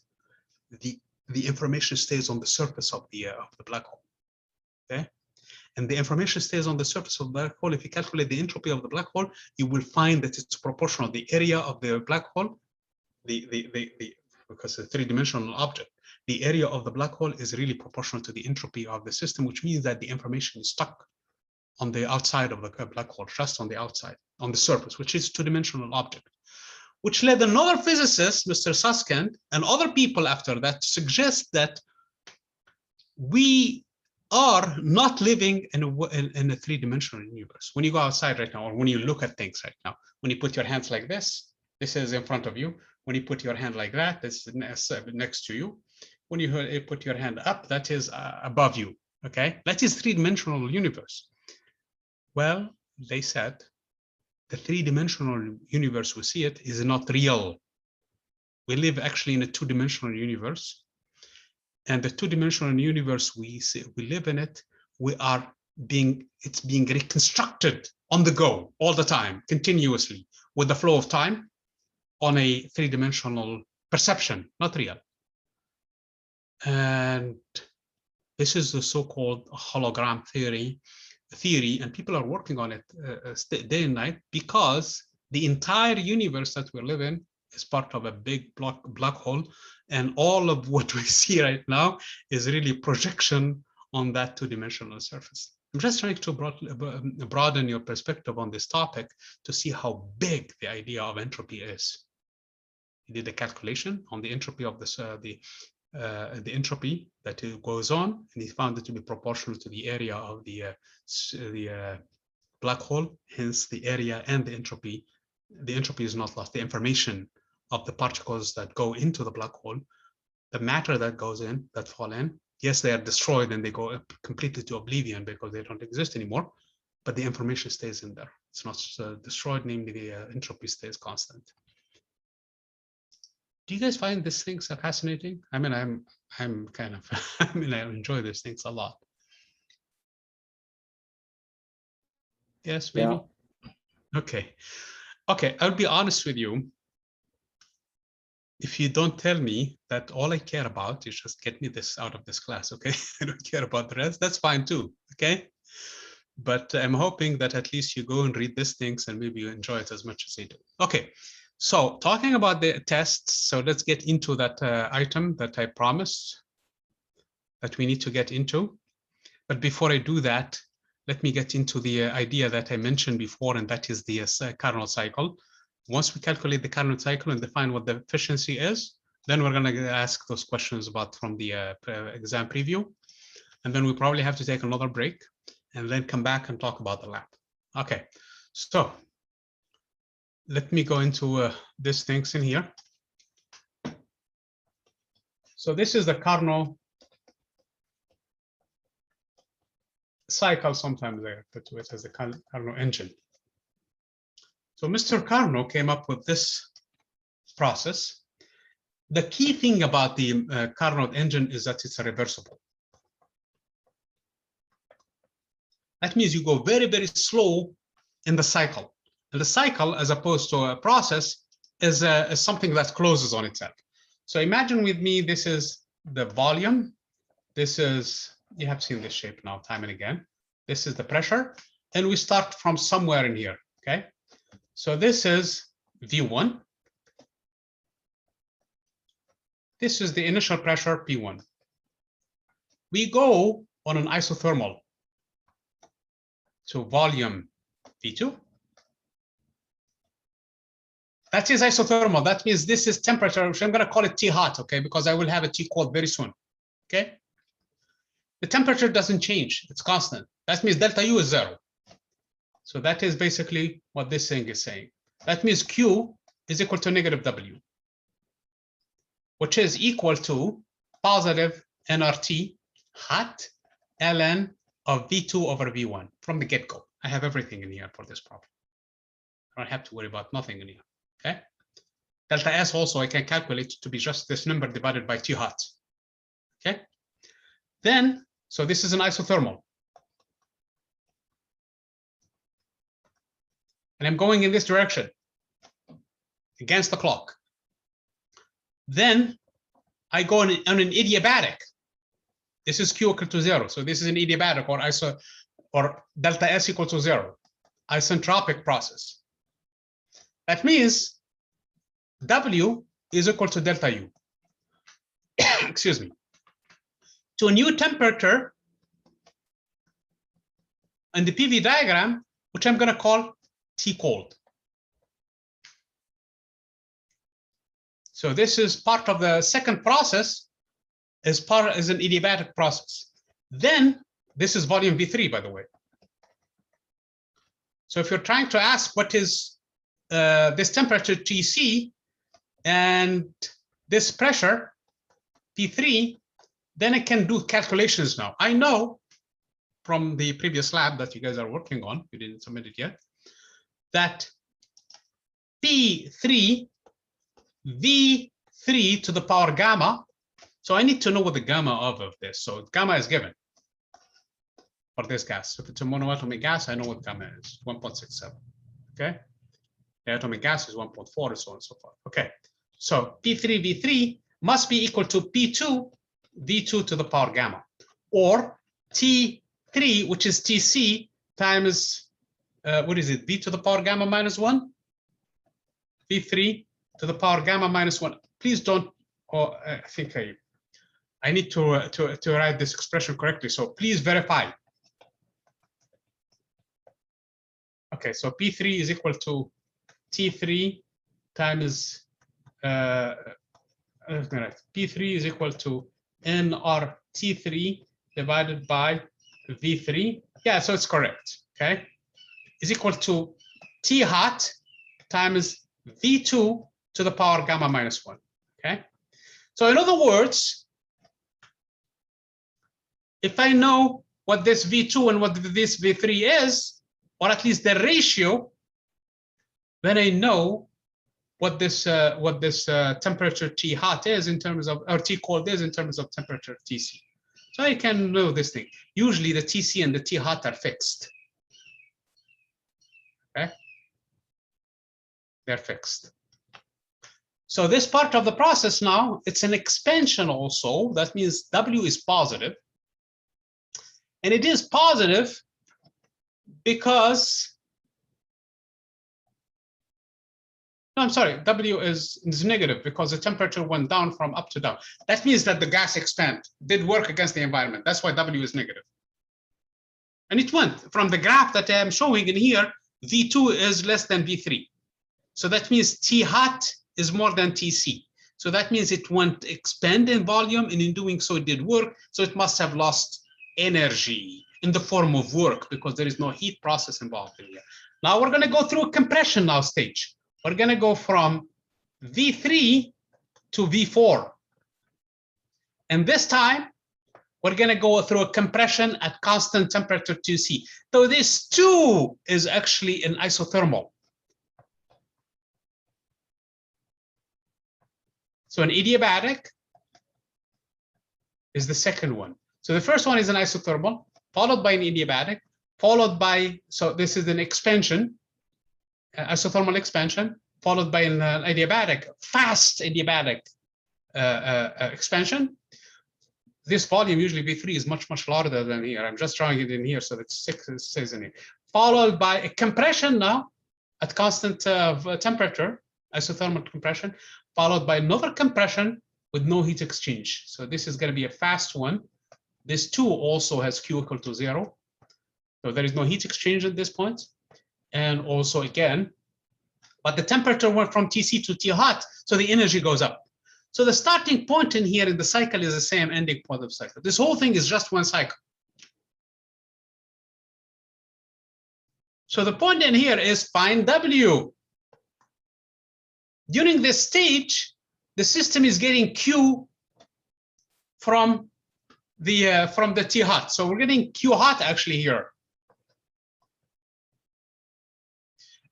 the information stays on the surface of the black hole. Okay, and the information stays on the surface of the black hole. If you calculate the entropy of the black hole, you will find that it's proportional. The area of the black hole, because it's a three-dimensional object, the area of the black hole is really proportional to the entropy of the system, which means that the information is stuck on the outside of the black hole, just on the outside, on the surface, which is a two-dimensional object, which led another physicist, Mr. Susskind, and other people after that to suggest that we are not living in a three-dimensional universe. When you go outside right now, or when you look at things right now, when you put your hands like this is in front of you. When you put your hand like that, this is next to you. When you put your hand up, that is above you, okay? That is three-dimensional universe. Well, they said the three-dimensional universe we see it is not real. We live actually in a two-dimensional universe. And the two-dimensional universe we live in it, it's being reconstructed on the go all the time, continuously, with the flow of time on a three-dimensional perception, not real. And this is the so-called hologram theory, and people are working on it day and night, because the entire universe that we live in is part of a big black hole, and all of what we see right now is really projection on that two-dimensional surface. I'm just trying to broaden your perspective on this topic to see how big the idea of entropy is. He did a calculation on the entropy of this, the entropy that goes on, and he found it to be proportional to the area of the black hole. Hence, the area and the entropy is not lost. The information of the particles that go into the black hole, the matter that goes in, that fall in, Yes, they are destroyed and they go completely to oblivion because they don't exist anymore, but the information stays in there. It's not destroyed, namely the entropy stays constant. Do you guys find these things fascinating? I mean, I'm kind of, I mean, I enjoy these things a lot. Yes, maybe. Yeah. Okay. Okay, I'll be honest with you. If you don't tell me that all I care about is just get me this out of this class, okay? I don't care about the rest. That's fine too, okay? But I'm hoping that at least you go and read these things and maybe you enjoy it as much as I do. Okay, so talking about the tests, so let's get into that item that I promised that we need to get into. But before I do that, let me get into the idea that I mentioned before, and that is the Kernel cycle. Once we calculate the Kernel cycle and define what the efficiency is, then we're going to ask those questions about from the exam preview. And then we probably have to take another break and then come back and talk about the lab. Okay, so let me go into these things in here. So this is the Kernel cycle, sometimes they refer to it as the Kernel engine. So Mr. Kernel came up with this process. The key thing about the Kernel engine is that it's a reversible. That means you go very, very slow in the cycle. And the cycle, as opposed to a process, is something that closes on itself. So imagine with me, this is the volume. This is, you have seen this shape now time and again. This is the pressure. And we start from somewhere in here, okay? So this is V1. This is the initial pressure, P1. We go on an isothermal to volume V2. That is isothermal. That means this is temperature, which I'm going to call it T hot, okay? Because I will have a T cold very soon, okay? The temperature doesn't change. It's constant. That means delta U is 0. So that is basically what this thing is saying. That means Q is equal to negative W, which is equal to positive nRT hot ln of V2 over V1 from the get-go. I have everything in here for this problem. I don't have to worry about nothing in here, okay? Delta S also I can calculate to be just this number divided by T hot, okay? Then, so this is an isothermal. And I'm going in this direction against the clock. Then I go on an adiabatic. This is Q equal to 0. So this is an adiabatic or delta S equal to 0. Isentropic process. That means W is equal to delta U. Excuse me. To a new temperature in the PV diagram, which I'm going to call T cold. So this is part of the second process as an adiabatic process. Then this is volume V3, by the way. So if you're trying to ask what is this temperature TC and this pressure P3, then I can do calculations now. I know from the previous lab that you guys are working on, you didn't submit it yet, that P3 V3 to the power gamma. So I need to know what the gamma of this. So gamma is given for this gas. If it's a monoatomic gas, I know what gamma is, 1.67. Okay. The atomic gas is 1.4 and so on and so forth. Okay. So P3 V3 must be equal to P2 V2 to the power gamma, or T3, which is TC times what is it? V to the power gamma minus 1? V3 to the power gamma minus 1. Please don't, I think I need to write this expression correctly. So please verify. Okay, so P3 is equal to T3 times P3 is equal to nRT3 divided by V3. Yeah, so it's correct. Okay, is equal to T hot times V2 to the power gamma minus 1. Okay, so in other words, if I know what this V2 and what this V3 is, or at least the ratio, then I know what this temperature T hot is in terms of, or T cold is in terms of temperature TC. So I can know this thing. Usually the TC and the T hot are fixed. Okay, they're fixed. So this part of the process now, it's an expansion also. That means W is positive. And it is positive because, no, I'm sorry, W is negative because the temperature went down from up to down. That means that the gas expand, did work against the environment. That's why W is negative. And it went from the graph that I'm showing in here, V2 is less than V3. So that means T hot is more than TC. So that means it won't expand in volume, and in doing so it did work. So it must have lost energy in the form of work because there is no heat process involved in here. Now we're going to go through a compression now stage. We're going to go from V3 to V4. And this time, we're going to go through a compression at constant temperature 2C. So this 2 is actually an isothermal. So an adiabatic is the second one. So the first one is an isothermal, followed by an adiabatic, followed by, so this is an expansion, isothermal expansion, followed by an adiabatic, fast adiabatic expansion. This volume, usually V3, is much, much larger than here. I'm just drawing it in here so that 6 says in here. Followed by a compression now at constant temperature, isothermal compression, followed by another compression with no heat exchange. So this is going to be a fast one. This 2 also has Q equal to 0. So there is no heat exchange at this point. And also again, but the temperature went from TC to T hot, so the energy goes up. So the starting point in here in the cycle is the same ending point of the cycle. This whole thing is just one cycle. So the point in here is find W. During this stage, the system is getting Q from the T hot. So we're getting Q hot actually here.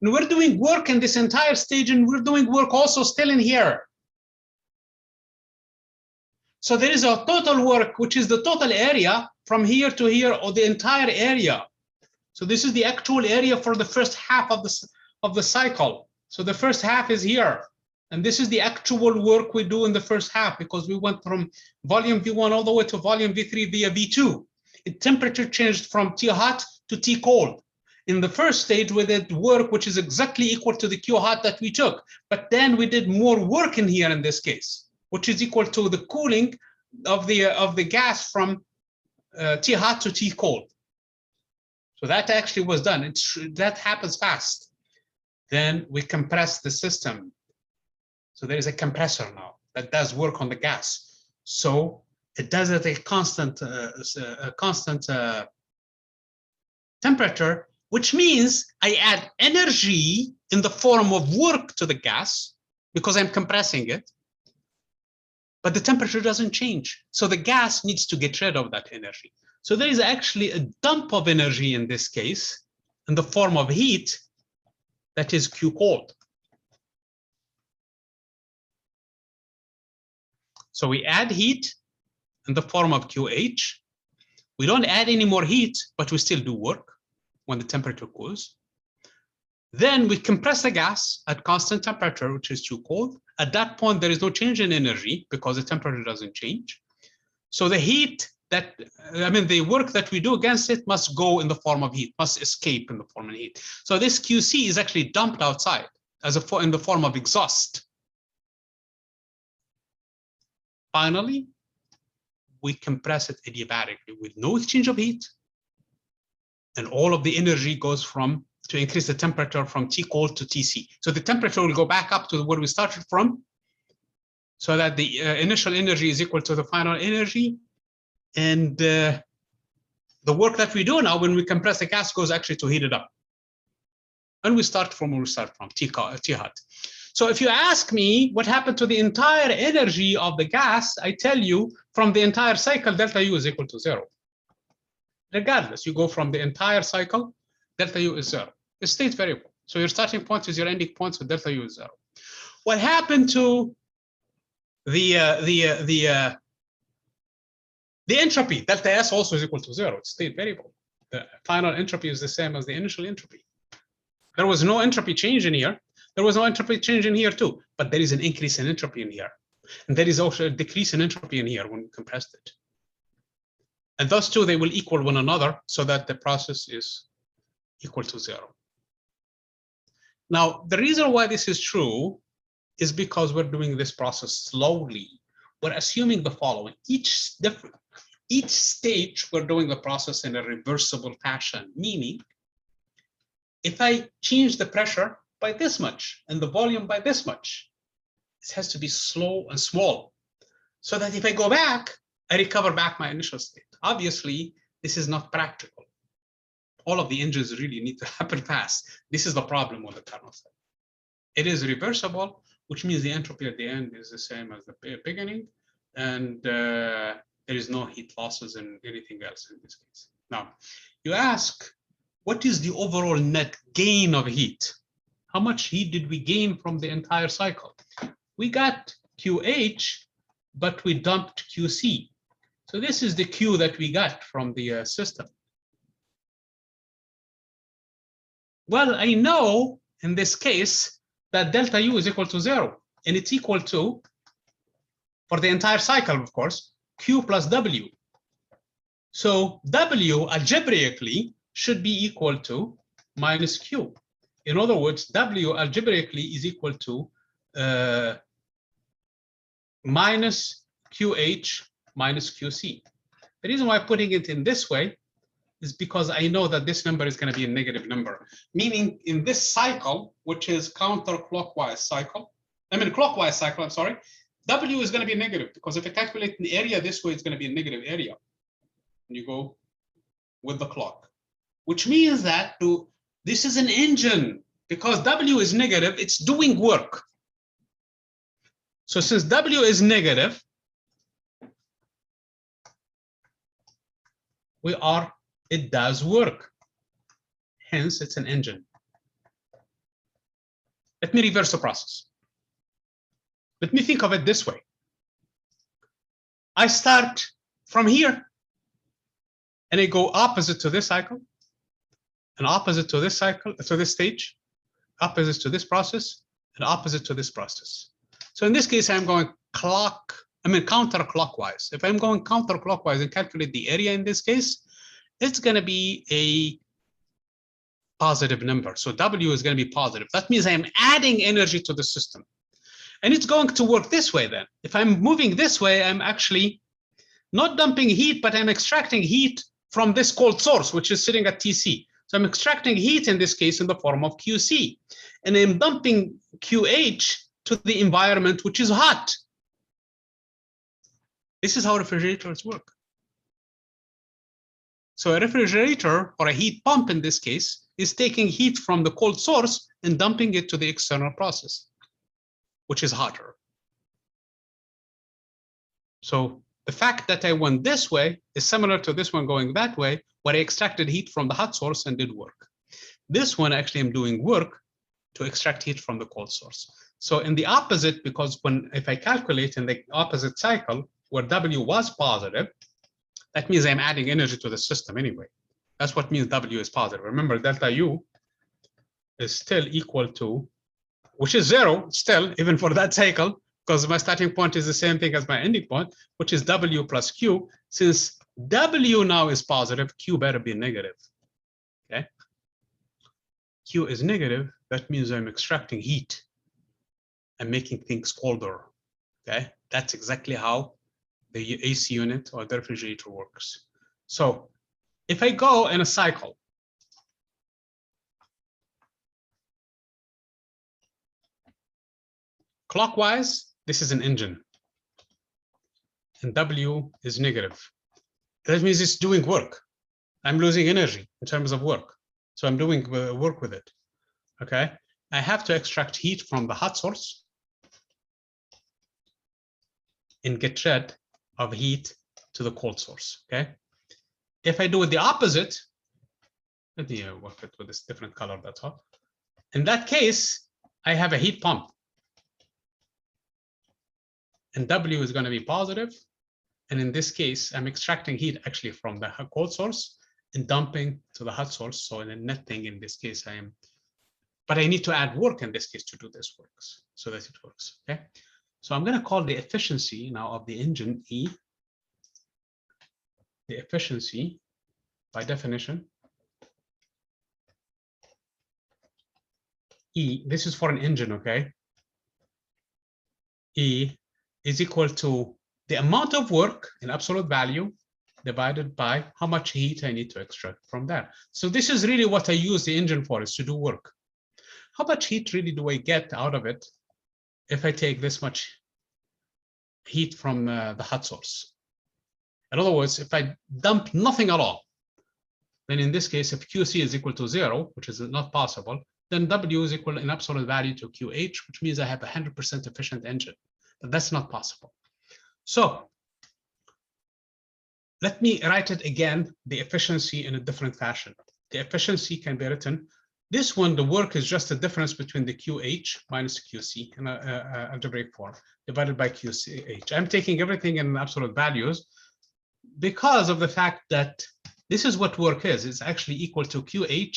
And we're doing work in this entire stage, and we're doing work also still in here. So there is a total work, which is the total area from here to here, or the entire area. So this is the actual area for the first half of the cycle. So the first half is here. And this is the actual work we do in the first half, because we went from volume V1 all the way to volume V3 via V2. The temperature changed from T hot to T cold. In the first stage, we did work which is exactly equal to the Q hot that we took. But then we did more work in here in this case, which is equal to the cooling of the gas from T hot to T cold. So that actually was done. That happens fast. Then we compress the system. So there is a compressor now that does work on the gas. So it does it at a constant temperature, which means I add energy in the form of work to the gas because I'm compressing it, but the temperature doesn't change. So the gas needs to get rid of that energy. So there is actually a dump of energy in this case in the form of heat that is Q cold. So we add heat in the form of QH. We don't add any more heat, but we still do work when the temperature cools. Then we compress the gas at constant temperature, which is too cold. At that point, there is no change in energy because the temperature doesn't change. So the heat the work that we do against it must go in the form of heat, must escape in the form of heat. So this QC is actually dumped outside in the form of exhaust. Finally, we compress it adiabatically with no exchange of heat, and all of the energy goes to increase the temperature from T cold to TC. So the temperature will go back up to where we started from, so that the initial energy is equal to the final energy. And the work that we do now when we compress the gas goes actually to heat it up. And we start from where we start from, T hot. So if you ask me what happened to the entire energy of the gas, I tell you from the entire cycle, delta U is equal to 0. regardless. You go from the entire cycle, delta U is 0. It's state variable. So your starting point is your ending point, so delta U is 0. What happened to the entropy? Delta S also is equal to 0. It's state variable. The final entropy is the same as the initial entropy. There was no entropy change in here. There was no entropy change in here too, but there is an increase in entropy in here. And there is also a decrease in entropy in here when we compressed it. And those two, they will equal one another so that the process is equal to 0. Now, the reason why this is true is because we're doing this process slowly. We're assuming the following. Each stage, we're doing the process in a reversible fashion, meaning if I change the pressure by this much and the volume by this much, it has to be slow and small so that if I go back, I recover back my initial state. Obviously, this is not practical. All of the engines really need to happen fast. This is the problem with the kernel cycle. It is reversible, which means the entropy at the end is the same as the beginning, and there is no heat losses and anything else in this case. Now, you ask, what is the overall net gain of heat? How much heat did we gain from the entire cycle? We got QH, but we dumped QC. So this is the Q that we got from the system. Well, I know in this case that delta U is equal to 0, and it's equal to, for the entire cycle, of course, Q plus W. So W algebraically should be equal to minus Q. In other words, W algebraically is equal to minus QH minus QC. The reason why I'm putting it in this way is because I know that this number is going to be a negative number, meaning in this cycle, which is counterclockwise cycle, clockwise cycle, I'm sorry, W is going to be negative because if I calculate an area this way, it's going to be a negative area. And you go with the clock, which means that this is an engine because W is negative, it's doing work. So since W is negative, it does work. Hence, it's an engine. Let me reverse the process. Let me think of it this way. I start from here, and I go opposite to this cycle, and opposite to this cycle, to this stage, opposite to this process, and opposite to this process. So in this case, I'm going counterclockwise. If I'm going counterclockwise and calculate the area in this case, it's going to be a positive number. So W is going to be positive. That means I'm adding energy to the system. And it's going to work this way then. If I'm moving this way, I'm actually not dumping heat, but I'm extracting heat from this cold source, which is sitting at TC. So I'm extracting heat in this case in the form of QC. And I'm dumping QH to the environment, which is hot. This is how refrigerators work. So a refrigerator, or a heat pump in this case, is taking heat from the cold source and dumping it to the external process, which is hotter. So the fact that I went this way is similar to this one going that way, where I extracted heat from the hot source and did work. This one, actually, I'm doing work to extract heat from the cold source. So in the opposite, because if I calculate in the opposite cycle, where W was positive, that means I'm adding energy to the system anyway. That's what means W is positive. Remember, delta U is still equal to, which is 0 still, even for that cycle, because my starting point is the same thing as my ending point, which is W plus Q. Since W now is positive, Q better be negative. Okay? Q is negative, that means I'm extracting heat and making things colder. Okay? That's exactly how the AC unit or the refrigerator works. So if I go in a cycle, clockwise, this is an engine, and W is negative. That means it's doing work. I'm losing energy in terms of work. So I'm doing work with it, okay? I have to extract heat from the hot source and get rid of heat to the cold source, okay? If I do it the opposite, let me work it with this different color, that's all. In that case, I have a heat pump. And W is going to be positive. And in this case, I'm extracting heat actually from the cold source and dumping to the hot source. So in a net thing, in this case, but I need to add work in this case to do this works so that it works. Okay. So I'm going to call the efficiency now of the engine E. The efficiency, by definition, E, this is for an engine, okay? E is equal to the amount of work in absolute value divided by how much heat I need to extract from that. So this is really what I use the engine for, is to do work. How much heat really do I get out of it if I take this much heat from the hot source? In other words, if I dump nothing at all, then in this case, if QC is equal to 0, which is not possible, then W is equal in absolute value to QH, which means I have a 100% efficient engine. But that's not possible. So let me write it again, the efficiency in a different fashion. The efficiency can be written. This one, the work is just the difference between the QH minus QC in a algebraic form divided by QCH. I'm taking everything in absolute values because of the fact that this is what work is. It's actually equal to QH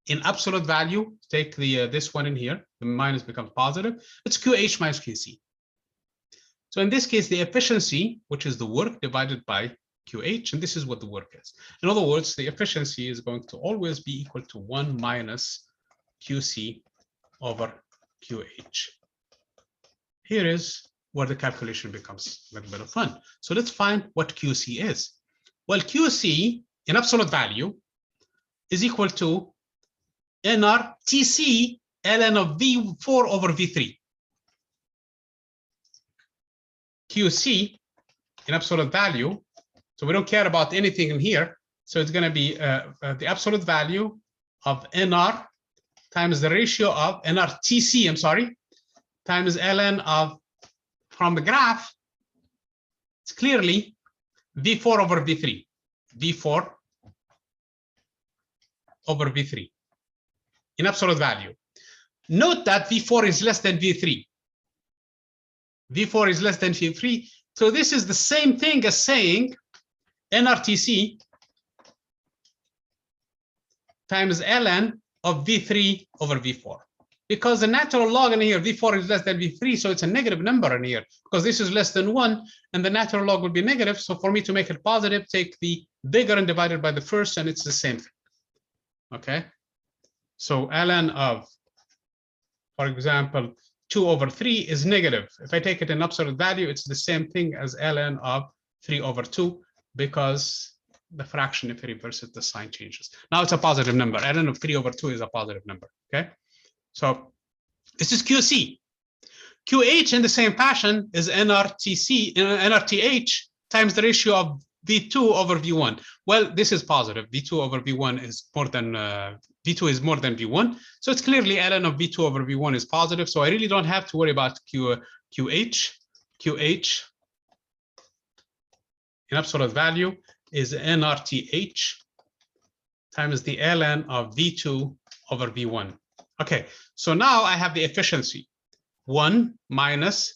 in absolute value. Take the this one in here, the minus becomes positive. It's QH minus QC. So in this case, the efficiency, which is the work divided by QH, and this is what the work is. In other words, the efficiency is going to always be equal to 1 minus QC over QH. Here is where the calculation becomes a little bit of fun. So let's find what QC is. Well, QC in absolute value is equal to NRTC ln of V4 over V3. QC in absolute value, so we don't care about anything in here. So it's going to be the absolute value of NR times the ratio of NRTC, I'm sorry, times ln of, from the graph, it's clearly V4 over V3. V4 over V3 in absolute value. Note that V4 is less than V3. V4 is less than V3. So this is the same thing as saying NRTC times ln of V3 over V4. Because the natural log in here, V4 is less than V3, so it's a negative number in here, because this is less than 1, and the natural log will be negative. So for me to make it positive, take the bigger and divide it by the first, and it's the same thing. Okay? So ln of, for example, 2 over 3 is negative. If I take it in absolute value, it's the same thing as ln of 3 over 2, because the fraction, if I reverse it, the sign changes. Now it's a positive number. Ln of 3 over 2 is a positive number. Okay? So this is QC. QH in the same fashion is NRTH times the ratio of V2 over V1. Well, this is positive. V2 over V1 is more than V2 is more than V1. So it's clearly ln of V2 over V1 is positive. So I really don't have to worry about QH. QH in absolute value is NRTH times the ln of V2 over V1. Okay, so now I have the efficiency. 1 minus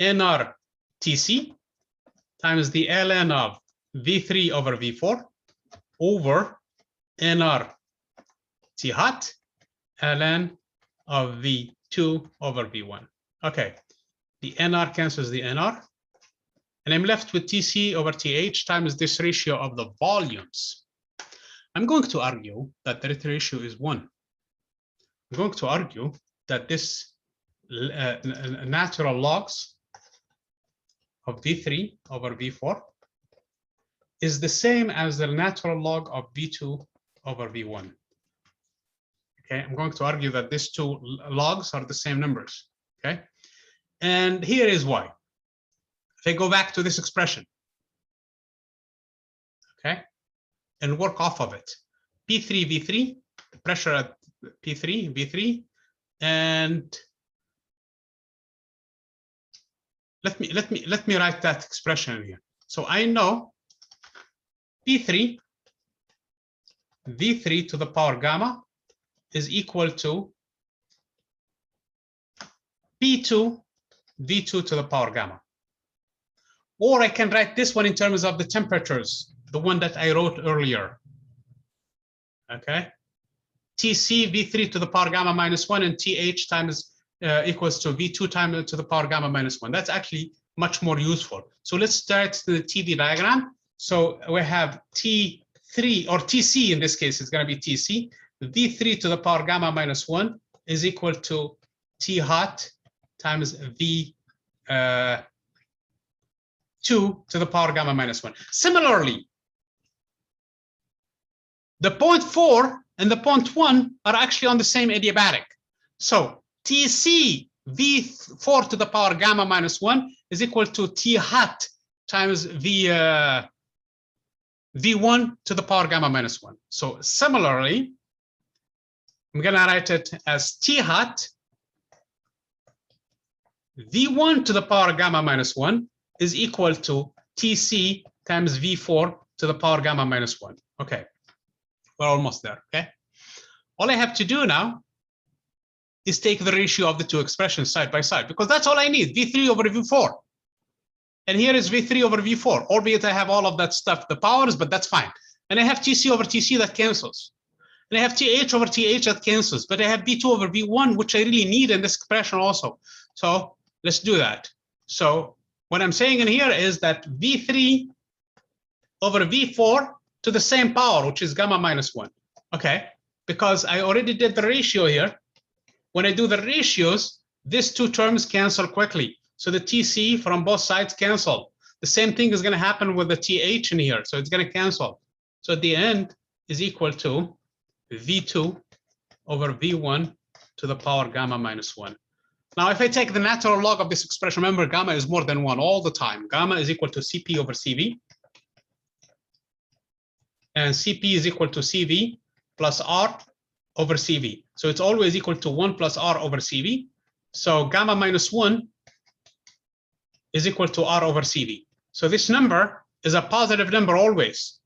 NRTC times the ln of V3 over V4 over NRT hat ln of V2 over V1. Okay, the NR cancels the NR, and I'm left with TC over TH times this ratio of the volumes. I'm going to argue that the ratio is 1. I'm going to argue that this natural logs of V3 over V4 is the same as the natural log of V2 over V1. Okay, I'm going to argue that these two logs are the same numbers. Okay, and here is why. If I go back to this expression, okay, and work off of it, P3 V3, the pressure at P3 V3, and let me write that expression here. So I know P3 V3 to the power gamma is equal to P2 V2 to the power gamma. Or I can write this one in terms of the temperatures, the one that I wrote earlier. Okay. Tc V3 to the power gamma minus 1 and Th times equals to V2 times to the power gamma minus 1. That's actually much more useful. So let's start the TV diagram. So we have T3 or Tc in this case, it's going to be Tc. V3 to the power gamma minus 1 is equal to T hot times V 2 to the power gamma minus 1. Similarly, the 0.4 and the 0.1 are actually on the same adiabatic. So Tc V4 to the power gamma minus 1 is equal to T hot times V1 to the power gamma minus 1. So similarly, I'm going to write it as T hot V1 to the power gamma minus 1 is equal to Tc times V4 to the power gamma minus 1. Okay, we're almost there, okay? All I have to do now is take the ratio of the two expressions side by side, because that's all I need, V3 over V4. And here is V3 over V4, albeit I have all of that stuff, the powers, but that's fine. And I have Tc over Tc that cancels. And I have Th over Th that cancels, but I have V2 over V1, which I really need in this expression also. So let's do that. So what I'm saying in here is that V3 over V4 to the same power, which is gamma minus 1. Okay, because I already did the ratio here. When I do the ratios, these two terms cancel quickly. So the Tc from both sides cancel. The same thing is going to happen with the Th in here. So it's going to cancel. So at the end is equal to V2 over V1 to the power gamma minus 1. Now, if I take the natural log of this expression, remember gamma is more than 1 all the time. Gamma is equal to Cp over Cv. And Cp is equal to Cv plus R over Cv. So it's always equal to 1 plus R over Cv. So gamma minus 1 is equal to R over Cv. So this number is a positive number always.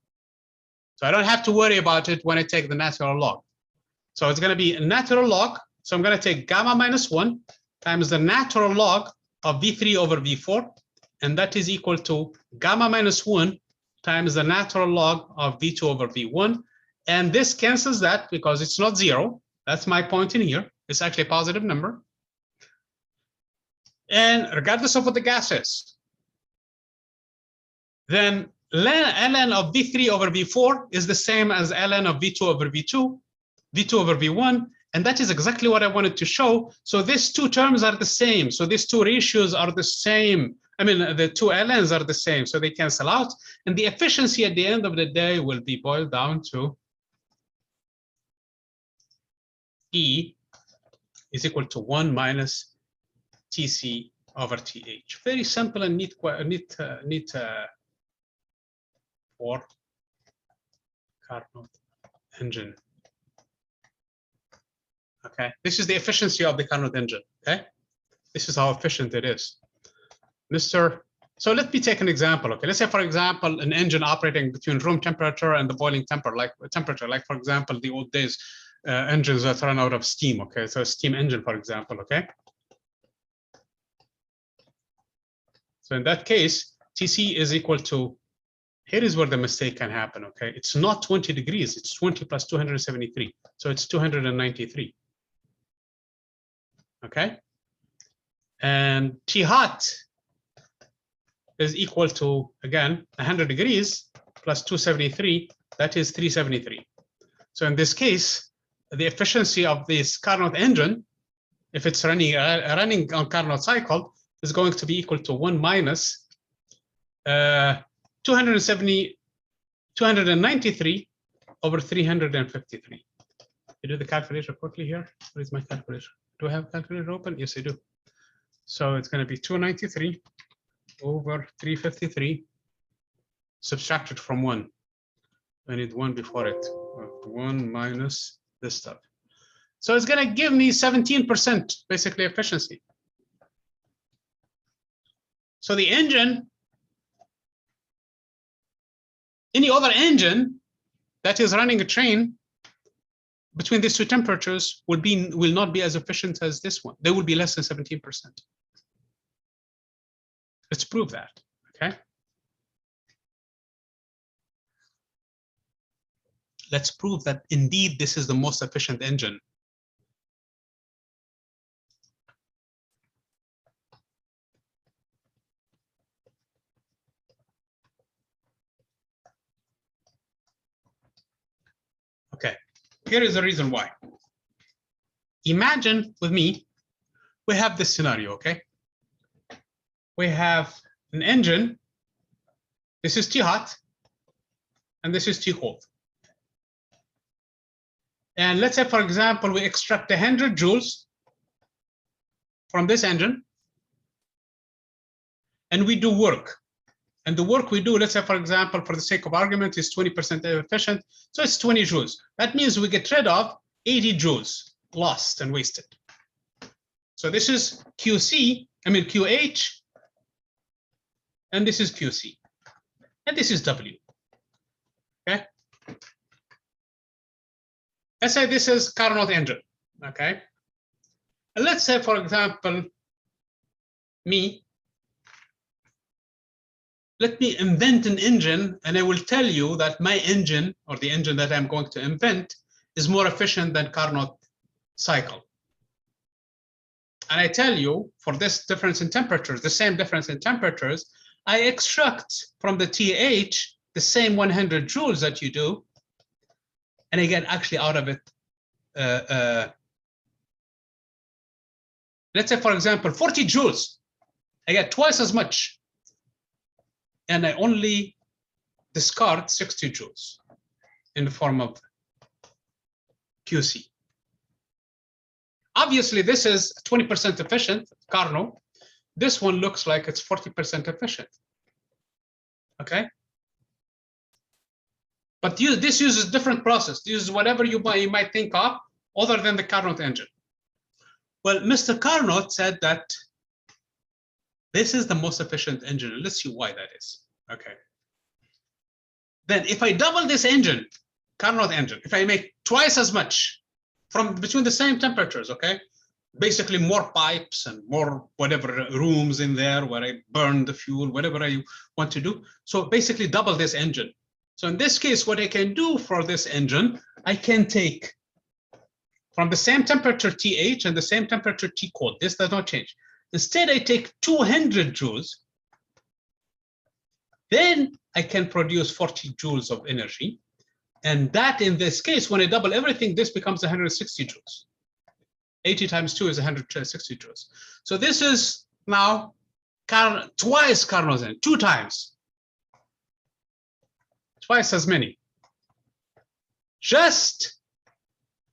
So I don't have to worry about it when I take the natural log. So it's going to be a natural log. So I'm going to take gamma minus 1 times the natural log of V3 over V4. And that is equal to gamma minus 1 times the natural log of V2 over V1. And this cancels that because it's not 0. That's my point in here. It's actually a positive number. And regardless of what the gas is, then ln of V3 over V4 is the same as ln of V2 over V2, V2 over V1, and that is exactly what I wanted to show. So these two terms are the same. So these two ratios are the same. I mean, the two ln's are the same, so they cancel out. And the efficiency at the end of the day will be boiled down to E is equal to 1 minus Tc over Th. Very simple and neat for Carnot engine. Okay, this is the efficiency of the Carnot engine. Okay, this is how efficient it is. So let me take an example. Okay, let's say, for example, an engine operating between room temperature and the boiling temperature, like for example, the old days engines that run out of steam. Okay, so a steam engine, for example. Okay, so in that case, Tc is equal to, here is where the mistake can happen. Okay, it's not 20 degrees, it's 20 plus 273, so it's 293. Okay, and T hot is equal to, again, 100 degrees plus 273, that is 373. So in this case, the efficiency of this Carnot engine, if it's running on Kernel cycle, is going to be equal to 1 minus 293 over 353. You do the calculator quickly here. Where is my calculator? Do I have a calculator open? Yes, I do. So it's going to be 293 over 353 subtracted from 1. I need 1 before it. 1 minus this stuff. So it's going to give me 17% basically efficiency. So the engine, any other engine that is running a train between these two temperatures will not be as efficient as this one. They will be less than 17%. Let's prove that, okay? Let's prove that indeed this is the most efficient engine. Okay, here is the reason why. Imagine with me, we have this scenario, okay? We have an engine. This is T hot, and this is T cold. And let's say, for example, we extract 100 joules from this engine, and we do work. And the work we do, let's say, for example, for the sake of argument, is 20% efficient. So it's 20 joules. That means we get rid of 80 joules lost and wasted. So this is QH, and this is QC. And this is W, okay? Let's say this is Carnot engine, okay? And let's say, for example, let me invent an engine, and I will tell you that my engine, or the engine that I'm going to invent, is more efficient than Carnot cycle. And I tell you, for this difference in temperatures, the same difference in temperatures, I extract from the TH the same 100 joules that you do, and I get actually out of it, let's say, for example, 40 joules. I get twice as much, and I only discard 60 joules in the form of QC. Obviously, this is 20% efficient, Carnot. This one looks like it's 40% efficient, okay? But this uses different process. This uses whatever you might think of other than the Carnot engine. Well, Mr. Carnot said that this is the most efficient engine, and let's see why that is, okay? Then if I double this engine, Carnot engine, if I make twice as much from between the same temperatures, okay? Basically more pipes and more whatever rooms in there where I burn the fuel, whatever I want to do. So basically double this engine. So in this case, what I can do for this engine, I can take from the same temperature TH and the same temperature T cold. This does not change. Instead, I take 200 joules. Then I can produce 40 joules of energy. And that, in this case, when I double everything, this becomes 160 joules. 80 times 2 is 160 joules. So this is now twice Carnot's engine, 2 times. Twice as many. Just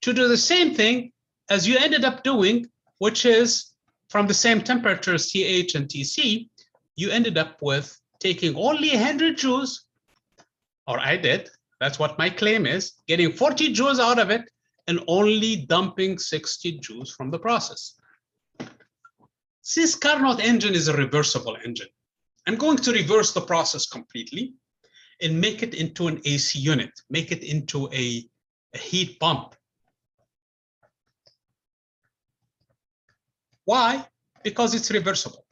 to do the same thing as you ended up doing, which is from the same temperatures, TH and TC, you ended up with taking only 100 joules, or I did, that's what my claim is, getting 40 joules out of it, and only dumping 60 joules from the process. This Carnot engine is a reversible engine. I'm going to reverse the process completely and make it into an AC unit, make it into a heat pump. Why? Because it's reversible.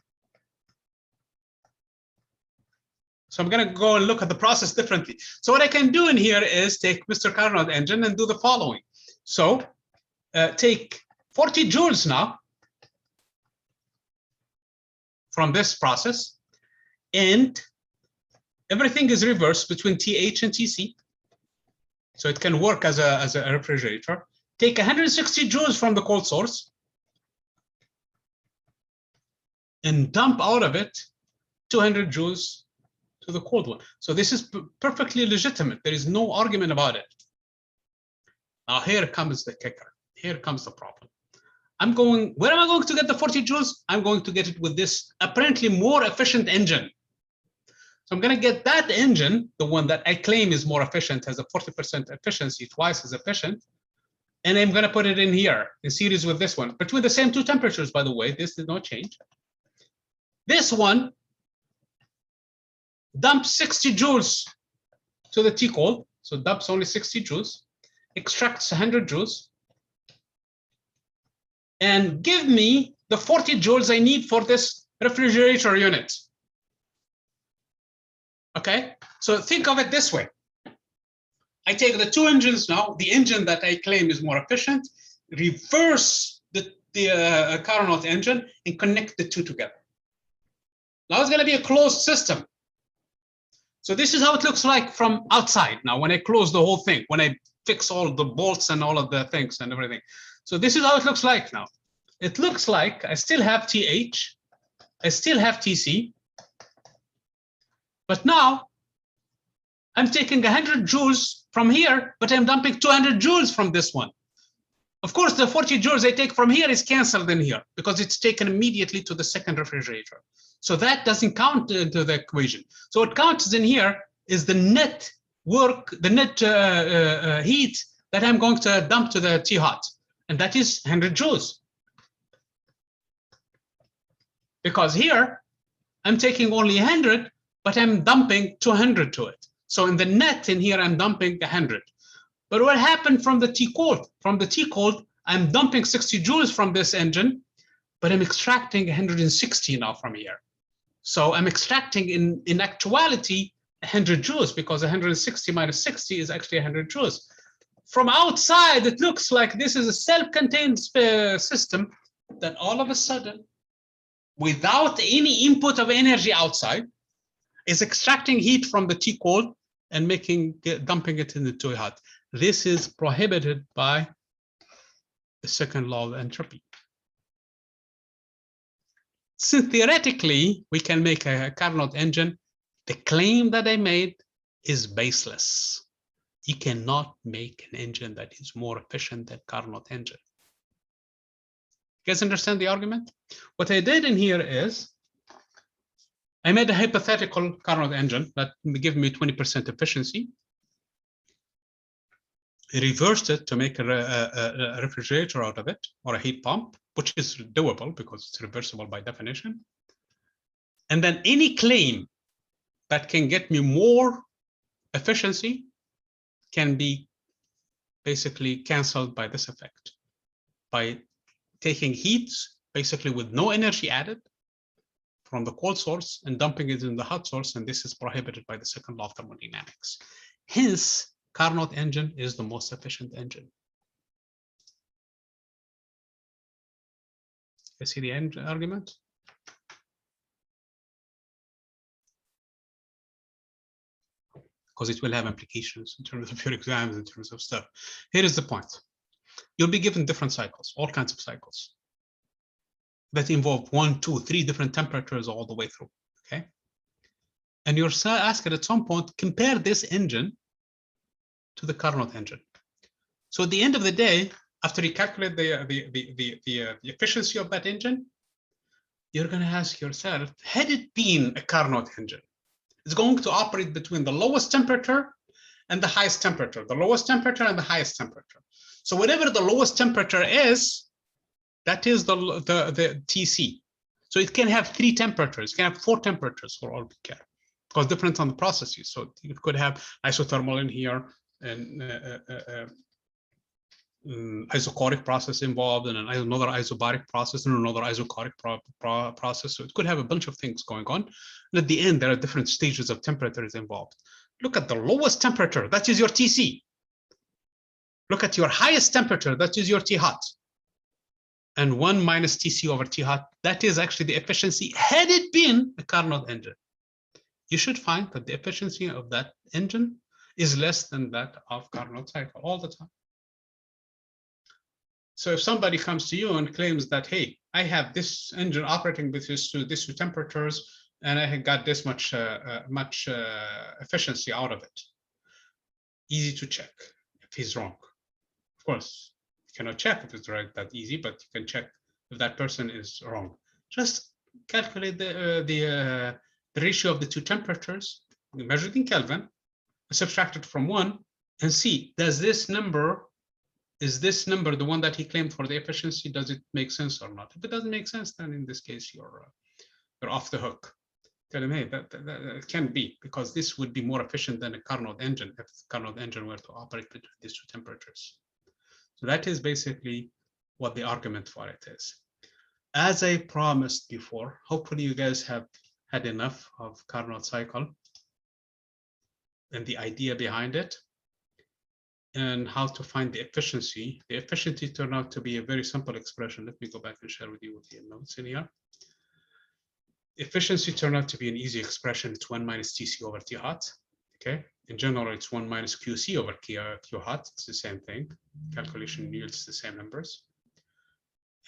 So I'm going to go and look at the process differently. So what I can do in here is take Mr. Carnot engine and do the following. So take 40 joules now from this process, and everything is reversed between TH and TC. So it can work as a refrigerator. Take 160 joules from the cold source and dump out of it 200 joules to the cold one. So this is perfectly legitimate. There is no argument about it. Now here comes the kicker. Here comes the problem. Where am I going to get the 40 joules? I'm going to get it with this apparently more efficient engine. So I'm going to get that engine, the one that I claim is more efficient, has a 40% efficiency, twice as efficient. And I'm going to put it in here in series with this one. Between the same two temperatures, by the way, this did not change. This one dump 60 joules to the T cold, so dumps only 60 joules, extracts 100 joules, and give me the 40 joules I need for this refrigerator unit. Okay, so think of it this way. I take the two engines now, the engine that I claim is more efficient, reverse the Carnot engine and connect the two together. Now it's going to be a closed system. So this is how it looks like from outside. Now, when I close the whole thing, when I fix all the bolts and all of the things and everything. So this is how it looks like now. It looks like I still have TH, I still have TC, but now I'm taking 100 joules from here, but I'm dumping 200 joules from this one. Of course, the 40 joules I take from here is canceled in here because it's taken immediately to the second refrigerator. So that doesn't count into the equation. So what counts in here is the net work, the net heat that I'm going to dump to the T hot, and that is 100 joules. Because here I'm taking only 100, but I'm dumping 200 to it. So in the net in here, I'm dumping 100. But what happened from the T cold? From the T cold, I'm dumping 60 joules from this engine, but I'm extracting 160 now from here. So I'm extracting in actuality 100 joules because 160 minus 60 is actually 100 joules. From outside, it looks like this is a self-contained system that all of a sudden, without any input of energy outside, is extracting heat from the T cold and dumping it in the T hot. This is prohibited by the second law of entropy. Since theoretically we can make a Carnot engine, the claim that I made is baseless. You cannot make an engine that is more efficient than Carnot engine. You guys understand the argument? What I did in here is I made a hypothetical Carnot engine that give me 20% efficiency. I reversed it to make a refrigerator out of it, or a heat pump, which is doable because it's reversible by definition. And then any claim that can get me more efficiency can be basically canceled by this effect, by taking heat basically with no energy added from the cold source and dumping it in the hot source, and this is prohibited by the second law of thermodynamics. Hence, Carnot engine is the most efficient engine. You see the end argument? Because it will have implications in terms of your exams, in terms of stuff. Here is the point. You'll be given different cycles, all kinds of cycles that involve 1, 2, 3 different temperatures all the way through, okay? And you're asked at some point, compare this engine to the Carnot engine. So at the end of the day, after you calculate the efficiency of that engine, you're going to ask yourself, had it been a Carnot engine, it's going to operate between the lowest temperature and the highest temperature, the lowest temperature and the highest temperature. So whatever the lowest temperature is, that is the TC. So it can have 3 temperatures, it can have 4 temperatures for all we care, because it depends on the processes. So you could have isothermal in here, and isochoric process involved, and another isobaric process, and another isochoric process. So it could have a bunch of things going on. And at the end, there are different stages of temperatures involved. Look at the lowest temperature, that is your TC. Look at your highest temperature, that is your T hot. And 1 minus TC over T hot, that is actually the efficiency had it been a Carnot engine. You should find that the efficiency of that engine is less than that of Carnot cycle all the time. So if somebody comes to you and claims that, hey, I have this engine operating with these two temperatures, and I have got this much efficiency out of it, easy to check if he's wrong. Of course, you cannot check if it's right that easy, but you can check if that person is wrong. Just calculate the ratio of the 2 temperatures measured in Kelvin, subtracted from 1, and see, does this number, is this number the one that he claimed for the efficiency? Does it make sense or not? If it doesn't make sense, then in this case, you're off the hook. Tell him, hey, that can't be, because this would be more efficient than a Carnot engine if the Carnot engine were to operate between these two temperatures. So that is basically what the argument for it is. As I promised before, hopefully you guys have had enough of Carnot cycle and the idea behind it and how to find the efficiency. The efficiency turned out to be a very simple expression. Let me go back and share with you the notes in here. Efficiency turned out to be an easy expression. It's 1 minus Tc over T hot. Okay. In general, it's 1 minus Qc over Q hot. It's the same thing. Calculation yields the same numbers.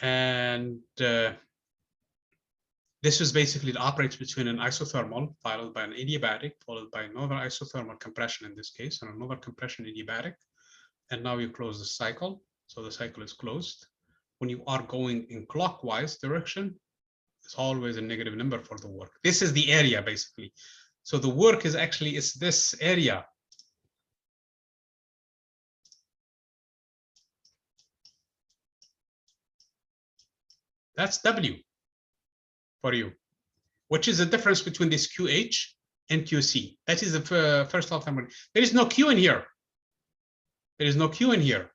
And this is basically it operates between an isothermal followed by an adiabatic, followed by another isothermal compression in this case, and another compression adiabatic. And now you close the cycle. So the cycle is closed. When you are going in clockwise direction, it's always a negative number for the work. This is the area, basically. So the work is actually, it's this area. That's W for you, which is the difference between this QH and QC. That is the first law of thermodynamics. There is no Q in here. There is no Q in here.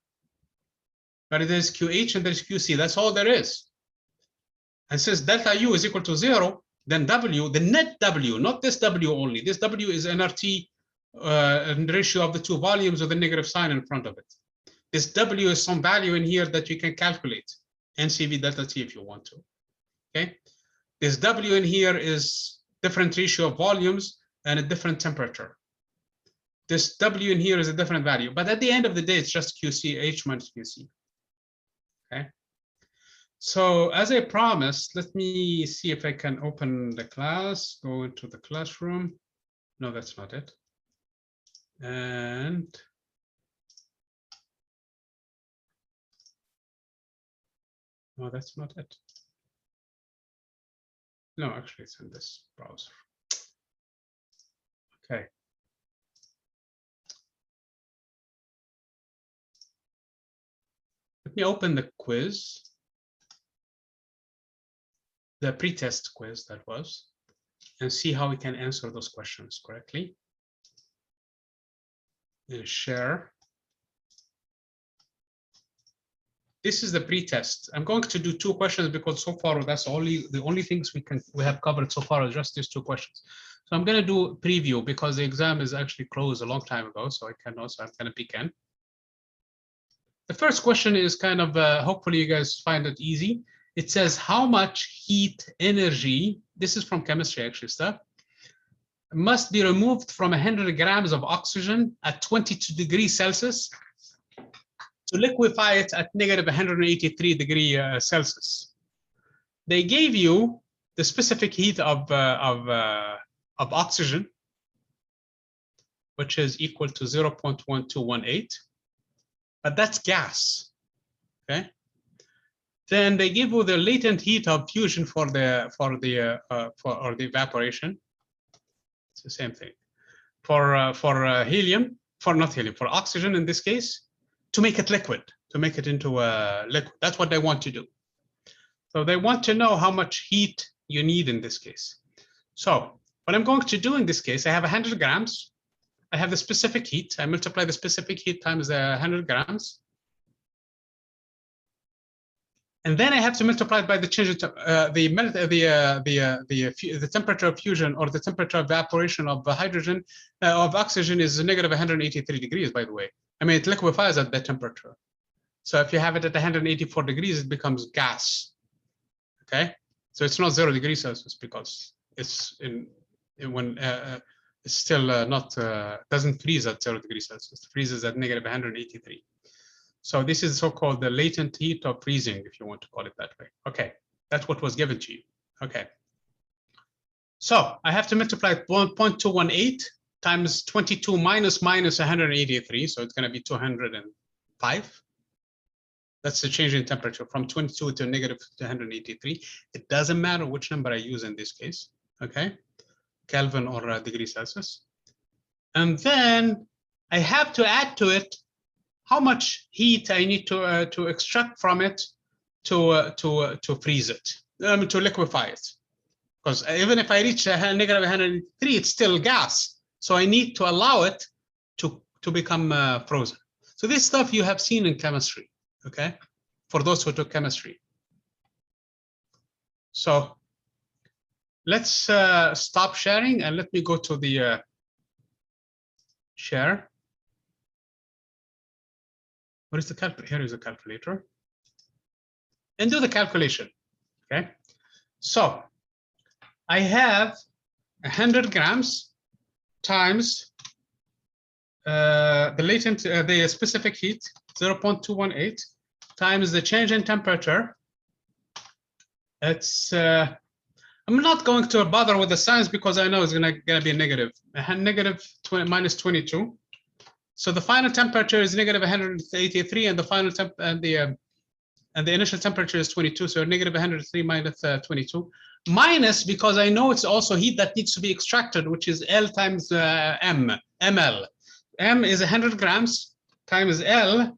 But there's QH and there's QC. That's all there is. And since delta U is equal to 0, then W, the net W, not this W only. This W is nRT ratio of the two volumes with a negative sign in front of it. This W is some value in here that you can calculate, NCV delta T if you want to. Okay. This W in here is different ratio of volumes and a different temperature. This W in here is a different value, but at the end of the day, it's just QC, H minus QC. Okay. So as I promised, let me see if I can open the class, go into the classroom. No, that's not it. And no, that's not it. No, actually, it's in this browser. Okay. Let me open the quiz. The pretest quiz that was, and see how we can answer those questions correctly. And share. This is the pretest. I'm going to do 2 questions because so far that's the only things we have covered so far are just these 2 questions. So I'm going to do a preview because the exam is actually closed a long time ago, so I can also I'm going to peek in. The first question is kind of hopefully you guys find it easy. It says how much heat energy, this is from chemistry actually stuff, must be removed from 100 grams of oxygen at 22 degrees Celsius to liquefy it at negative 183 degrees Celsius. They gave you the specific heat of oxygen, which is equal to 0.1218, but that's gas, okay? Then they give you the latent heat of fusion for the evaporation. It's the same thing. For oxygen in this case, to make it liquid, to make it into a liquid. That's what they want to do. So they want to know how much heat you need in this case. So what I'm going to do in this case, I have 100 grams. I have the specific heat. I multiply the specific heat times the 100 grams. And then I have to multiply it by the change of the temperature of fusion or the temperature of evaporation of hydrogen of oxygen is negative 183 degrees, by the way. I mean, it liquefies at that temperature. So if you have it at 184 degrees, it becomes gas. Okay, so it's not 0 degrees Celsius because it's it's still not doesn't freeze at 0 degrees Celsius. It freezes at negative 183. So this is so-called the latent heat of freezing, if you want to call it that way. Okay, that's what was given to you. Okay. So I have to multiply 1.218 times 22 minus 183. So it's going to be 205. That's the change in temperature from 22 to negative 183. It doesn't matter which number I use in this case. Okay, Kelvin or degrees Celsius. And then I have to add to it how much heat I need to extract from it to freeze it, to liquefy it. Because even if I reach negative 103, it's still gas. So I need to allow it to become frozen. So this stuff you have seen in chemistry, okay? For those who took chemistry. So let's stop sharing and let me go to the share. What is the calculator? Here is the calculator. And do the calculation, okay? So I have 100 grams times the specific heat, 0.218, times the change in temperature. It's I'm not going to bother with the signs because I know it's gonna be negative. Minus 22. So the final temperature is negative 183, and the final temp and the initial temperature is 22. So negative 103 minus 22. Minus, because I know it's also heat that needs to be extracted, which is L times ml. M is 100 grams times L.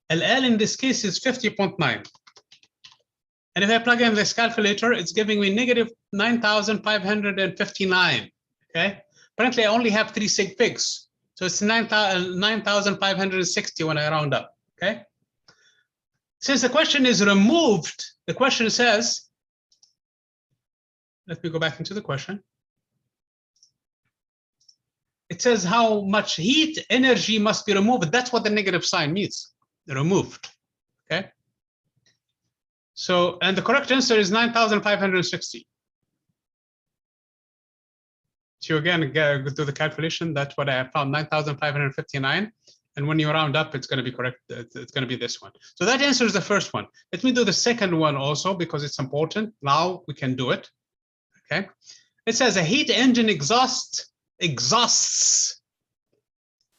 L in this case is 50.9. And if I plug in this calculator, it's giving me negative 9,559. Okay. Apparently, I only have 3 sig figs. So it's 9,560 when I round up. Okay. Since the question is removed, the question says, let me go back into the question. It says how much heat energy must be removed. That's what the negative sign means, removed, okay? So, and the correct answer is 9,560. So again, go do the calculation. That's what I have found, 9,559. And when you round up, it's going to be correct. It's going to be this one. So that answers the first one. Let me do the second one also because it's important. Now we can do it, okay? It says a heat engine exhausts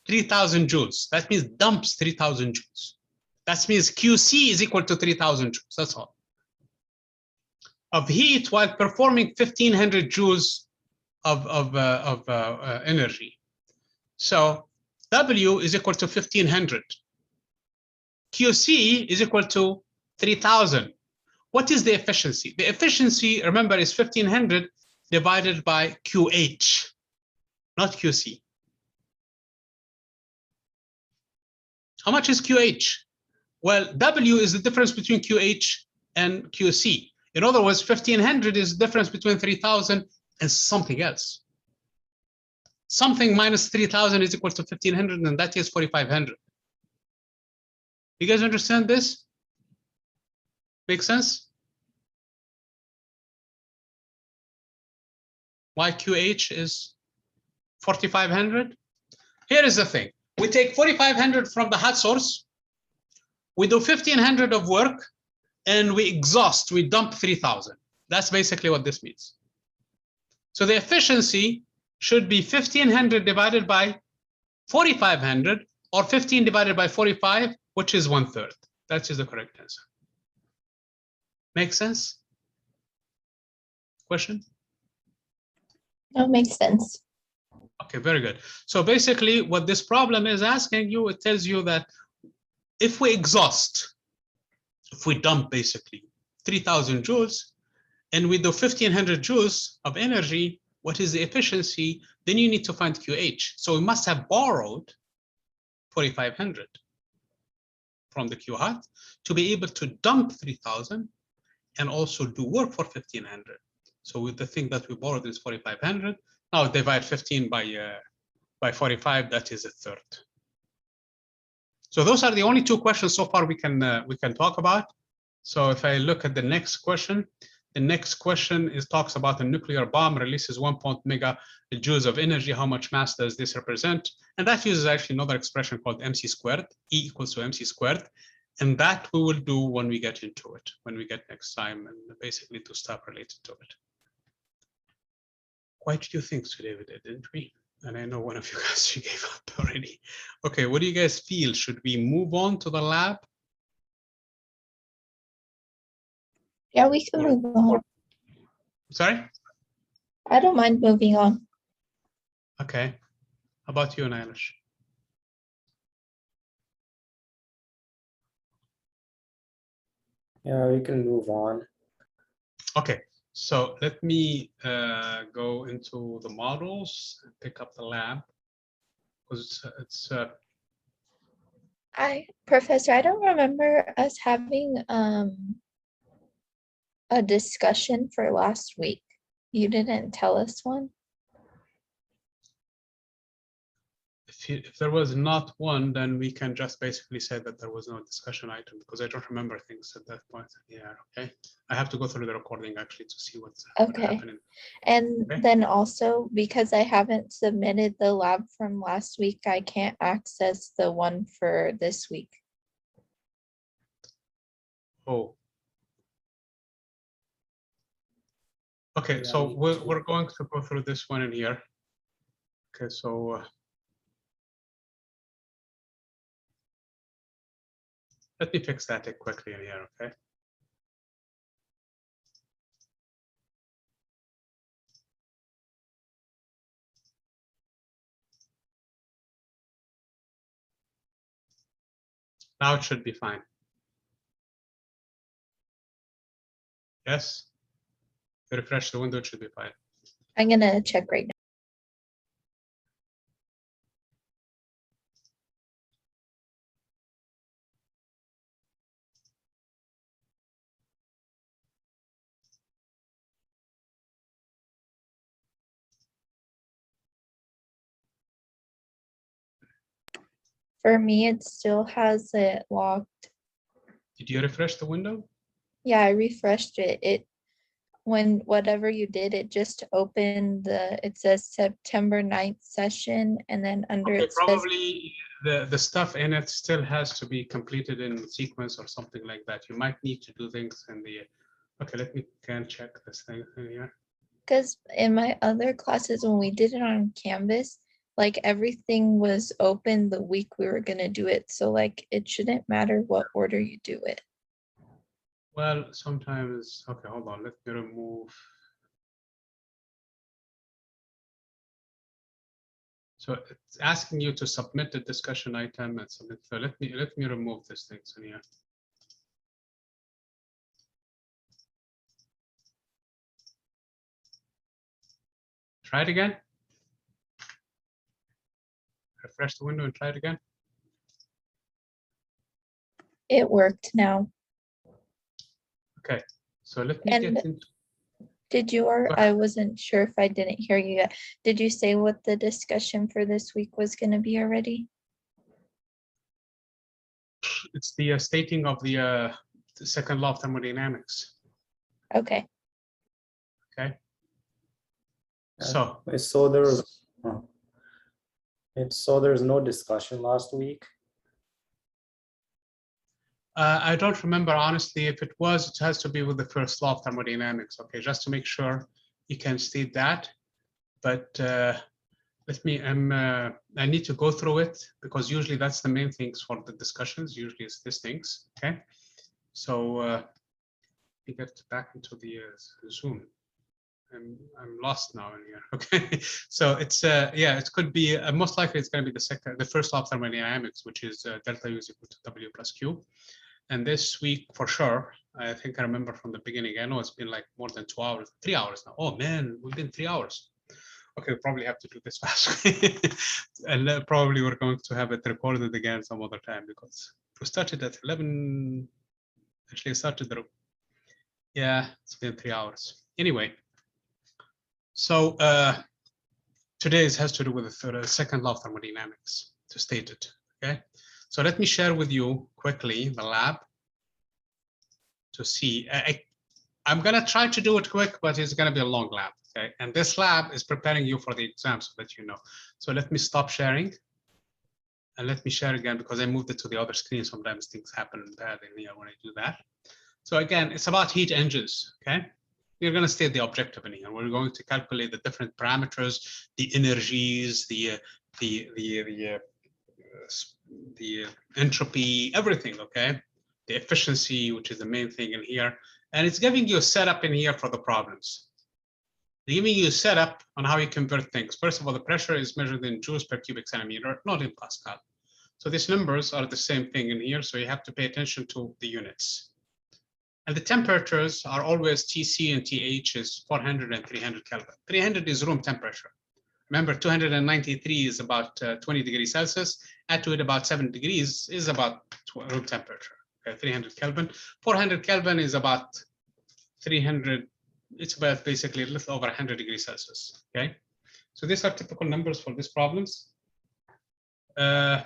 3,000 joules. That means dumps 3,000 joules. That means QC is equal to 3,000 joules. That's all. Of heat while performing 1,500 joules of energy. So W is equal to 1,500. QC is equal to 3,000. What is the efficiency? The efficiency, remember, is 1,500 divided by QH. Not QC. How much is QH? Well, W is the difference between QH and QC. In other words, 1,500 is the difference between 3,000 and something else. Something minus 3,000 is equal to 1,500, and that is 4,500. You guys understand this? Make sense? Why QH is 4,500? Here is the thing. We take 4,500 from the hot source. We do 1,500 of work, and we exhaust, we dump 3,000. That's basically what this means. So the efficiency should be 1,500 divided by 4,500, or 15 divided by 45, which is 1/3. That is the correct answer. Make sense? Question? That makes sense. Okay, very good. So basically what this problem is asking you, it tells you that if we exhaust, if we dump basically 3,000 joules and we do 1,500 joules of energy, what is the efficiency? Then you need to find QH. So we must have borrowed 4,500 from the Q hot to be able to dump 3,000 and also do work for 1,500. So with the thing that we borrowed is 4,500. Now divide 15 by 45, that is 1/3. So those are the only two questions so far we can talk about. So if I look at the next question, the next question talks about a nuclear bomb releases 1 megajoules of energy. How much mass does this represent? And that uses actually another expression called mc squared, E equals to mc squared. And that we will do when we get into it, when we get next time, and basically to stuff related to it. Quite a few things today we did, didn't we? And I know one of you guys, she gave up already. Okay, what do you guys feel? Should we move on to the lab? Yeah, we can move on. Sorry? I don't mind moving on. Okay. How about you, Nailish? Yeah, we can move on. Okay, So let me go into the models and pick up the lab, because it's Professor, I don't remember us having a discussion for last week. You didn't tell us one? if there was not one, then we can just basically say that there was no discussion item, because I don't remember things at that point. Yeah, okay. I have to go through the recording actually to see what's Okay. happening. And Okay. then also, because I haven't submitted the lab from last week, I can't access the one for this week. Oh. Okay, Yeah, so me we're too. going to go through this one in here. Okay, so let me fix that quickly in here, okay? Now it should be fine. Yes? If you refresh the window, it should be fine. I'm gonna check right now. For me, it still has it locked. Did you refresh the window? Yeah, I refreshed it. When whatever you did, it just opened it says September 9th session, and then under Okay, it says, probably the stuff in it still has to be completed in sequence or something like that. You might need to do things in the, okay, let me can check this thing in here. because in my other classes, when we did it on Canvas, like everything was open the week we were gonna do it. So like it shouldn't matter what order you do it. Well, sometimes, okay, hold on, let me remove. So it's asking you to submit the discussion item and submit. So let me remove this thing in here. Try it again. Refresh the window and try it again. It worked now. Okay, so let me And get into. did you, or Go I ahead. wasn't sure if I didn't hear you yet. Did you say what the discussion for this week was gonna be already? It's the stating of the second law of thermodynamics. Okay. Okay. Yeah, So there's no discussion last week. I don't remember honestly. If it was, it has to be with the first law of thermodynamics. Okay, just to make sure you can state that. But let me. I need to go through it because usually that's the main things for the discussions. Usually it's these things. Okay. So let me get back into the Zoom. I'm lost now in here. Okay, so it's yeah, it could be most likely it's going to be the first law of thermodynamics, which is delta U is equal to W plus Q. And this week for sure, I think I remember from the beginning. I know it's been like more than 2 hours, 3 hours now. Oh man, we've been 3 hours. Okay, we probably have to do this fast, and probably we're going to have it recorded again some other time because we started at 11. Actually, I started the. Yeah, it's been 3 hours. Anyway. So today's has to do with the second law of thermodynamics, to state it, okay? So let me share with you quickly the lab to see. I'm gonna try to do it quick, but it's gonna be a long lab, okay? And this lab is preparing you for the exam so that you know. So let me stop sharing and let me share again because I moved it to the other screen. Sometimes things happen bad in here when I do that. So again, it's about heat engines, okay? We're going to state the objective in here. We're going to calculate the different parameters, the energies, the entropy, everything, okay? The efficiency, which is the main thing in here. And it's giving you a setup in here for the problems. They're giving you a setup on how you convert things. First of all, the pressure is measured in joules per cubic centimeter, not in Pascal. So these numbers are the same thing in here. So you have to pay attention to the units. And the temperatures are always TC and TH is 400 and 300 Kelvin. 300 is room temperature. Remember, 293 is about 20 degrees Celsius. Add to it about 7 degrees is about room temperature. Okay, 300 Kelvin. 400 Kelvin is about 300. It's about basically a little over 100 degrees Celsius. Okay, so these are typical numbers for these problems. You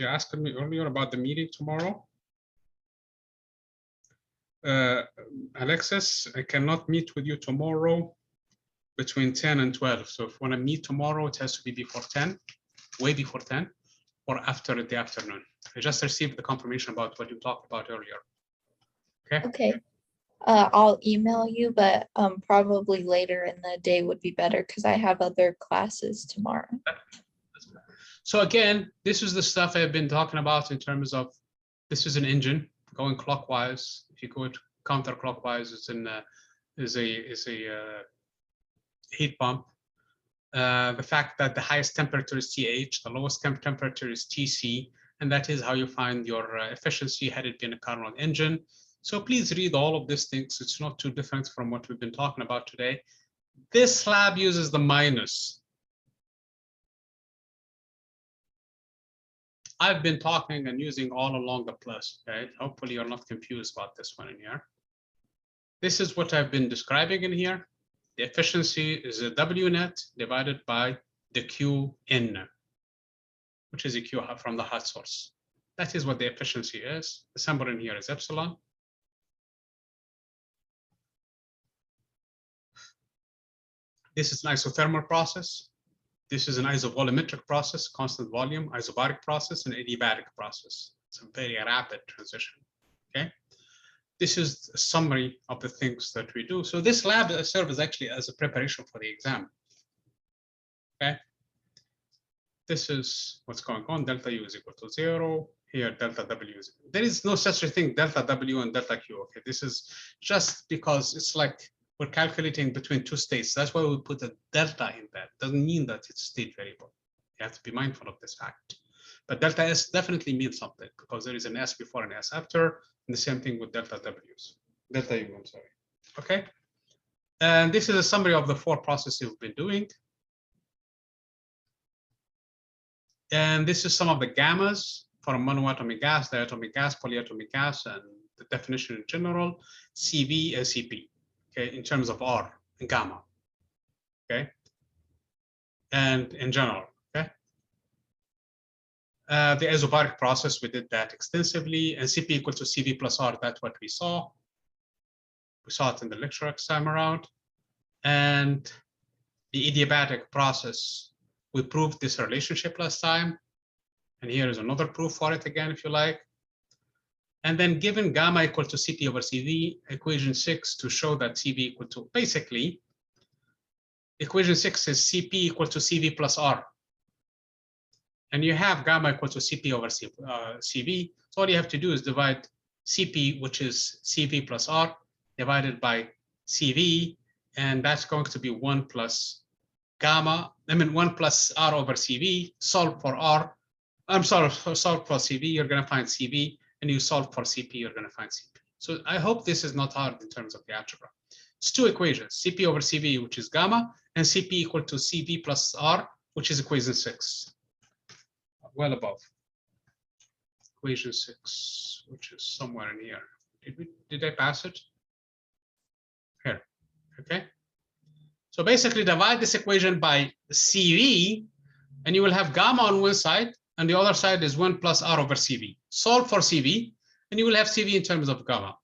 asked me earlier about the meeting tomorrow. Alexis, I cannot meet with you tomorrow between 10 and 12. So if you want to meet tomorrow, it has to be before 10, way before 10, or after the afternoon. I just received the confirmation about what you talked about earlier. Okay. Okay. I'll email you, but probably later in the day would be better because I have other classes tomorrow. So again, this is the stuff I've been talking about in terms of this is an engine going clockwise. If you go counterclockwise, it's a heat pump. The fact that the highest temperature is TH, the lowest temperature is TC, and that is how you find your efficiency had it been a Carnot engine. So please read all of these things. It's not too different from what we've been talking about today. This lab uses the minus. I've been talking and using all along the plus, okay? Hopefully you're not confused about this one in here. This is what I've been describing in here. The efficiency is a W net divided by the Qn, which is a Q from the hot source. That is what the efficiency is. The symbol in here is epsilon. This is an isothermal process. This is an isovolumetric process, constant volume, isobaric process, and adiabatic process. It's a very rapid transition, okay? This is a summary of the things that we do. So this lab serves actually as a preparation for the exam, okay? This is what's going on. Delta U is equal to 0. Here, delta W is, there is no such a thing, delta W and delta Q, okay? This is just because it's like we're calculating between two states. That's why we put a delta in that. Doesn't mean that it's a state variable. You have to be mindful of this fact. But delta S definitely means something because there is an S before and S after, and the same thing with delta W's. Delta U, I'm sorry. Okay. And this is a summary of the 4 processes we've been doing. And this is some of the gammas for a monoatomic gas, diatomic gas, polyatomic gas, and the definition in general, CV and CP. Okay, in terms of R and gamma, okay, and in general, okay. The isobaric process, we did that extensively, and CP equal to CV plus R, that's what we saw. We saw it in the lecture next time around. And the adiabatic process, we proved this relationship last time. And here is another proof for it again, if you like. And then given gamma equal to CP over CV, equation 6 to show that CV equal to, basically, equation 6 is CP equal to CV plus R. And you have gamma equal to CP over CV. So all you have to do is divide CP, which is CV plus R, divided by CV. And that's going to be 1 plus gamma, 1 plus R over CV, solve for R. I'm sorry, solve for CV, you're going to find CV. And you solve for CP, you're going to find CP. So I hope this is not hard in terms of the algebra. It's 2 equations, CP over CV, which is gamma, and CP equal to CV plus R, which is equation 6. Well above. Equation 6, which is somewhere in here. Did I pass it? Here, okay. So basically divide this equation by CV, and you will have gamma on one side, and the other side is 1 plus R over CV. Solve for CV, and you will have CV in terms of gamma.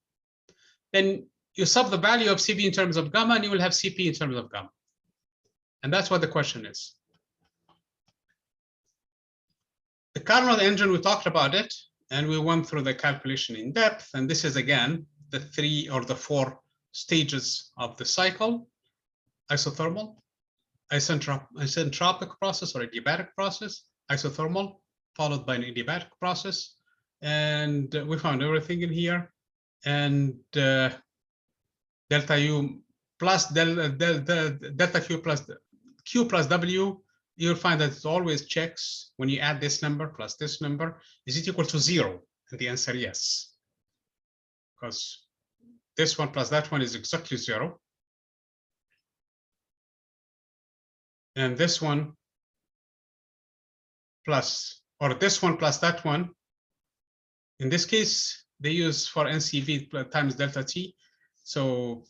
Then you sub the value of CV in terms of gamma, and you will have CP in terms of gamma. And that's what the question is. The Carnot engine, we talked about it, and we went through the calculation in depth. And this is, again, the 3 or the 4 stages of the cycle: isothermal, isentropic process or adiabatic process, isothermal, followed by an adiabatic process. And we found everything in here. And delta U plus delta Q plus W, you'll find that it always checks when you add this number plus this number. Is it equal to 0? And the answer, yes. because this one plus that one is exactly 0. And this one plus, or this one plus that one, in this case, they use for NCV times delta T. So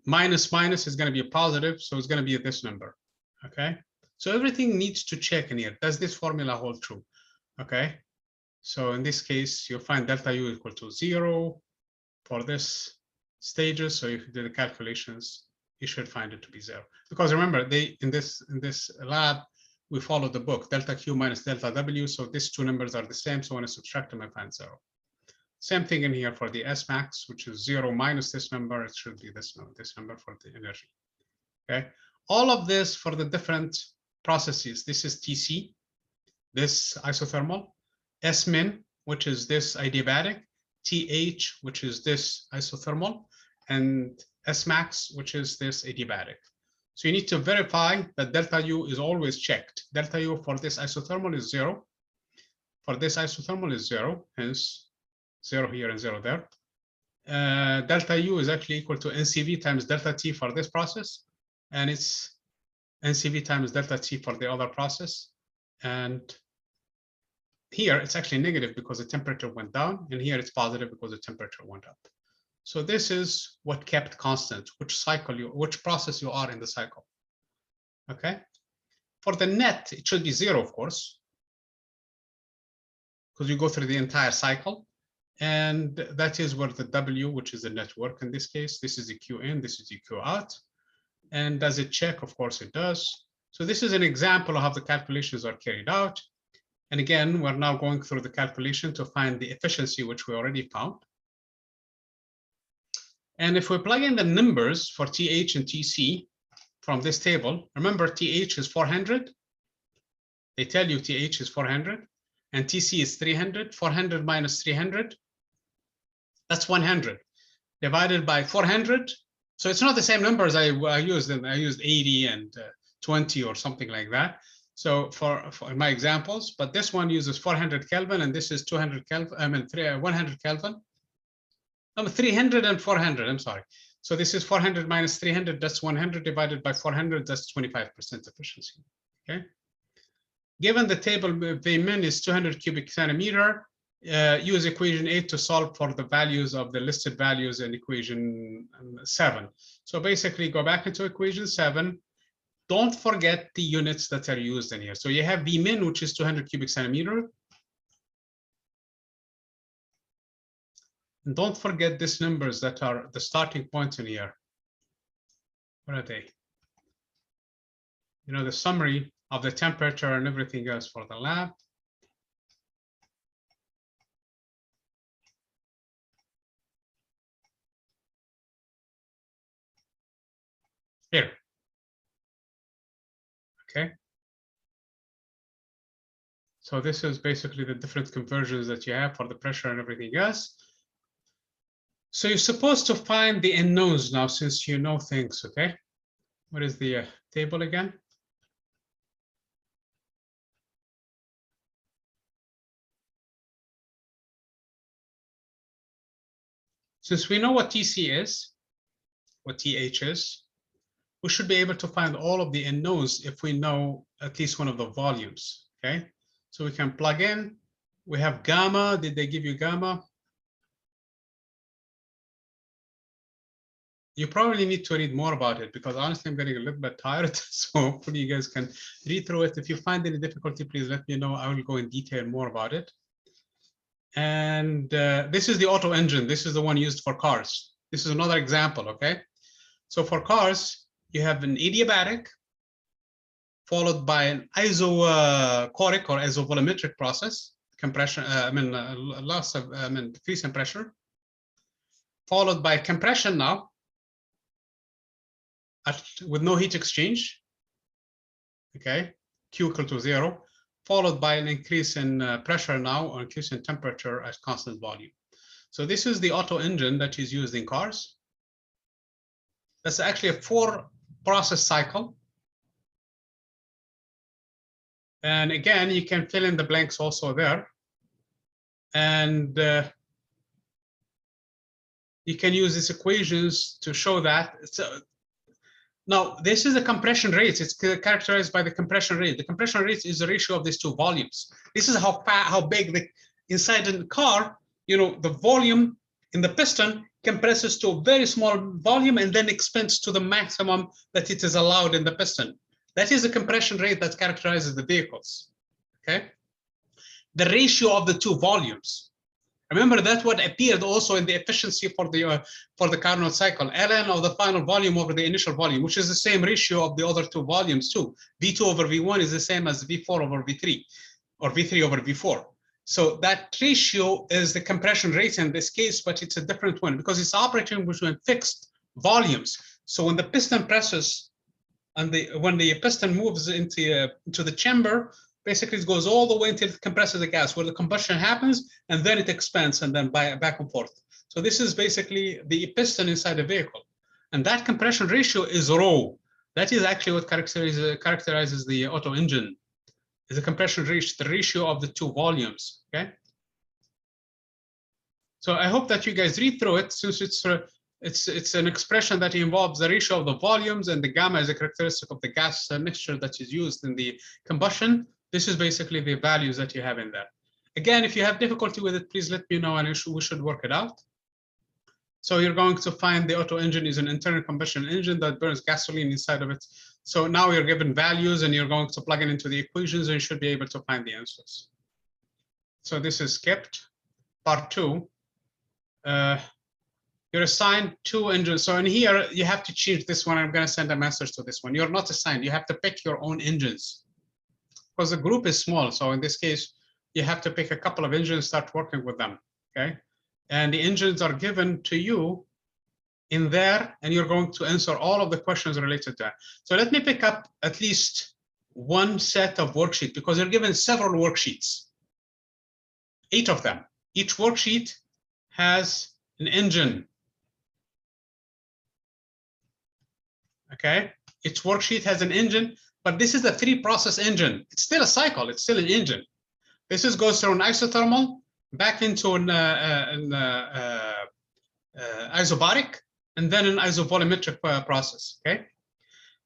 minus minus is going to be a positive, so it's going to be this number, okay? So everything needs to check in here. Does this formula hold true? Okay, so in this case, you'll find delta U equal to 0 for this stages. So if you do the calculations, you should find it to be 0. Because remember, they in this lab, we follow the book, delta Q minus delta W. So these two numbers are the same. So when I subtract them, I find 0. Same thing in here for the S max, which is 0 minus this number. It should be this number for the energy. Okay, all of this for the different processes. This is TC, this isothermal, S min, which is this adiabatic, TH, which is this isothermal, and S max, which is this adiabatic. So you need to verify that delta U is always checked. Delta U for this isothermal is 0. For this isothermal is 0, hence 0 here and 0 there. Delta U is actually equal to NCV times delta T for this process, and it's NCV times delta T for the other process. And here it's actually negative because the temperature went down, and here it's positive because the temperature went up. So this is what kept constant, which process you are in the cycle. Okay. For the net, it should be 0, of course, because you go through the entire cycle. And that is where the W, which is the network in this case, this is the Q in, this is the Q out. And does it check? Of course it does. So this is an example of how the calculations are carried out. And again, we're now going through the calculation to find the efficiency, which we already found. And if we plug in the numbers for TH and TC from this table, remember TH is 400. They tell you TH is 400 and TC is 300. 400 minus 300, that's 100 divided by 400. So it's not the same numbers I used. I used 80 and 20 or something like that. So for my examples, but this one uses 400 Kelvin and this is 200 Kelvin. I mean 100 Kelvin. 300 and 400. I'm sorry. So this is 400 minus 300. That's 100 divided by 400. That's 25% efficiency. Okay. Given the table V min is 200 cubic centimeter, use equation 8 to solve for the values of the listed values in equation 7. So basically go back into equation 7. Don't forget the units that are used in here. So you have V min, which is 200 cubic centimeter. And don't forget these numbers that are the starting points in here. What are they? You know, the summary of the temperature and everything else for the lab. Here. Okay. So this is basically the different conversions that you have for the pressure and everything else. So you're supposed to find the unknowns now, since you know things, okay? What is the table again? Since we know what TC is, what TH is, we should be able to find all of the unknowns if we know at least one of the volumes, okay? So we can plug in, we have gamma. Did they give you gamma? You probably need to read more about it because honestly, I'm getting a little bit tired. So hopefully you guys can read through it. If you find any difficulty, please let me know. I will go in detail more about it. And this is the auto engine. This is the one used for cars. This is another example, okay? So for cars, you have an adiabatic followed by an isochoric or isovolumetric process, compression, loss of, decrease in pressure, followed by compression now, with no heat exchange, okay, Q equal to 0, followed by an increase in pressure now, or increase in temperature at constant volume. So this is the auto engine that is used in cars. That's actually a 4-process cycle. And again, you can fill in the blanks also there. And you can use these equations to show that. So now this is the compression rate. It's characterized by the compression rate. The compression rate is the ratio of these two volumes. This is how big the inside the car, you know, the volume in the piston compresses to a very small volume and then expands to the maximum that it is allowed in the piston. That is the compression rate that characterizes the vehicles. Okay, the ratio of the two volumes. Remember that what appeared also in the efficiency for the Kernel cycle, ln of the final volume over the initial volume, which is the same ratio of the other two volumes too. V2 over V1 is the same as V4 over V3, or V3 over V4. So that ratio is the compression rate in this case, but it's a different one because it's operating between fixed volumes. So when the piston presses and when the piston moves into the chamber, basically it goes all the way until it compresses the gas, where the combustion happens, and then it expands and then back and forth. So this is basically the piston inside the vehicle. And that compression ratio is rho. That is actually what characterizes the auto engine. Is the compression ratio, the ratio of the two volumes, okay? So I hope that you guys read through it, since it's an expression that involves the ratio of the volumes, and the gamma is a characteristic of the gas mixture that is used in the combustion. This is basically the values that you have in there. Again, if you have difficulty with it, please let me know and we should work it out. So you're going to find the auto engine is an internal combustion engine that burns gasoline inside of it. So now you're given values and you're going to plug it into the equations and you should be able to find the answers. So this is skipped. Part 2. You're assigned 2 engines. So in here, you have to change this one. I'm going to send a message to this one. You're not assigned. You have to pick your own engines because the group is small. So in this case, you have to pick a couple of engines, start working with them. Okay. And the engines are given to you in there, and you're going to answer all of the questions related to that. So let me pick up at least one set of worksheets because you're given several worksheets, 8 of them. Each worksheet has an engine. Okay, each worksheet has an engine, but this is the 3-process engine. It's still a cycle, it's still an engine. This goes through an isothermal, back into an isobaric, and then an isovolumetric process, okay?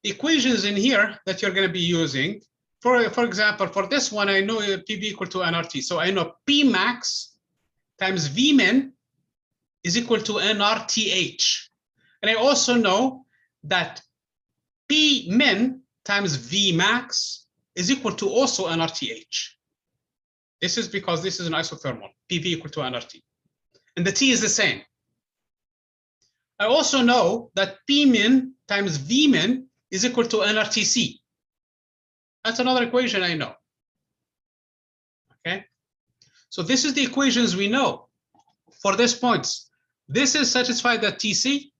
The equations in here that you're gonna be using, for example, for this one, I know PV equal to nRT. So I know P max times V min is equal to nRTH. And I also know that P min times V max is equal to also nRTH. This is because this is an isothermal, PV equal to nRT. And the T is the same. I also know that P min times V min is equal to nRTC. That's another equation I know. Okay. So this is the equations we know for these points. This is satisfied at TC.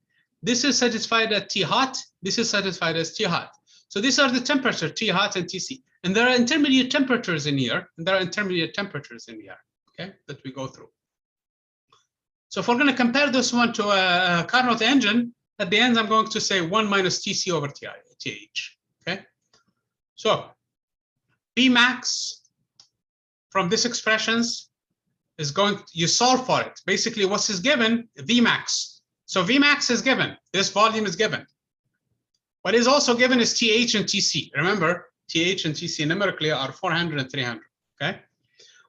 This is satisfied at T hot. This is satisfied as T hot. So these are the temperature, T hot and TC. And there are intermediate temperatures in here, and there are intermediate temperatures in here, okay, that we go through. So if we're going to compare this one to a Carnot engine, at the end, I'm going to say 1 minus TC over TH, okay? So P max from these expressions is going, you solve for it. Basically, what is given? V max. So V max is given. This volume is given. What is also given is TH and TC. Remember, TH and TC numerically are 400 and 300, okay?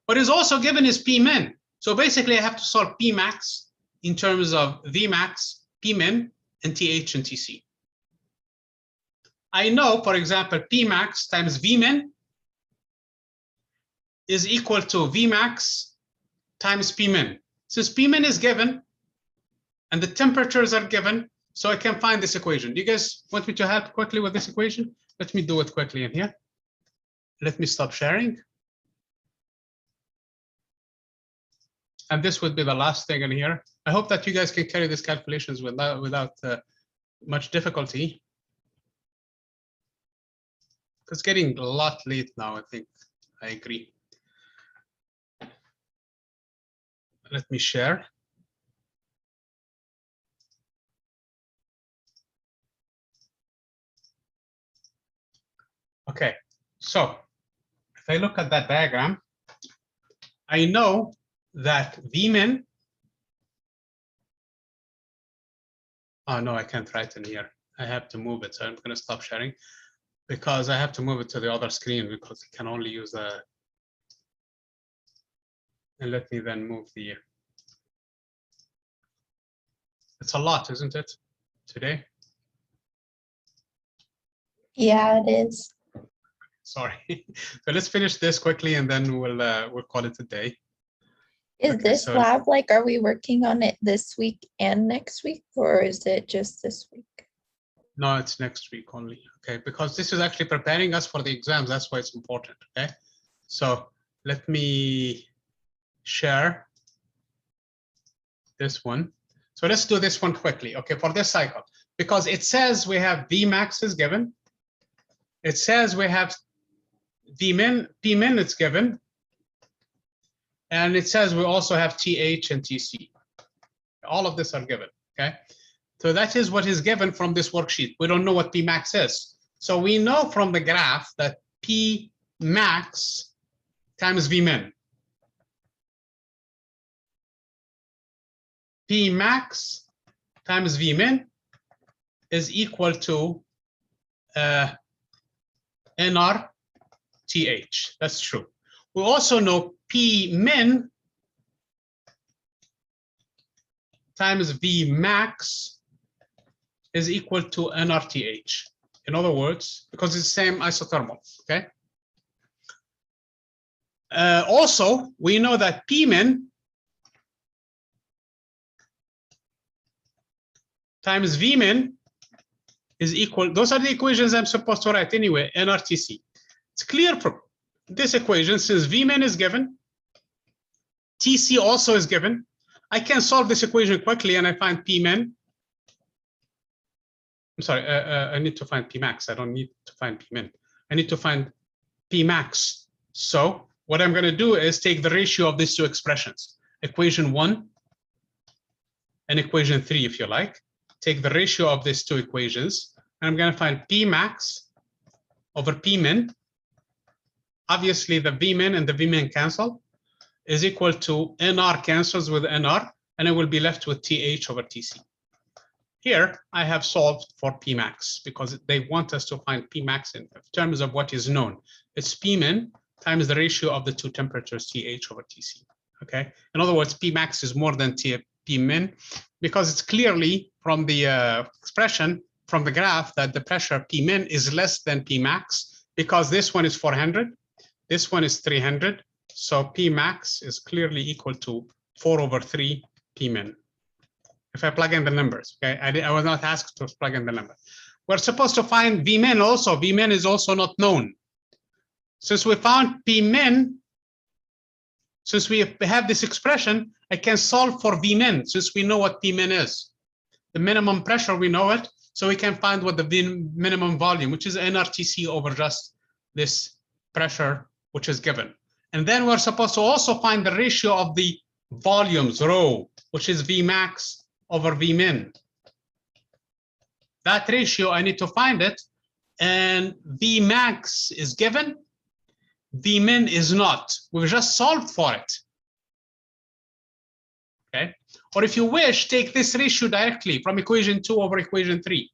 What is also given is P min. So basically, I have to solve P max in terms of V max, P min, and TH and TC. I know, for example, P max times V min is equal to V max times P min. Since P min is given and the temperatures are given, so I can find this equation. Do you guys want me to help quickly with this equation? Let me do it quickly in here. Let me stop sharing. And this would be the last thing in here. I hope that you guys can carry these calculations without much difficulty. It's getting a lot late now, I think. I agree. Let me share. Okay, so if I look at that diagram, I know that V min Oh, no, I can't write in here. I have to move it. So I'm going to stop sharing because I have to move it to the other screen because I can only use the. And let me then move the. It's a lot, isn't it, today? Yeah, it is. Sorry. So let's finish this quickly and then we'll call it a day. Is Okay, this so- lab like, are we working on it this week and next week, or is it just this week? No, it's next week only. Okay, because this is actually preparing us for the exams. That's why it's important. Okay, so let me share this one. So let's do this one quickly. Okay, for this cycle, because it says we have Vmax is given. It says we have Vmin, Pmin is given. And it says we also have TH and TC. All of this are given, okay? So that is what is given from this worksheet. We don't know what Pmax is. So we know from the graph that Pmax times Vmin. Pmax times Vmin is equal to nRTH. That's true. We also know Pmin times Vmax is equal to nRTH. In other words, because it's the same isothermal, okay? Also, we know that Pmin times Vmin is equal, those are the equations I'm supposed to write anyway, nRTC. It's clear from this equation, since Vmin is given, TC also is given, I can solve this equation quickly and I find Pmin. I'm sorry, I need to find Pmax. I don't need to find Pmin. I need to find Pmax. So what I'm going to do is take the ratio of these two expressions, equation 1 and equation 3, if you like. Take the ratio of these two equations, and I'm going to find Pmax over Pmin. Obviously, the Vmin and the Vmin cancel, is equal to nR cancels with nR, and I will be left with TH over TC. Here, I have solved for Pmax because they want us to find Pmax in terms of what is known. It's Pmin times the ratio of the two temperatures, TH over TC. Okay. In other words, Pmax is more than Pmin because it's clearly from the expression from the graph that the pressure Pmin is less than Pmax because this one is 400, this one is 300. So Pmax is clearly equal to 4/3 Pmin. If I plug in the numbers, okay, I was not asked to plug in the number. We're supposed to find Vmin also. Vmin is also not known. Since we found Pmin, since we have this expression, I can solve for Vmin since we know what Pmin is. The minimum pressure, we know it, so we can find what the minimum volume, which is nRTC over just this pressure, which is given. And then we're supposed to also find the ratio of the volumes, rho, which is Vmax over Vmin. That ratio, I need to find it, and Vmax is given, Vmin is not. We've just solved for it. Okay, or if you wish, take this ratio directly from equation 2 over equation 3.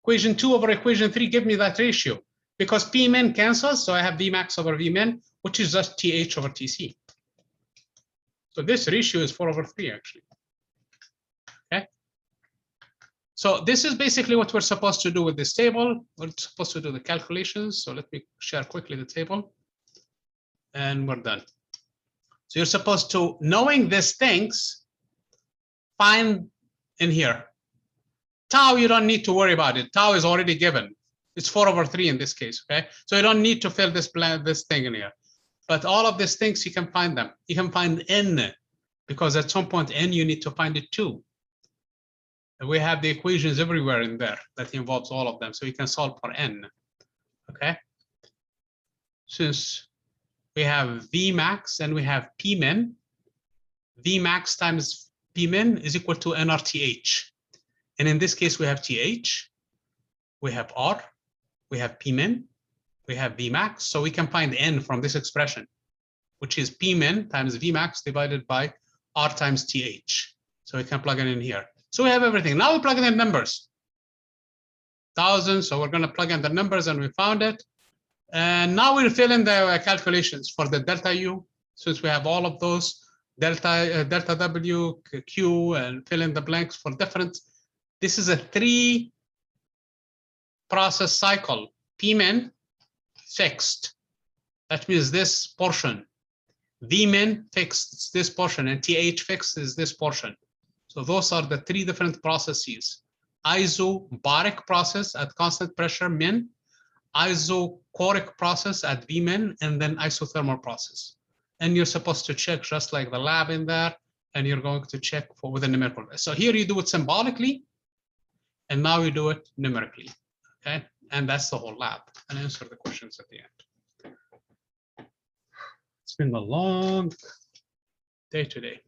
Equation 2 over equation 3 give me that ratio because Pmin cancels, so I have Vmax over Vmin, which is just TH over TC. So this ratio is 4/3 actually. Okay. So this is basically what we're supposed to do with this table. We're supposed to do the calculations. So let me share quickly the table and we're done. So you're supposed to, knowing these things, find in here. Tau, you don't need to worry about it. Tau is already given. It's 4/3 in this case, okay? So you don't need to fill this thing in here. But all of these things, you can find them. You can find n, because at some point n, you need to find it too. And we have the equations everywhere in there that involves all of them. So you can solve for n, okay? Since we have Vmax and we have Pmin, Vmax times Pmin is equal to nRTH. And in this case, we have TH, we have R, we have Pmin, we have Vmax. So we can find n from this expression, which is Pmin times Vmax divided by R times TH. So we can plug it in here. So we have everything. Now we plug in numbers. 1,000. So we're going to plug in the numbers, and we found it. And now we'll fill in the calculations for the delta U, since we have all of those delta W, Q, and fill in the blanks for different. This is a 3-process cycle. Pmin fixed. That means this portion. Vmin fixed is this portion, and TH fixed is this portion. So those are the 3 different processes. Isobaric process at constant pressure, min, isochoric process at Vmin, and then isothermal process. And you're supposed to check just like the lab in there, and you're going to check for with a numerical. So here you do it symbolically, and now you do it numerically, okay? And that's the whole lab, and answer the questions at the end. It's been a long day today.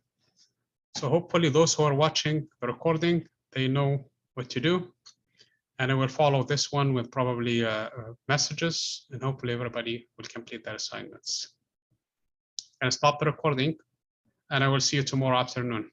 So hopefully those who are watching the recording, they know what to do. And I will follow this one with probably messages, and hopefully everybody will complete their assignments. And stop the recording, and I will see you tomorrow afternoon.